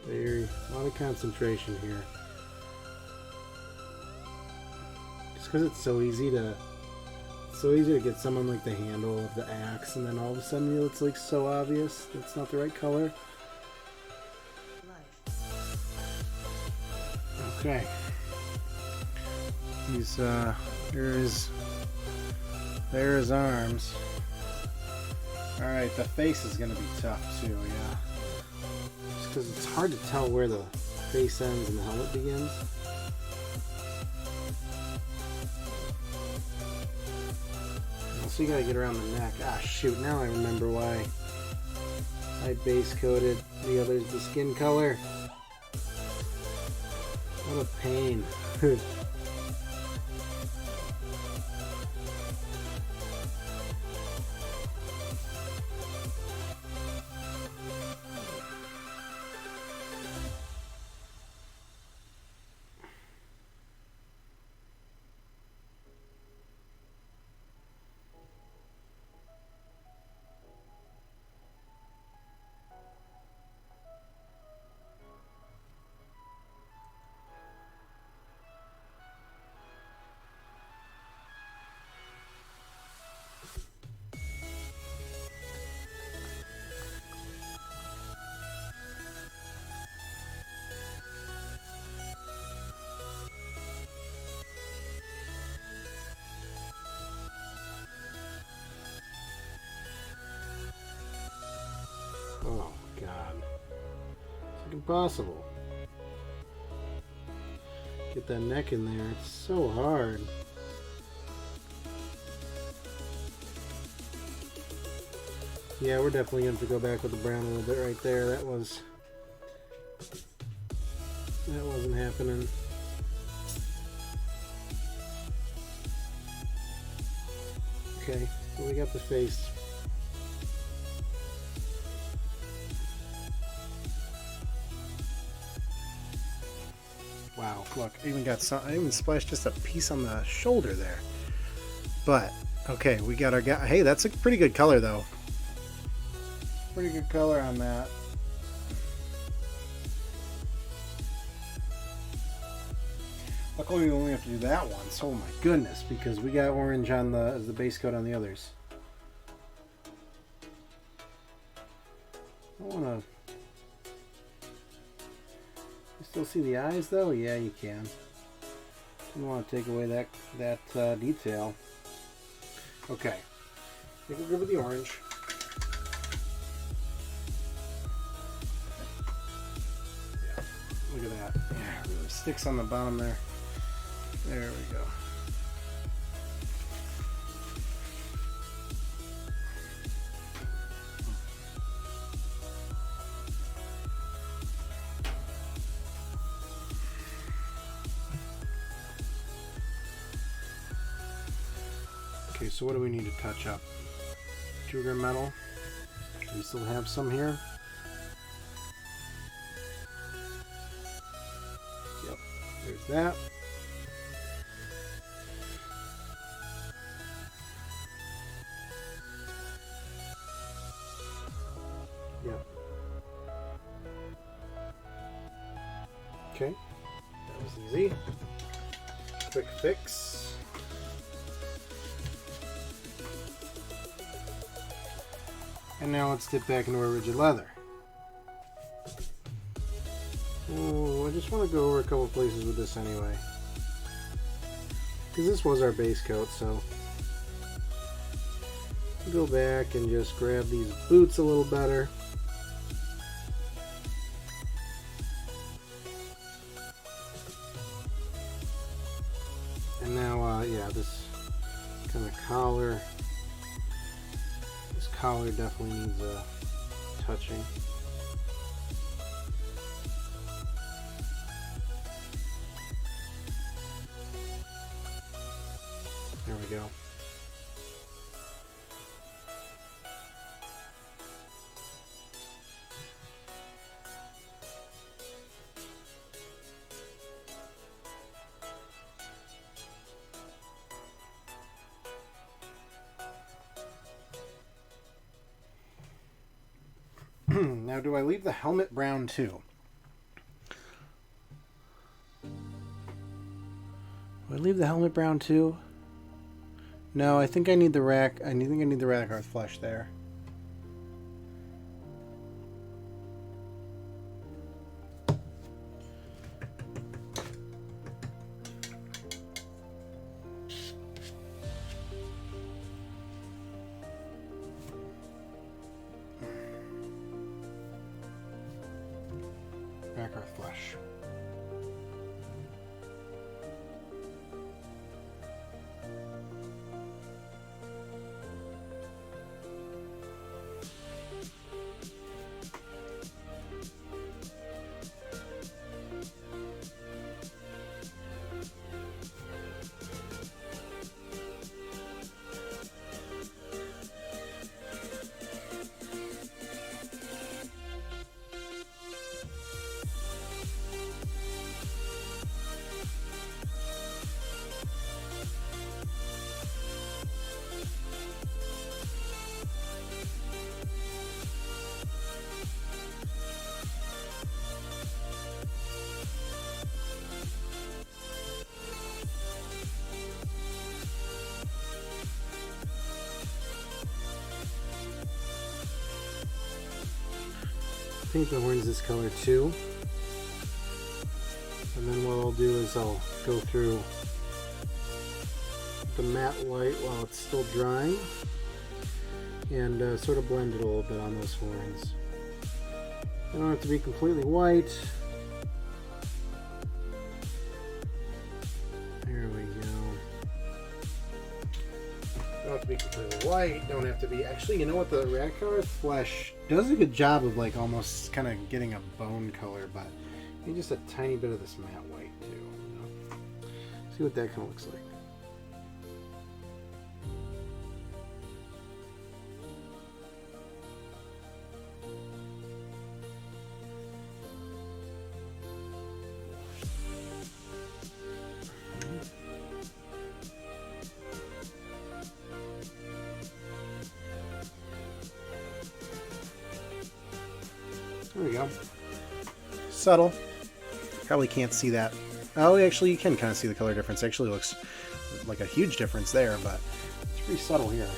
A lot of concentration here. Just because it's so easy to It's so easy to get someone like the handle of the axe, and then all of a sudden it's like so obvious it's not the right color. Okay. He's there his arms. Alright, the face is gonna be tough too, yeah. Just because it's hard to tell where the face ends and the helmet begins. So you gotta get around the neck. Ah, shoot, now I remember why I base coated the others the skin color. What a pain. Oh, God. It's like impossible. Get that neck in there. It's so hard. Yeah, we're definitely going to have to go back with the brown a little bit right there. That wasn't happening. Okay, so we got the face. Wow, look, I even got some. I even splashed just a piece on the shoulder there. But okay, we got our guy. Hey, that's a pretty good color though. Pretty good color on that. Luckily, we only have to do that once. Oh my goodness, Because we got orange on the as the base coat on the others. I want to. You still see the eyes though? Yeah, you can. You want to take away that detail. Okay. Take a grip of the orange. look at that. Yeah, it sticks on the bottom there. There we go. Okay, so what do we need to touch up? 2 gram metal. We still have some here. Yep, there's that. Yep. Okay, that was easy. Quick fix. And now let's dip back into our rigid leather. Oh, I just want to go over a couple places with this anyway. Because this was our base coat, so go back and just grab these boots a little better. And now, yeah, this kind of collar. This collar definitely needs touching. There we go. Now, do I leave the helmet brown too? Do I leave the helmet brown too? No, I think I need the rack. I think I need the rack hearth flesh there. Rack hearth flesh. Paint the horns this color too. And then what I'll do is I'll go through the matte white while it's still drying and sort of blend it a little bit on those horns. They don't have to be completely white. There we go. Don't have to be completely white. Don't have to be. Actually, you know what? The rack hearth flesh does a good job of like almost kind of getting a bone color, but you need just a tiny bit of this matte white too. You know? See what that kind of looks like. There we go. Subtle. Probably can't see that. Oh, actually, you can kind of see the color difference. Actually, looks like a huge difference there, but it's pretty subtle here.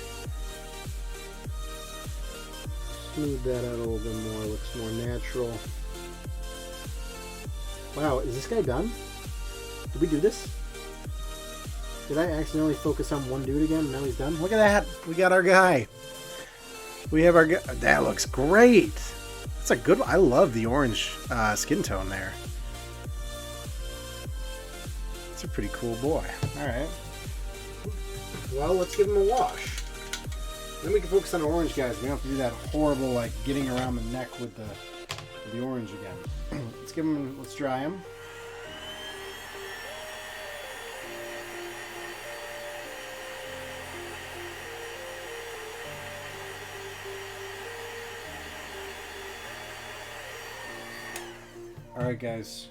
Smooth that out a little bit more. Looks more natural. Wow, is this guy done? Did we do this? Did I accidentally focus on one dude again? Now he's done? Look at that! We got our guy! We have our guy. That looks great! That's a good one. I love the orange skin tone there. It's a pretty cool boy. Alright. Well, let's give him a wash. Then we can focus on the orange guys. We don't have to do that horrible, like, getting around the neck with the orange again. Let's dry him. Alright guys,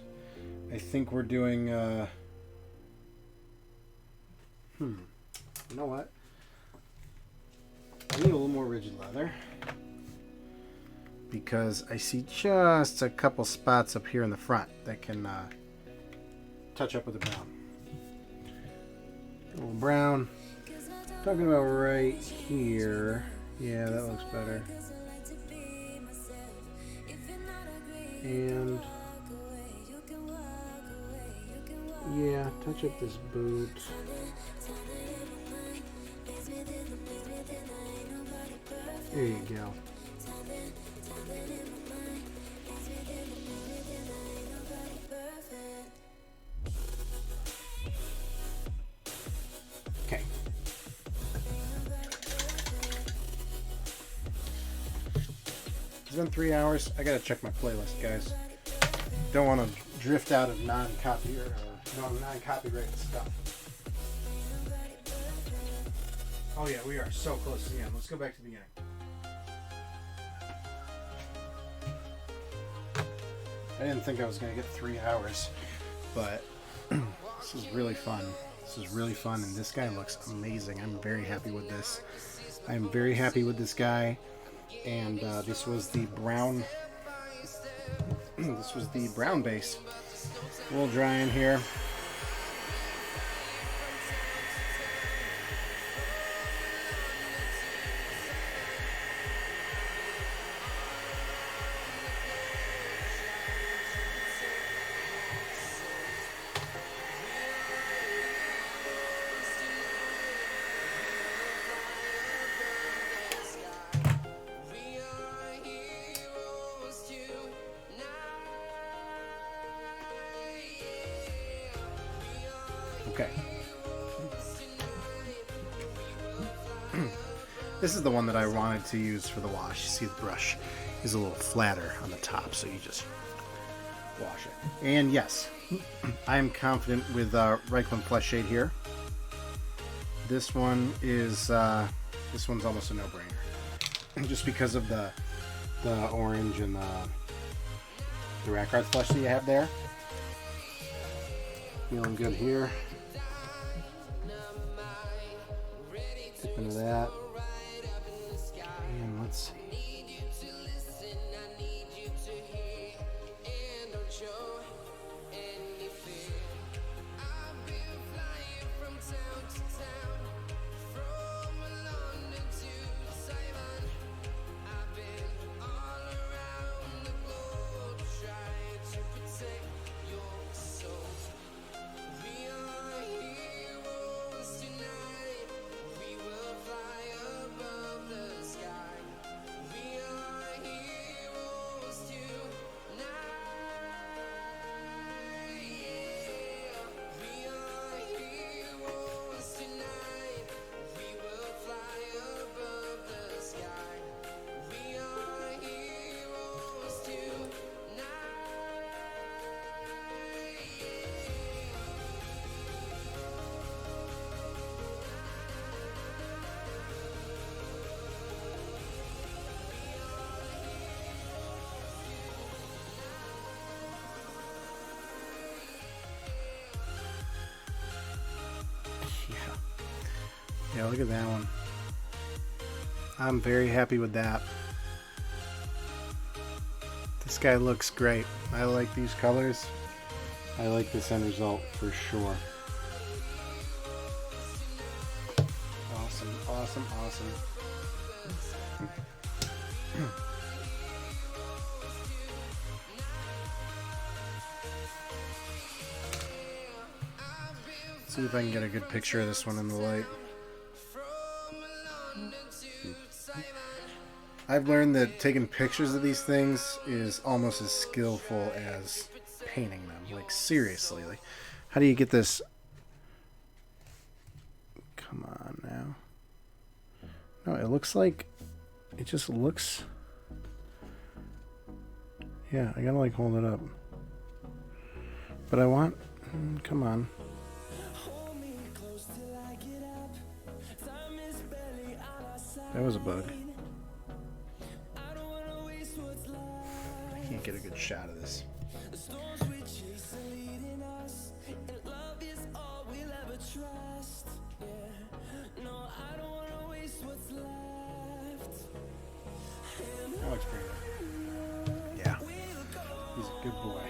I think we're doing, you know what? I need a little more rigid leather because I see just a couple spots up here in the front that can touch up with the brown. A little brown. Talking about right here. Yeah, that looks better. And yeah, touch up this boot. There you go. Okay. It's been 3 hours. I gotta check my playlist, guys. Don't want to drift out of non-copyrighted stuff. Oh yeah, we are so close to the end. Let's go back to the beginning. I didn't think I was going to get 3 hours, but this is really fun. This is really fun, and this guy looks amazing. I'm very happy with this. I'm very happy with this guy, and this was the brown. This was the brown base. A little dry in here. Okay. This is the one that I wanted to use for the wash. You see the brush is a little flatter on the top, so you just wash it. And yes, I am confident with Reikland Flesh Shade here. This one is this one's almost a no-brainer, just because of the orange and the Rackard flesh that you have there. Feeling good here. Tip into that. And let's see. Yeah, look at that one. I'm very happy with that. This guy looks great. I like these colors. I like this end result for sure. Awesome, awesome, awesome. See if I can get a good picture of this one in the light. I've learned that taking pictures of these things is almost as skillful as painting them. Like, seriously. Like, how do you get this? Come on now. No, it looks like... It just looks... Yeah, I gotta, like, hold it up. But I want... Come on. That was a bug. I can't get a good shot of this. That looks pretty good. Yeah. He's a good boy.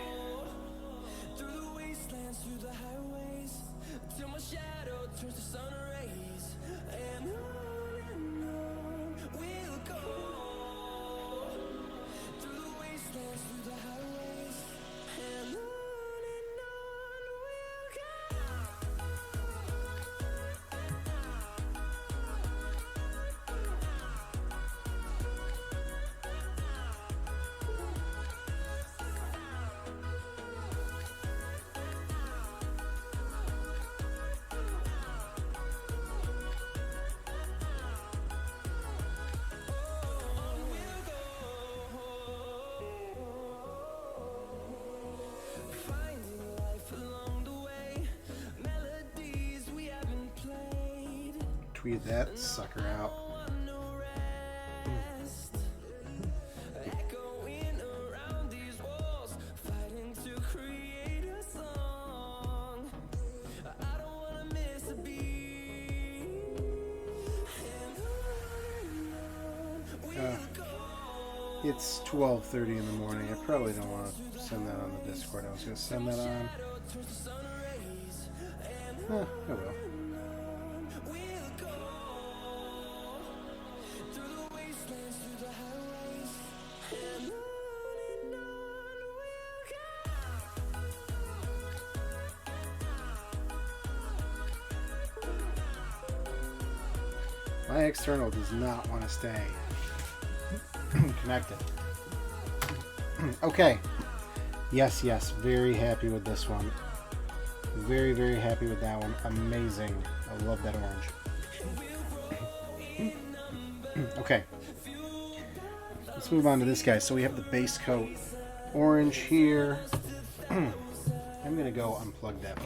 Tweet that sucker out. It's 12:30 in the morning. I probably don't want to send that on the Discord. I was going to send that on. I will. My external does not want to stay connected. Okay. Yes, very happy with this one. very, very happy with that one. Amazing. I love that orange. Okay. Let's move on to this guy. So we have the base coat orange here. I'm going to go unplug that.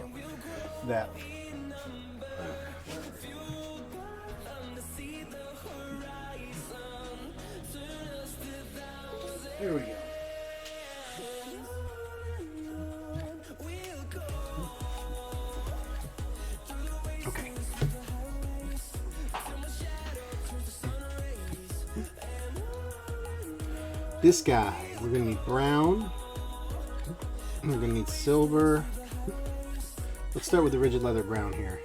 There we go. Okay. This guy, we're going to need brown. We're going to need silver. Let's start with the rigid leather brown here.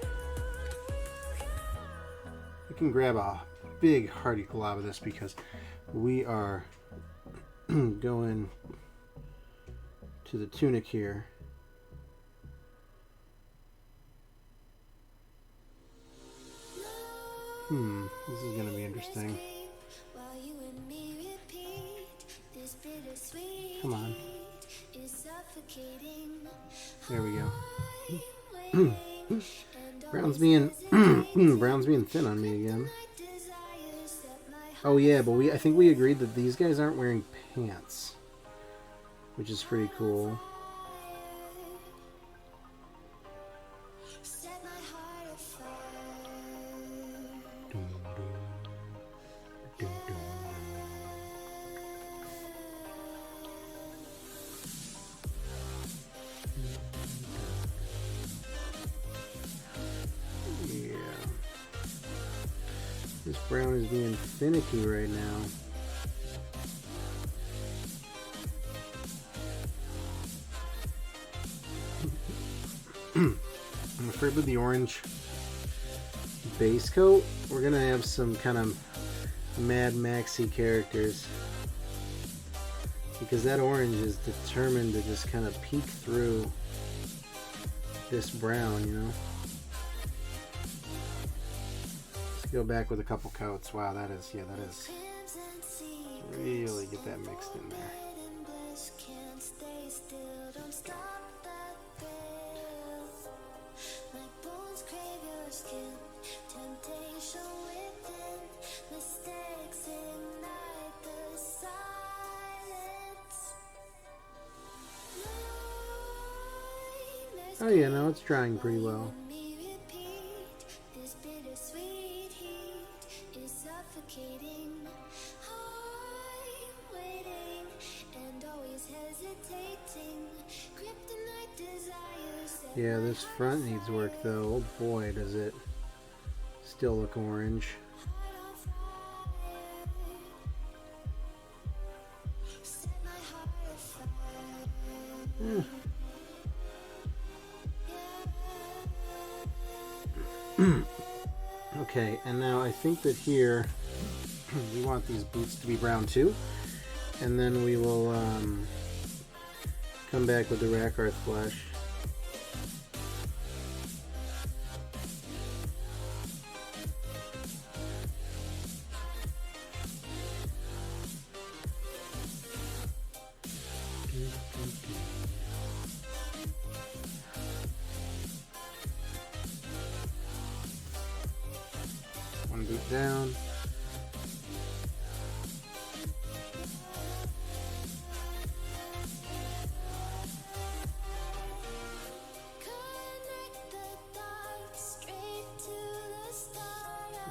We can grab a big hearty glob of this because we are going to the tunic here. This is going to be interesting. Come on. There we go. Brown's being Brown's being thin on me again. Oh yeah, but I think we agreed that these guys aren't wearing pants, which is pretty cool. This brown is being finicky right now. I'm afraid with the orange base coat, we're gonna have some kind of Mad Maxy characters. Because that orange is determined to just kind of peek through this brown, you know? Go back with a couple coats. Wow, that is really get that mixed in there. Oh yeah, no, it's drying pretty well. Yeah, this front needs work though. Oh boy, does it still look orange. Okay, and now I think that here we want these boots to be brown too, and then we will come back with the Rakarth flesh. One boot down.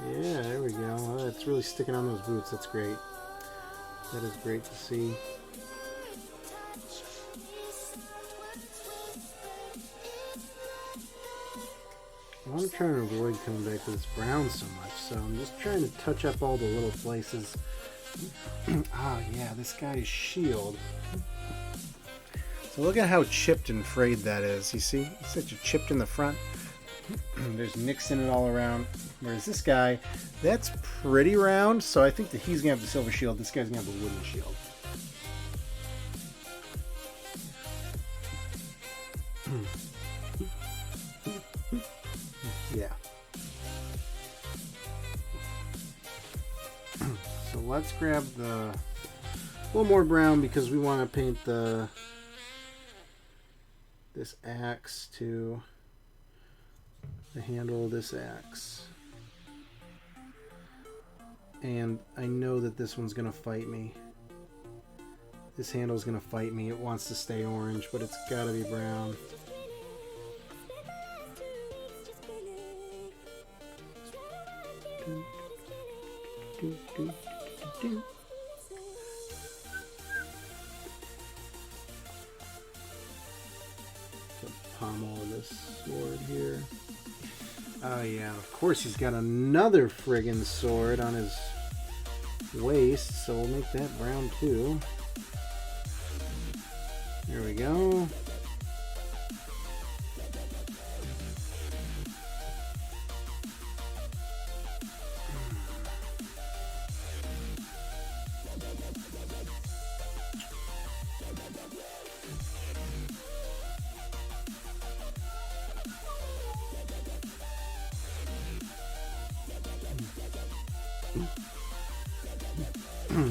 Yeah, there we go. Well, that's really sticking on those boots. That's great. That is great to see. I'm trying to avoid coming back to this brown so much, so I'm just trying to touch up all the little places. Ah, yeah, this guy's shield. So look at how chipped and frayed that is. You see? It's such a chipped in the front. There's nicks in it all around. Whereas this guy, that's pretty round, so I think that he's going to have the silver shield. This guy's going to have the wooden shield. Yeah. So let's grab a little more brown because we want to paint this axe too. the handle of this axe. And I know that this one's gonna fight me. This handle's gonna fight me. It wants to stay orange, but it's gotta be brown. The pommel of this sword here. Oh yeah, of course he's got another friggin' sword on his waist, so we'll make that brown too. There we go.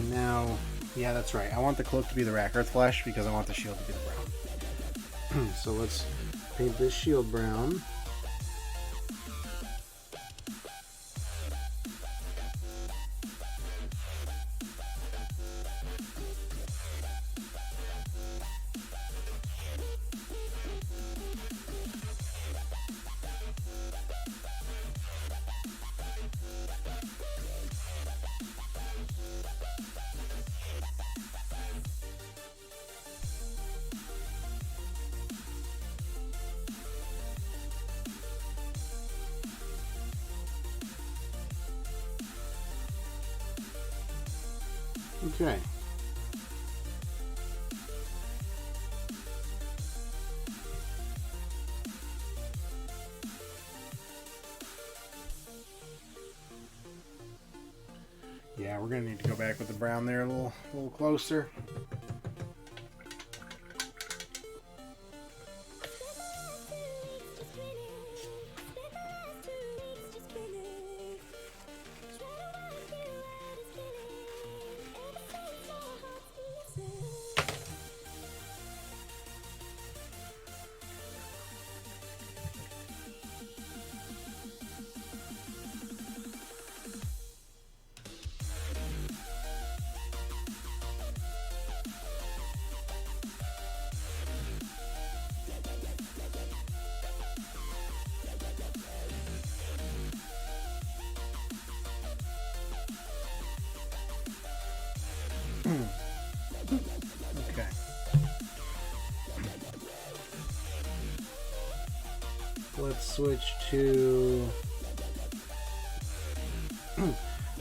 Now, yeah, that's right. I want the cloak to be the rack earth flesh because I want the shield to be the brown. So let's paint this shield brown. Okay. Yeah, we're gonna need to go back with the brown there a little closer. Okay. Let's switch to...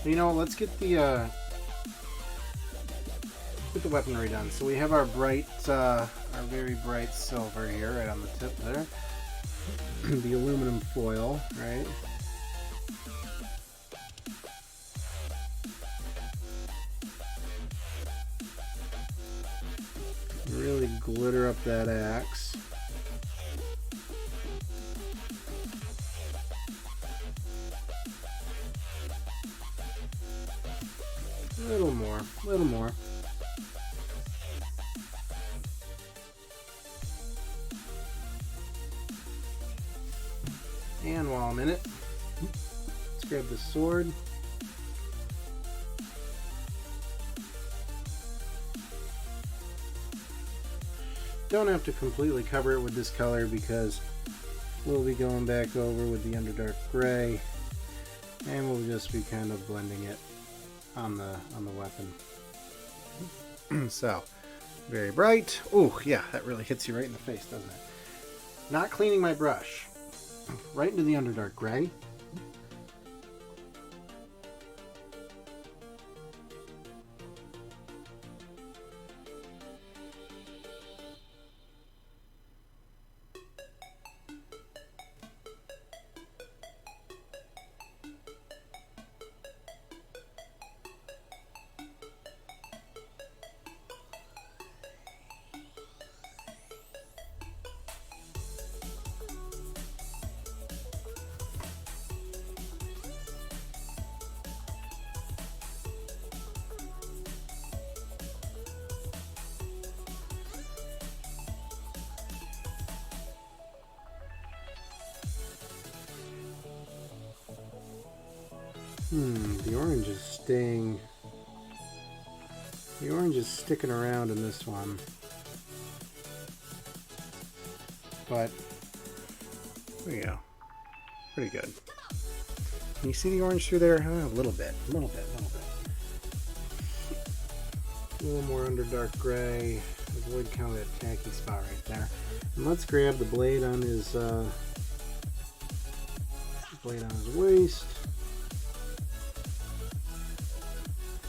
You know, let's get the weaponry done. So we have our bright, our very bright silver here, right on the tip there. The aluminum foil, right? Really glitter up that axe. A little more, a little more. And while I'm in it, let's grab the sword. Don't have to completely cover it with this color because we'll be going back over with the Underdark Gray, and we'll just be kind of blending it on the weapon. So, very bright. Oh yeah, that really hits you right in the face, doesn't it? Not cleaning my brush. Right into the Underdark Gray. The orange is staying. The orange is sticking around in this one. But there you go. Pretty good. Can you see the orange through there? A little bit. A little bit. A little more under dark gray. Avoid kind of that tacky spot right there. And let's grab the blade on his waist.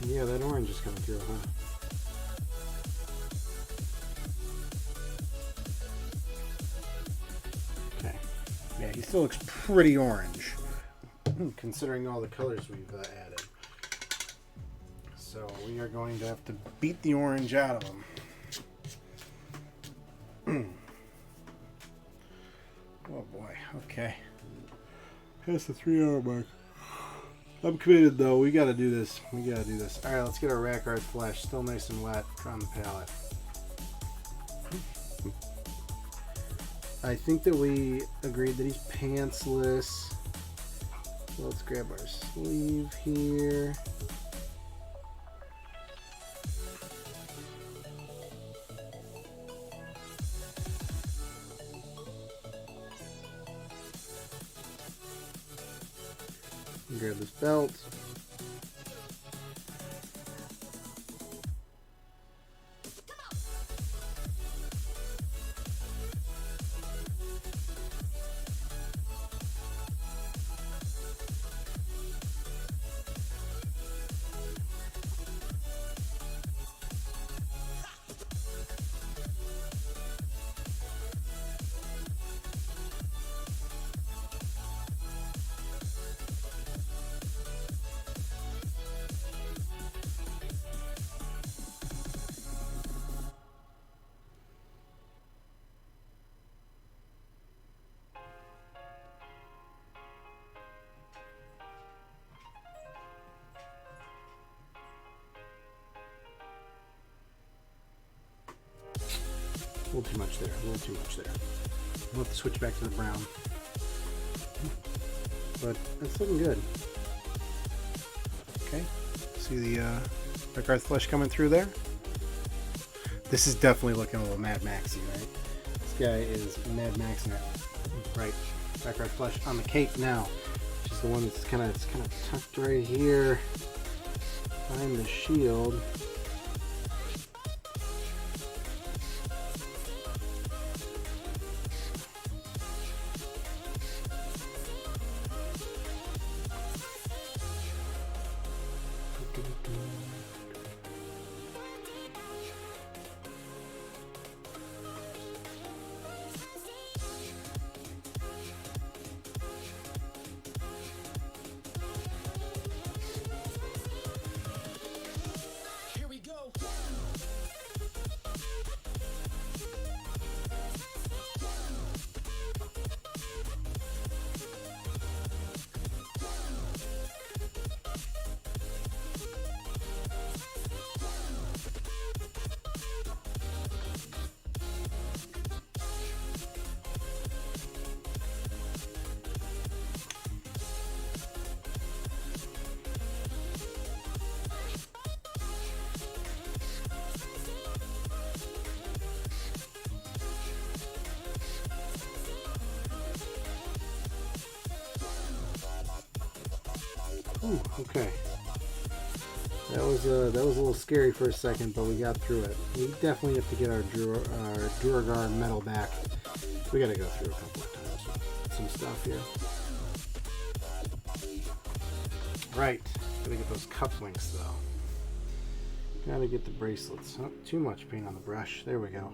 Yeah, that orange is coming through, huh? Okay. Yeah, he still looks pretty orange, considering all the colors we've added. So we are going to have to beat the orange out of him. Oh boy, okay. Past the 3-hour mark. I'm committed though, we gotta do this. Alright, let's get our rack art flesh, still nice and wet on the palette. I think that we agreed that he's pantsless. So let's grab our sleeve here. Grab this belt. A little too much there, We'll have to switch back to the brown. But it's looking good. Okay, see the dark earth flesh coming through there? This is definitely looking a little Mad Maxy, right? This guy is Mad Maxing it. Right, dark earth flesh on the cape now. Which is the one that's kind of tucked right here behind the shield. Ooh, okay. That was a little scary for a second, but we got through it. We definitely have to get our Duragar metal back. We gotta go through a couple of times with some stuff here. Right, gotta get those cufflinks though. Gotta get the bracelets. Oh, too much paint on the brush. There we go.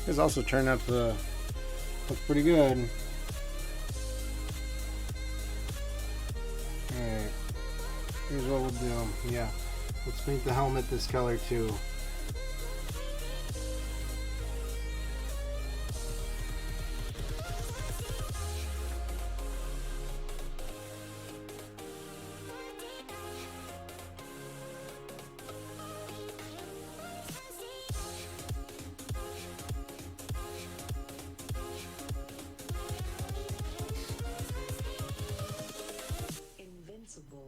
This also turned out to look pretty good. Alright. Here's what we'll do. Yeah. Let's paint the helmet this color too. Invincible.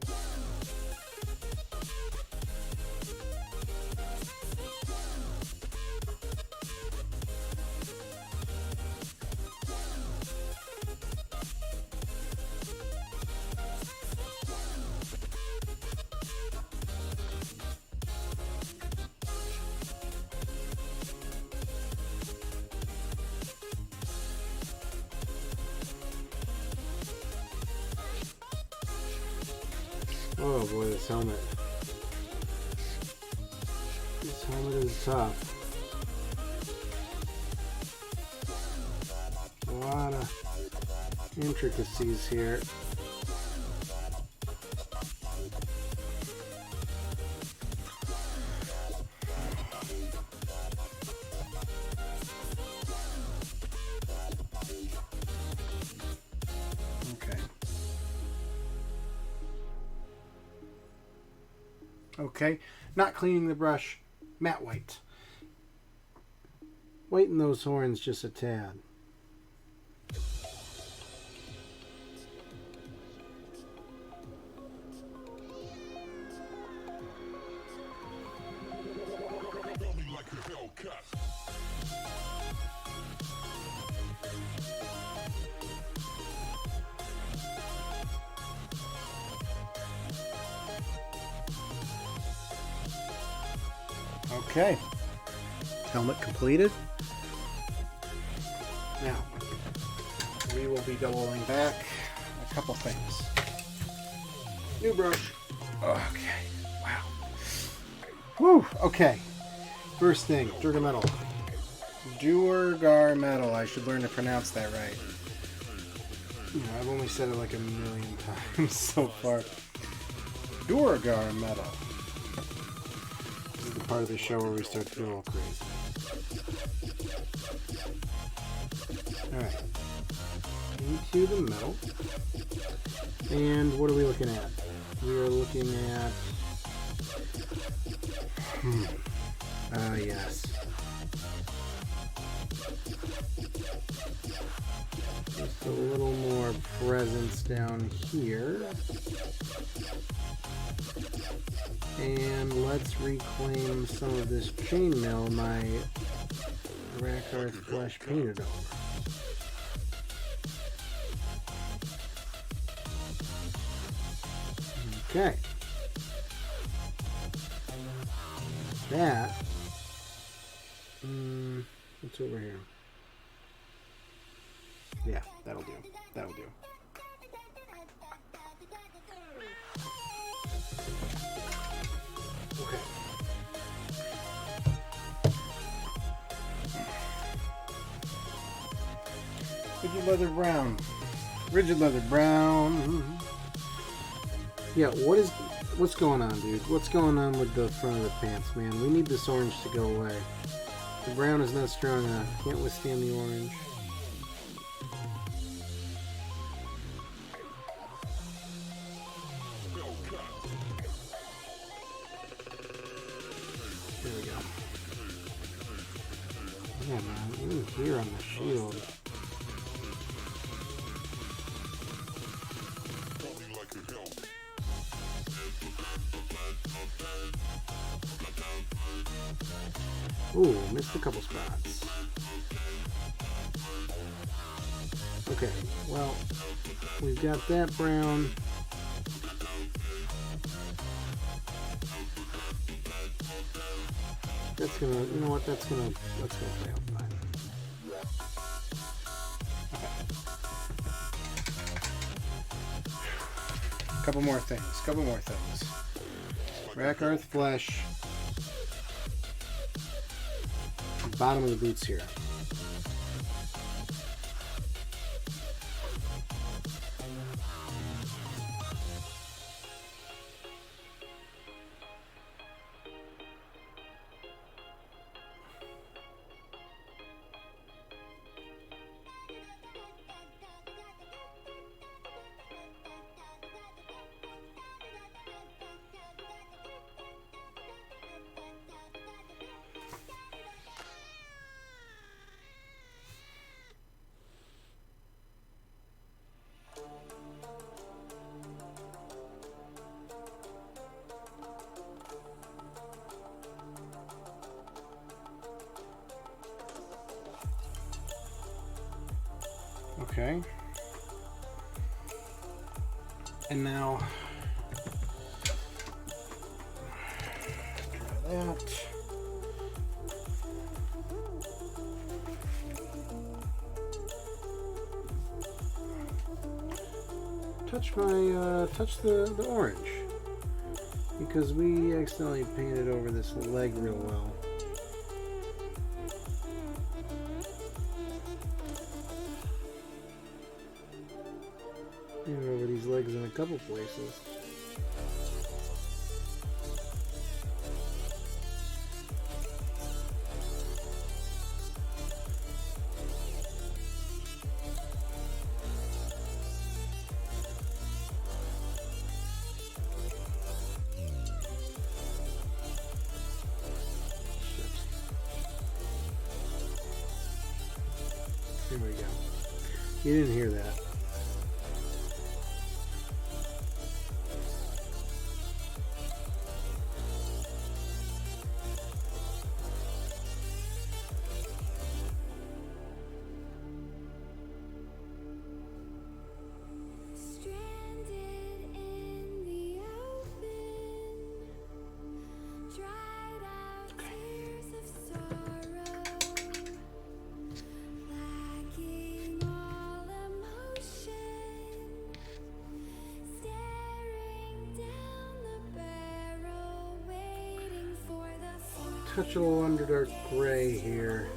Oh boy, this helmet. This helmet is tough. A lot of intricacies here. Okay, not cleaning the brush, matte white. Whiten those horns just a tad. Okay, helmet completed. Now, we will be doubling back a couple things. New brush. Okay, wow. Whew, okay. First thing, Durga metal. Durgar metal, I should learn to pronounce that right. I've only said it like a million times so far. Durgar metal. This is the part of the show where we start to feel all crazy. Alright. Into the metal. And what are we looking at? We are looking at... yes. Just a little more presence down here. And let's reclaim some of this chainmail my Rakarth flesh painted over. Okay. That. What's over here? Yeah, that'll do. That'll do. Okay. Rigid leather brown. Rigid leather brown. Yeah, what's going on, dude? What's going on with the front of the pants, man? We need this orange to go away. The brown is not strong enough. Can't withstand the orange. There we go. Yeah, man, even here on the shield. Ooh, missed a couple spots. Okay, well, we've got that brown. That's gonna, you know what, that's gonna play out fine. Couple more things. Rakarth flesh. Bottom of the boots here. Okay. And now, try that. Touch the orange, because we accidentally painted over this leg real well. Painted over these legs in a couple places. There we go. You didn't hear that. Stranded in the open, dried out tears of sorrow, lacking all emotion, staring down the barrel, waiting for the Touch a little Underdark Gray here.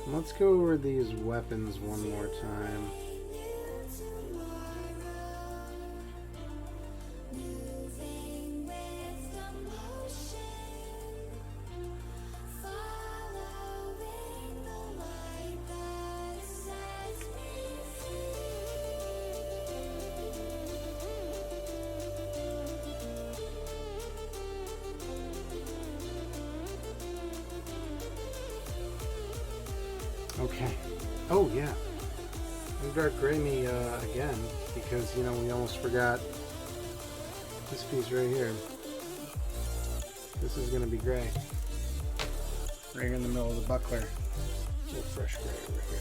And let's go over these weapons one more time. moving with the motion, following the light that sets me Okay. Oh yeah. Underdark Gray me again, because you know we almost forgot this piece right here. This is gonna be gray. Right here in the middle of the buckler. A little fresh gray over here.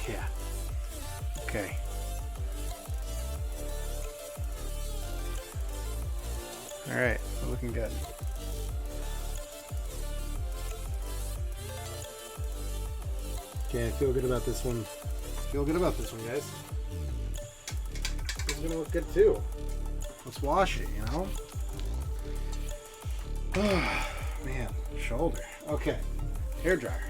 Yeah. Okay. Alright, we're looking good. Okay, I feel good about this one. Feel good about this one, guys. This is gonna look good too. Let's wash it, you know? Man, shoulder. Okay, hair dryer.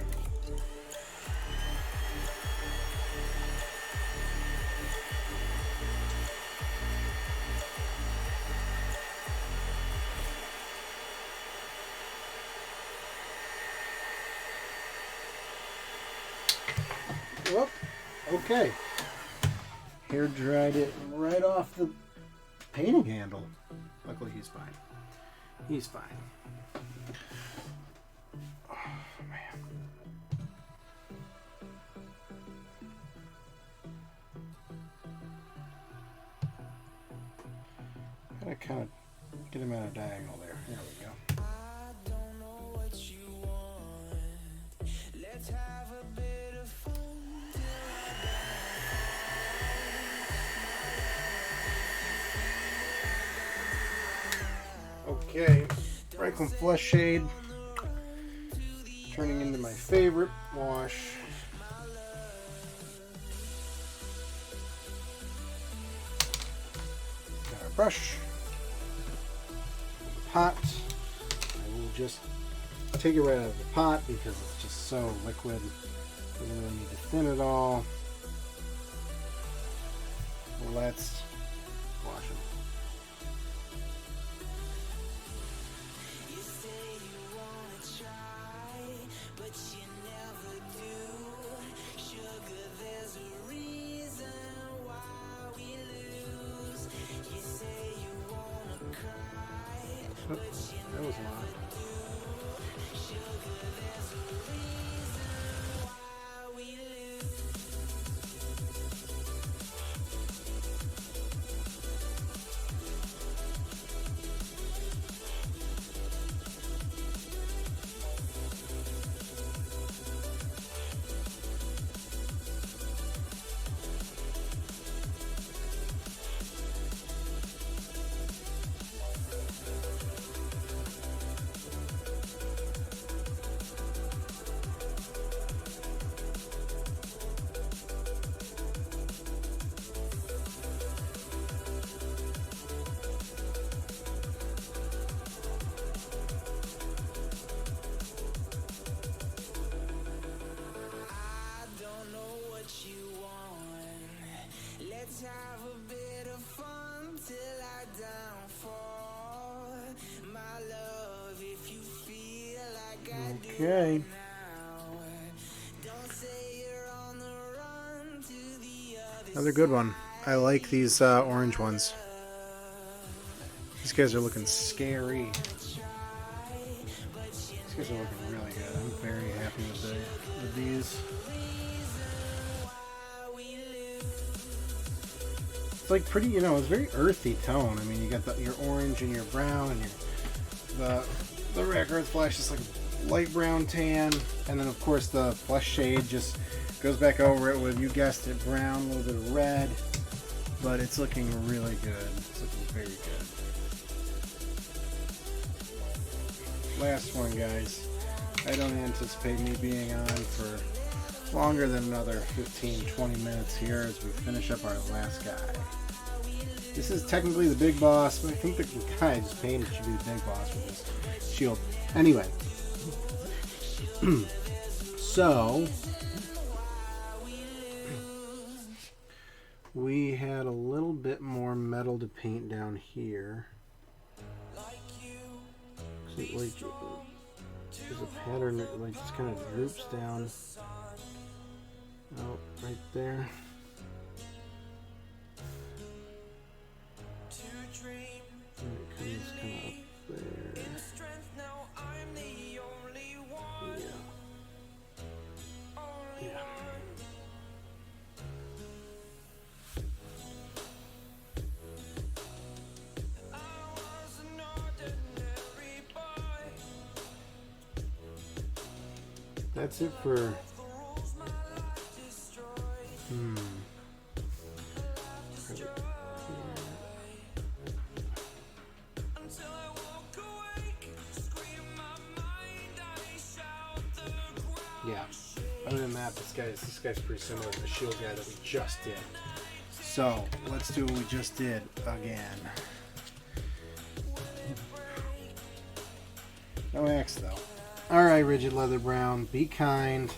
Whoop. Okay. Hair dried it right off the painting handle. Luckily he's fine. He's fine. Oh, man. Gotta kind of get him at a diagonal there. There we go. I don't know what you want. Let's have a bit of fun. Okay, Franklin Flesh Shade turning into my favorite wash. Got our brush, the pot. I will just take it right out of the pot because it's just so liquid. We don't really need to thin it all. Let's wash them. You say you wanna try, but you never do. Sugar, there's a reason why we lose. You say you wanna cry, Oops, that was a lot. sugar, there's a reason Okay. Another good one. I like these orange ones. These guys are looking scary. These guys are looking really good. I'm very happy with these. It's like pretty, you know, it's very earthy tone. I mean, you got your orange and your brown and the red earth flash is like light brown tan, and then of course the flesh shade just goes back over it with, you guessed it, brown, a little bit of red, but it's looking really good. It's looking very good. Last one, guys. I don't anticipate me being on for longer than another 15-20 minutes here as we finish up our last guy. This is technically the big boss, but I think the guy I just painted should be the big boss with this shield. Anyway. So, we had a little bit more metal to paint down here. So, like, there's a pattern that like just kind of droops down. Oh, right there. And it comes kind of up there. Yeah. That's it for yeah. Other than that, this guy's pretty similar to the shield guy that we just did. So let's do what we just did again. No axe though. Alright, Rigid Leather Brown, be kind.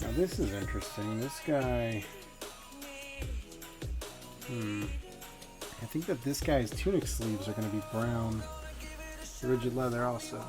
Now this is interesting. This guy... I think that this guy's tunic sleeves are going to be brown. Rigid leather also.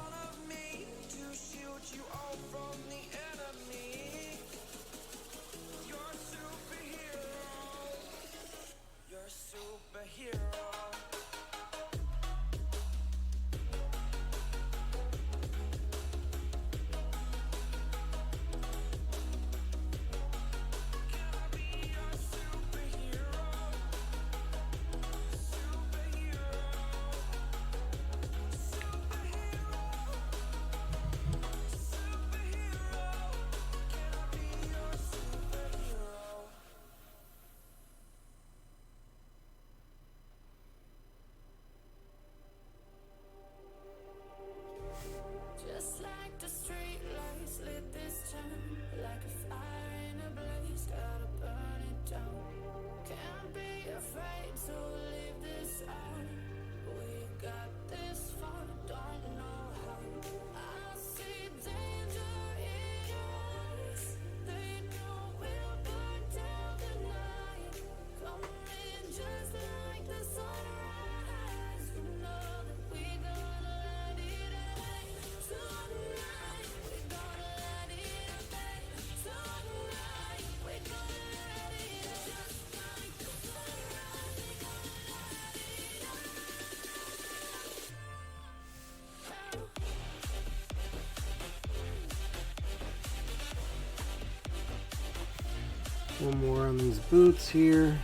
One more on these boots here.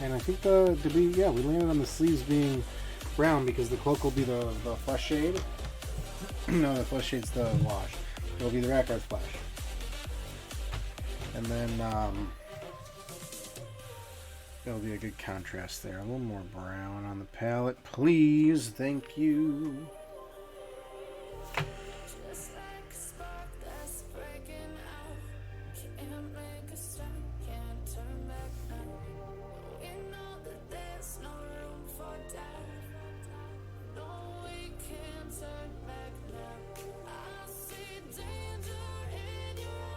And I think we landed on the sleeves being brown because the cloak will be the flesh shade. No, the flesh shade's the wash. It'll be the Rakarth flesh. And then it'll be a good contrast there. A little more brown on the palette, please. Thank you. Just like a spark that's breaking out. Can't make a stop, can't turn back now. We know that there's no room for doubt. No, we can't turn back now. I see danger in your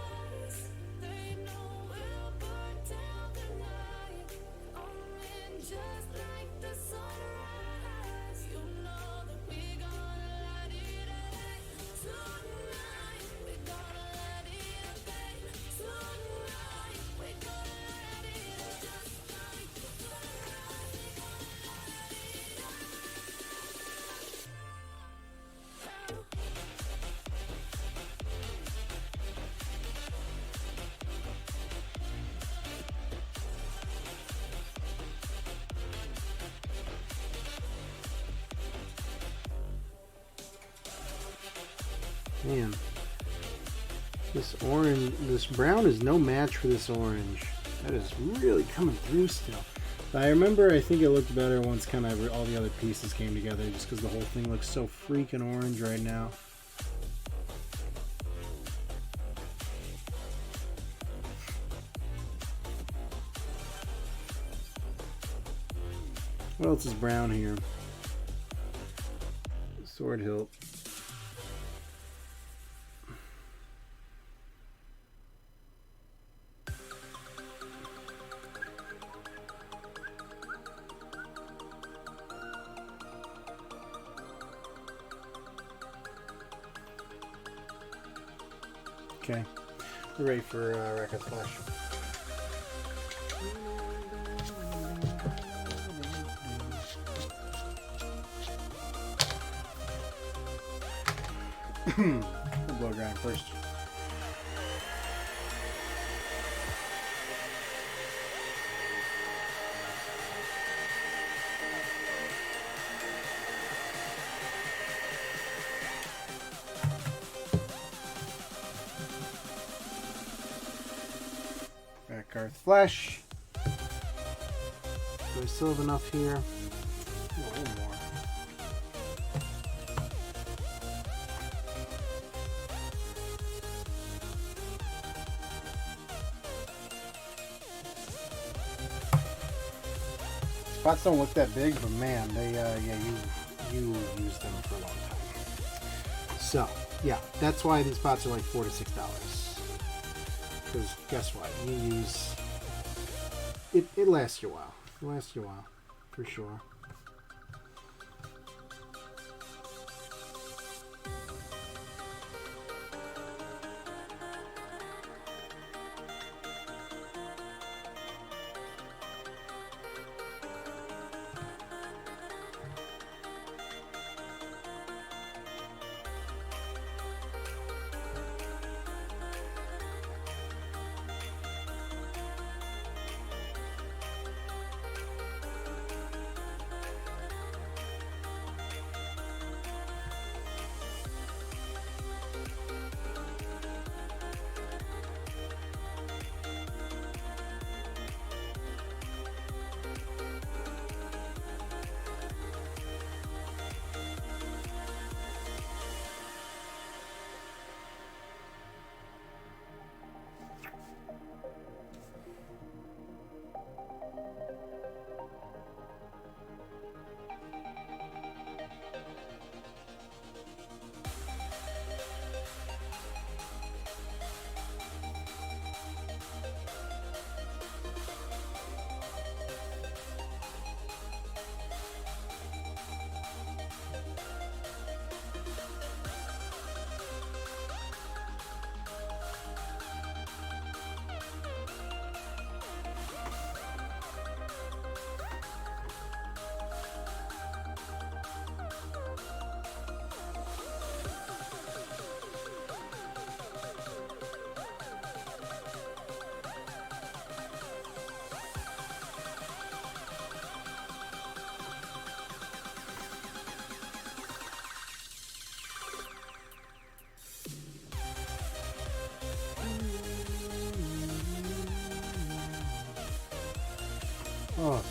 eyes. They know we'll burn down the night. Coming just like the sunrise. You know that we gonna light it up. Tonight we gonna light it up. Tonight we gonna light it up. Just like the sunrise, we gonna light it up. Man, this brown is no match for this orange. That is really coming through still. But I remember, I think it looked better once kind of all the other pieces came together, just because the whole thing looks so freaking orange right now. What else is brown here? Sword hilt. Okay, we're ready for Rakarth Flash. We'll blow dry first. Rakarth Flash. Do I still have enough here? A little more. Spots don't look that big, but man, they you use them for a long time. So yeah, that's why these pots are like $4 to $6. Because guess what? You use it. It lasts you a while. It lasts you a while, for sure.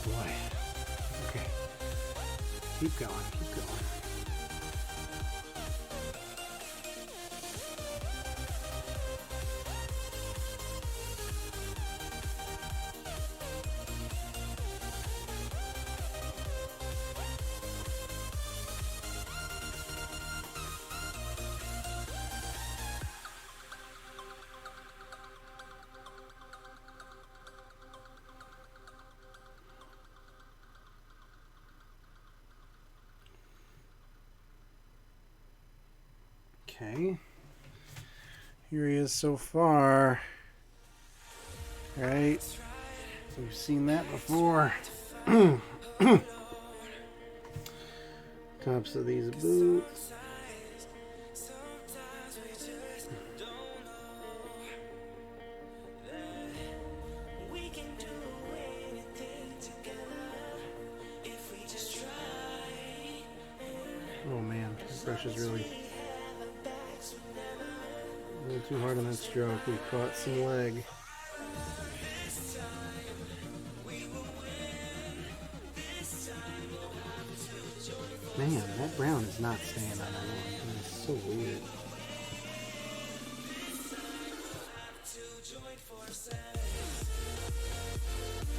boy. Okay. Keep going, keep going. Okay. Here he is so far. Right. We've seen that before. Tops of these boots. Oh man, this brush is really a little too hard on that stroke. We caught some leg. Man, that brown is not staying on that one. It's so weird.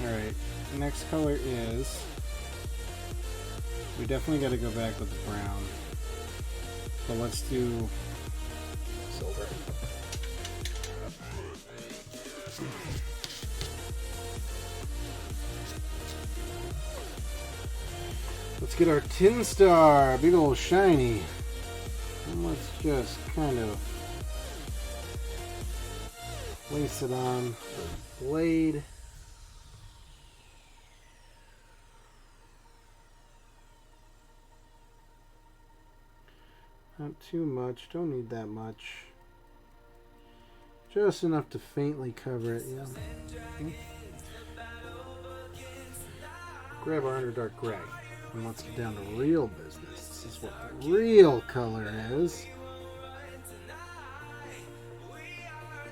Alright, the next color is... We definitely got to go back with the brown. But let's do silver. Let's get our tin star, big old shiny. And let's just kind of place it on the blade. Not too much, don't need that much. Just enough to faintly cover it, yeah. Okay. Grab our Underdark Gray. And let's get down to real business. This is what the real color is.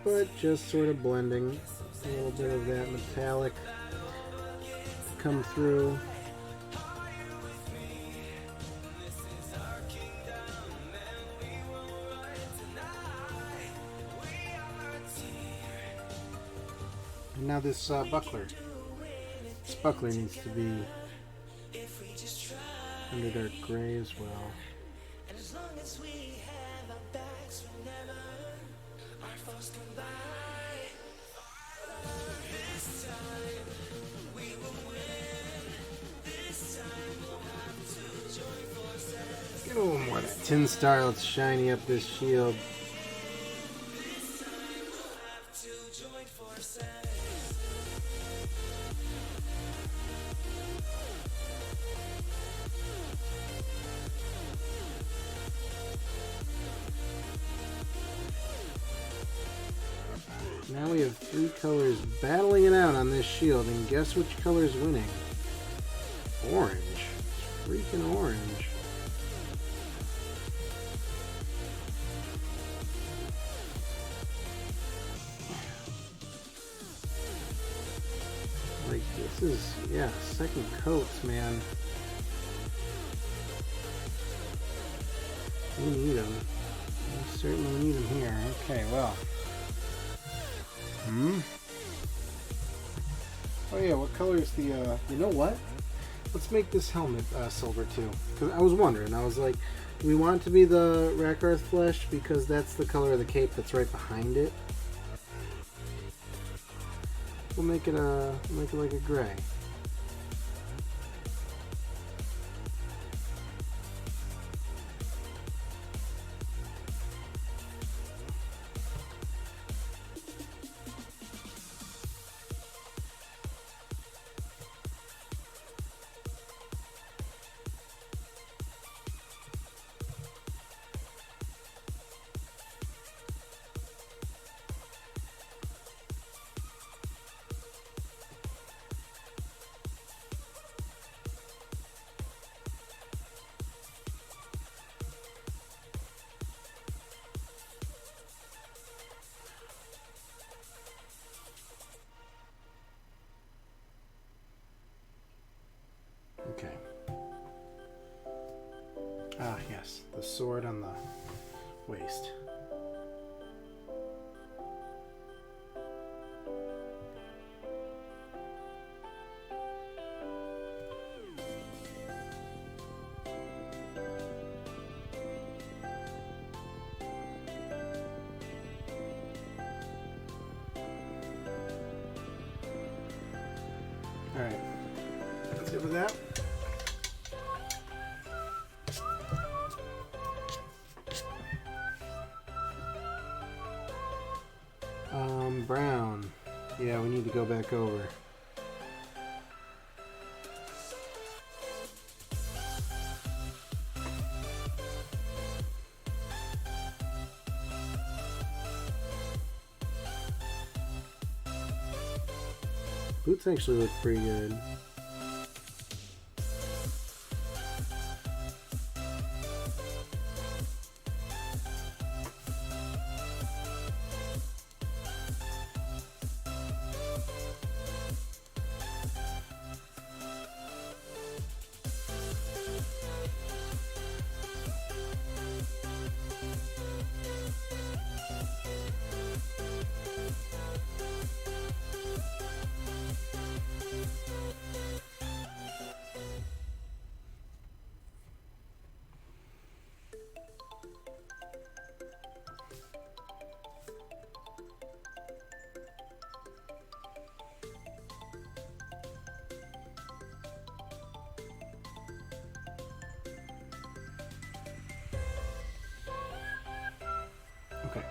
But just sort of blending a little bit of that metallic to come through. And now this buckler. This buckler needs to be Underdark Gray as well. Get a little more of that tin star. Let's shiny up this shield. Now we have three colors battling it out on this shield, and guess which color is winning? Orange. Freaking orange. Like, this is, yeah, second coats, man. We need them. We certainly need them here. Okay, well. Oh yeah, what color is the, you know what? Let's make this helmet silver too. Because I was wondering, I was like, do we want it to be the Rakarth flesh? Because that's the color of the cape that's right behind it. We'll make it like a gray. Ah, yes, the sword on the waist. All right, let's go with that. Brown. Yeah, we need to go back over. Boots actually look pretty good. Okay.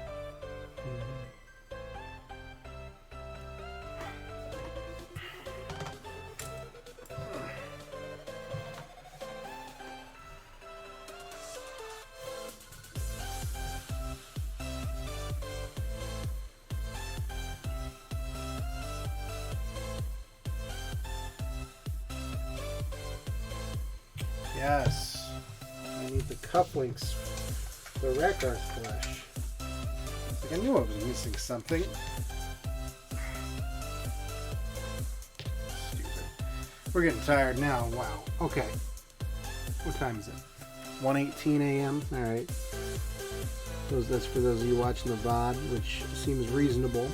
Yes. I need the cufflinks. The Rekarth flesh. I knew I was missing something. Stupid. We're getting tired now. Wow. Okay. What time is it? 1:18 a.m. All right. That's for those of you watching the VOD, which seems reasonable.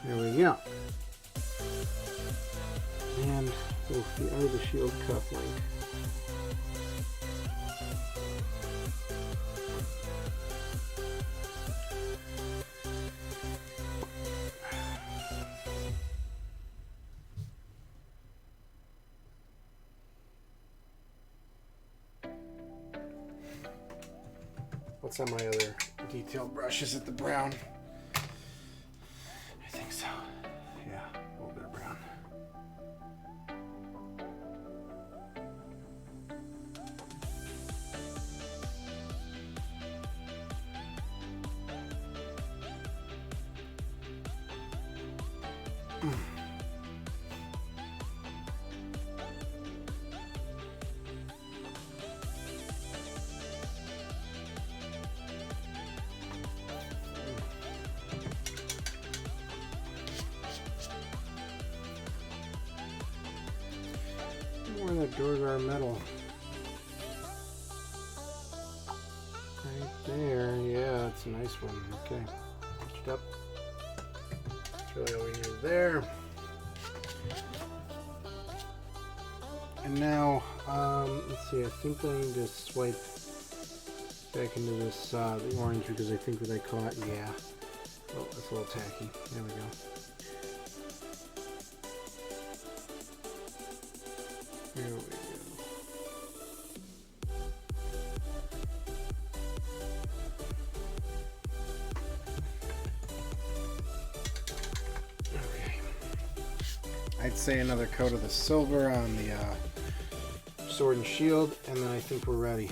There we go. And with the Art of the Shield cufflink. What's on my other detailed brush? Is it the brown? I think so. Yeah, a little bit of brown. More of that Dorgar metal. Right there. Yeah, that's a nice one. Okay. Touched up. That's really all we need there. And now, let's see, I think I need to swipe back into this, the orange, because I think that I caught, yeah. Oh, that's a little tacky. There we go. There we go. Okay. I'd say another coat of the silver on the Sword and shield, and then I think we're ready.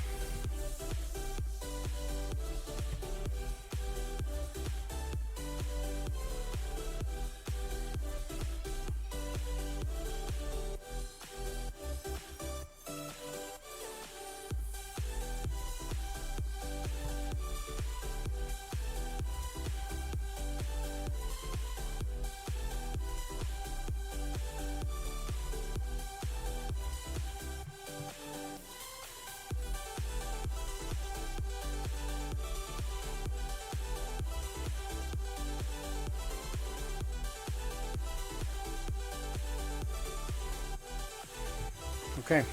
Okay.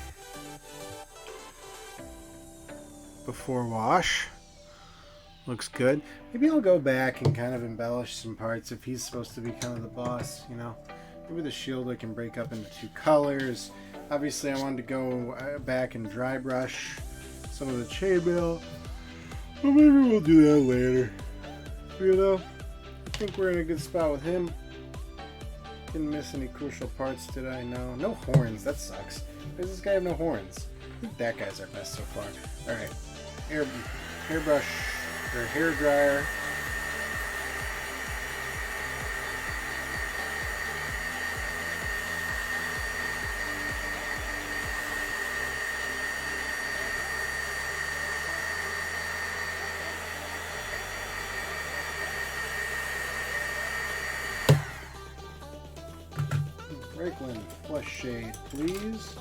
Before wash. Looks good. Maybe I'll go back and kind of embellish some parts if he's supposed to be kind of the boss, you know. Maybe the shield I can break up into 2 colors. Obviously I wanted to go back and dry brush some of the chainmail. But maybe we'll do that later. You know? I think we're in a good spot with him. Didn't miss any crucial parts, did I? No. No horns. That sucks. Why does this guy have no horns? I think that guy's our best so far. Alright. Hairbrush. Or hair dryer. Franklin, flesh shade, please.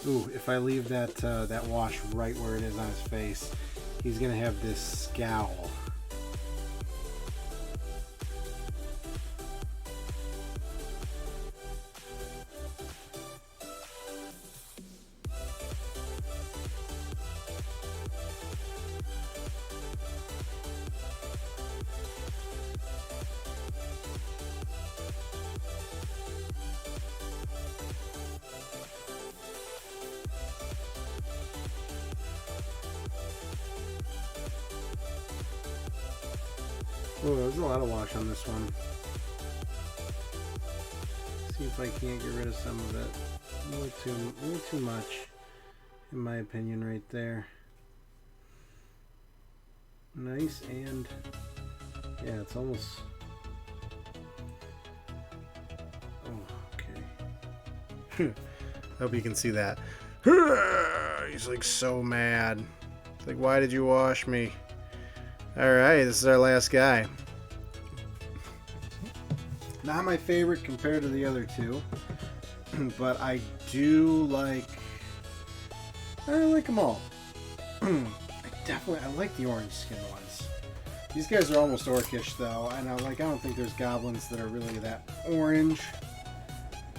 Ooh, if I leave that that wash right where it is on his face, he's gonna have this scowl. Oh, there's a lot of wash on this one. See if I can't get rid of some of it. A little too much, in my opinion, right there. Nice, and yeah, it's almost. Oh, okay. Hope you can see that. He's like so mad. It's like, why did you wash me? Alright, this is our last guy. Not my favorite compared to the other two, but I do like. I like them all. I like the orange skin ones. These guys are almost orcish though, and I don't think there's goblins that are really that orange.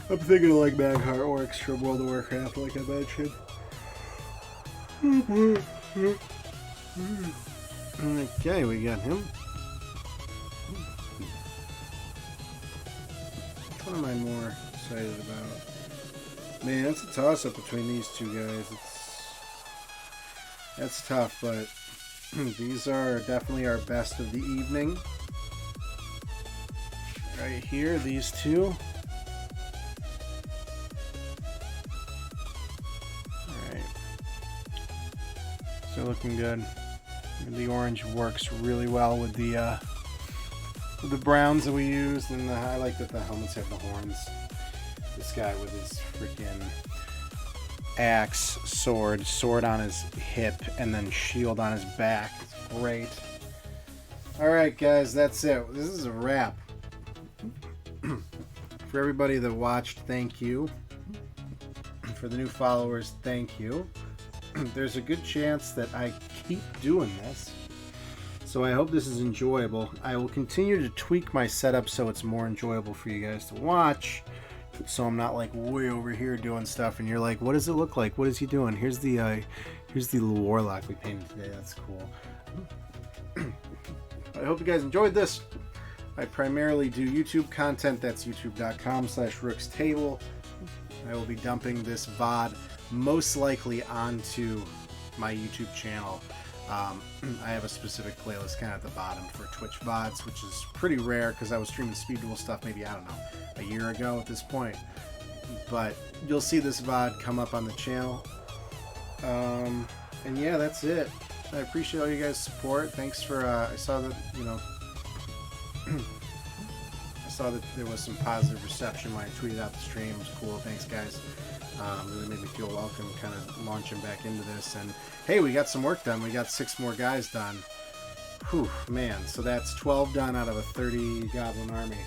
I'm thinking of like Magheart orcs from World of Warcraft, like I mentioned. Okay, we got him. Which one am I more excited about? Man, it's a toss-up between these two guys. That's tough, but these are definitely our best of the evening. Right here, these two. Alright. So looking good. The orange works really well with the browns that we used, and I like that the helmets have the horns. This guy with his freaking axe, sword on his hip, and then shield on his back. It's great. Alright guys, that's it. This is a wrap. For everybody that watched, thank you. For the new followers, thank you. There's a good chance that I keep doing this, so I hope this is enjoyable. I will continue to tweak my setup so it's more enjoyable for you guys to watch, so I'm not like way over here doing stuff and you're like, what does it look like, what is he doing? Here's the little warlock we painted today. That's cool. I hope you guys enjoyed this. I primarily do YouTube content. That's youtube.com/rookstable. I will be dumping this VOD most likely onto my YouTube channel. I have a specific playlist kind of at the bottom for Twitch VODs, which is pretty rare because I was streaming Speed Duel stuff maybe, I don't know, a year ago at this point. But you'll see this VOD come up on the channel. And yeah, that's it. I appreciate all you guys' support. Thanks for, I saw that, you know, I saw that there was some positive reception when I tweeted out the stream. It was cool. Thanks, guys. Really made me feel welcome kind of launching back into this. And hey, we got some work done. We got 6 more guys done. Whew, man. So that's 12 done out of a 30 goblin army.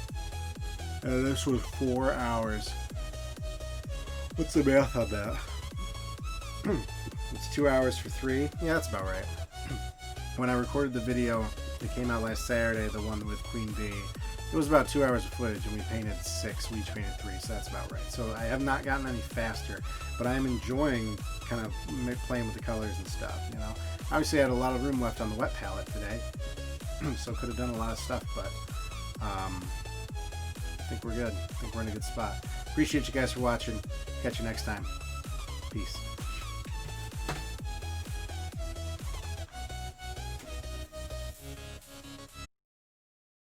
And this was 4 hours. What's the math on that? It's 2 hours for 3. Yeah, that's about right. When I recorded the video that came out last Saturday, the one with Queen Bee, it was about 2 hours of footage, and we painted 6. We each painted 3, so that's about right. So I have not gotten any faster, but I am enjoying kind of playing with the colors and stuff. You know, obviously I had a lot of room left on the wet palette today, so could have done a lot of stuff, but I think we're good. I think we're in a good spot. Appreciate you guys for watching. Catch you next time. Peace.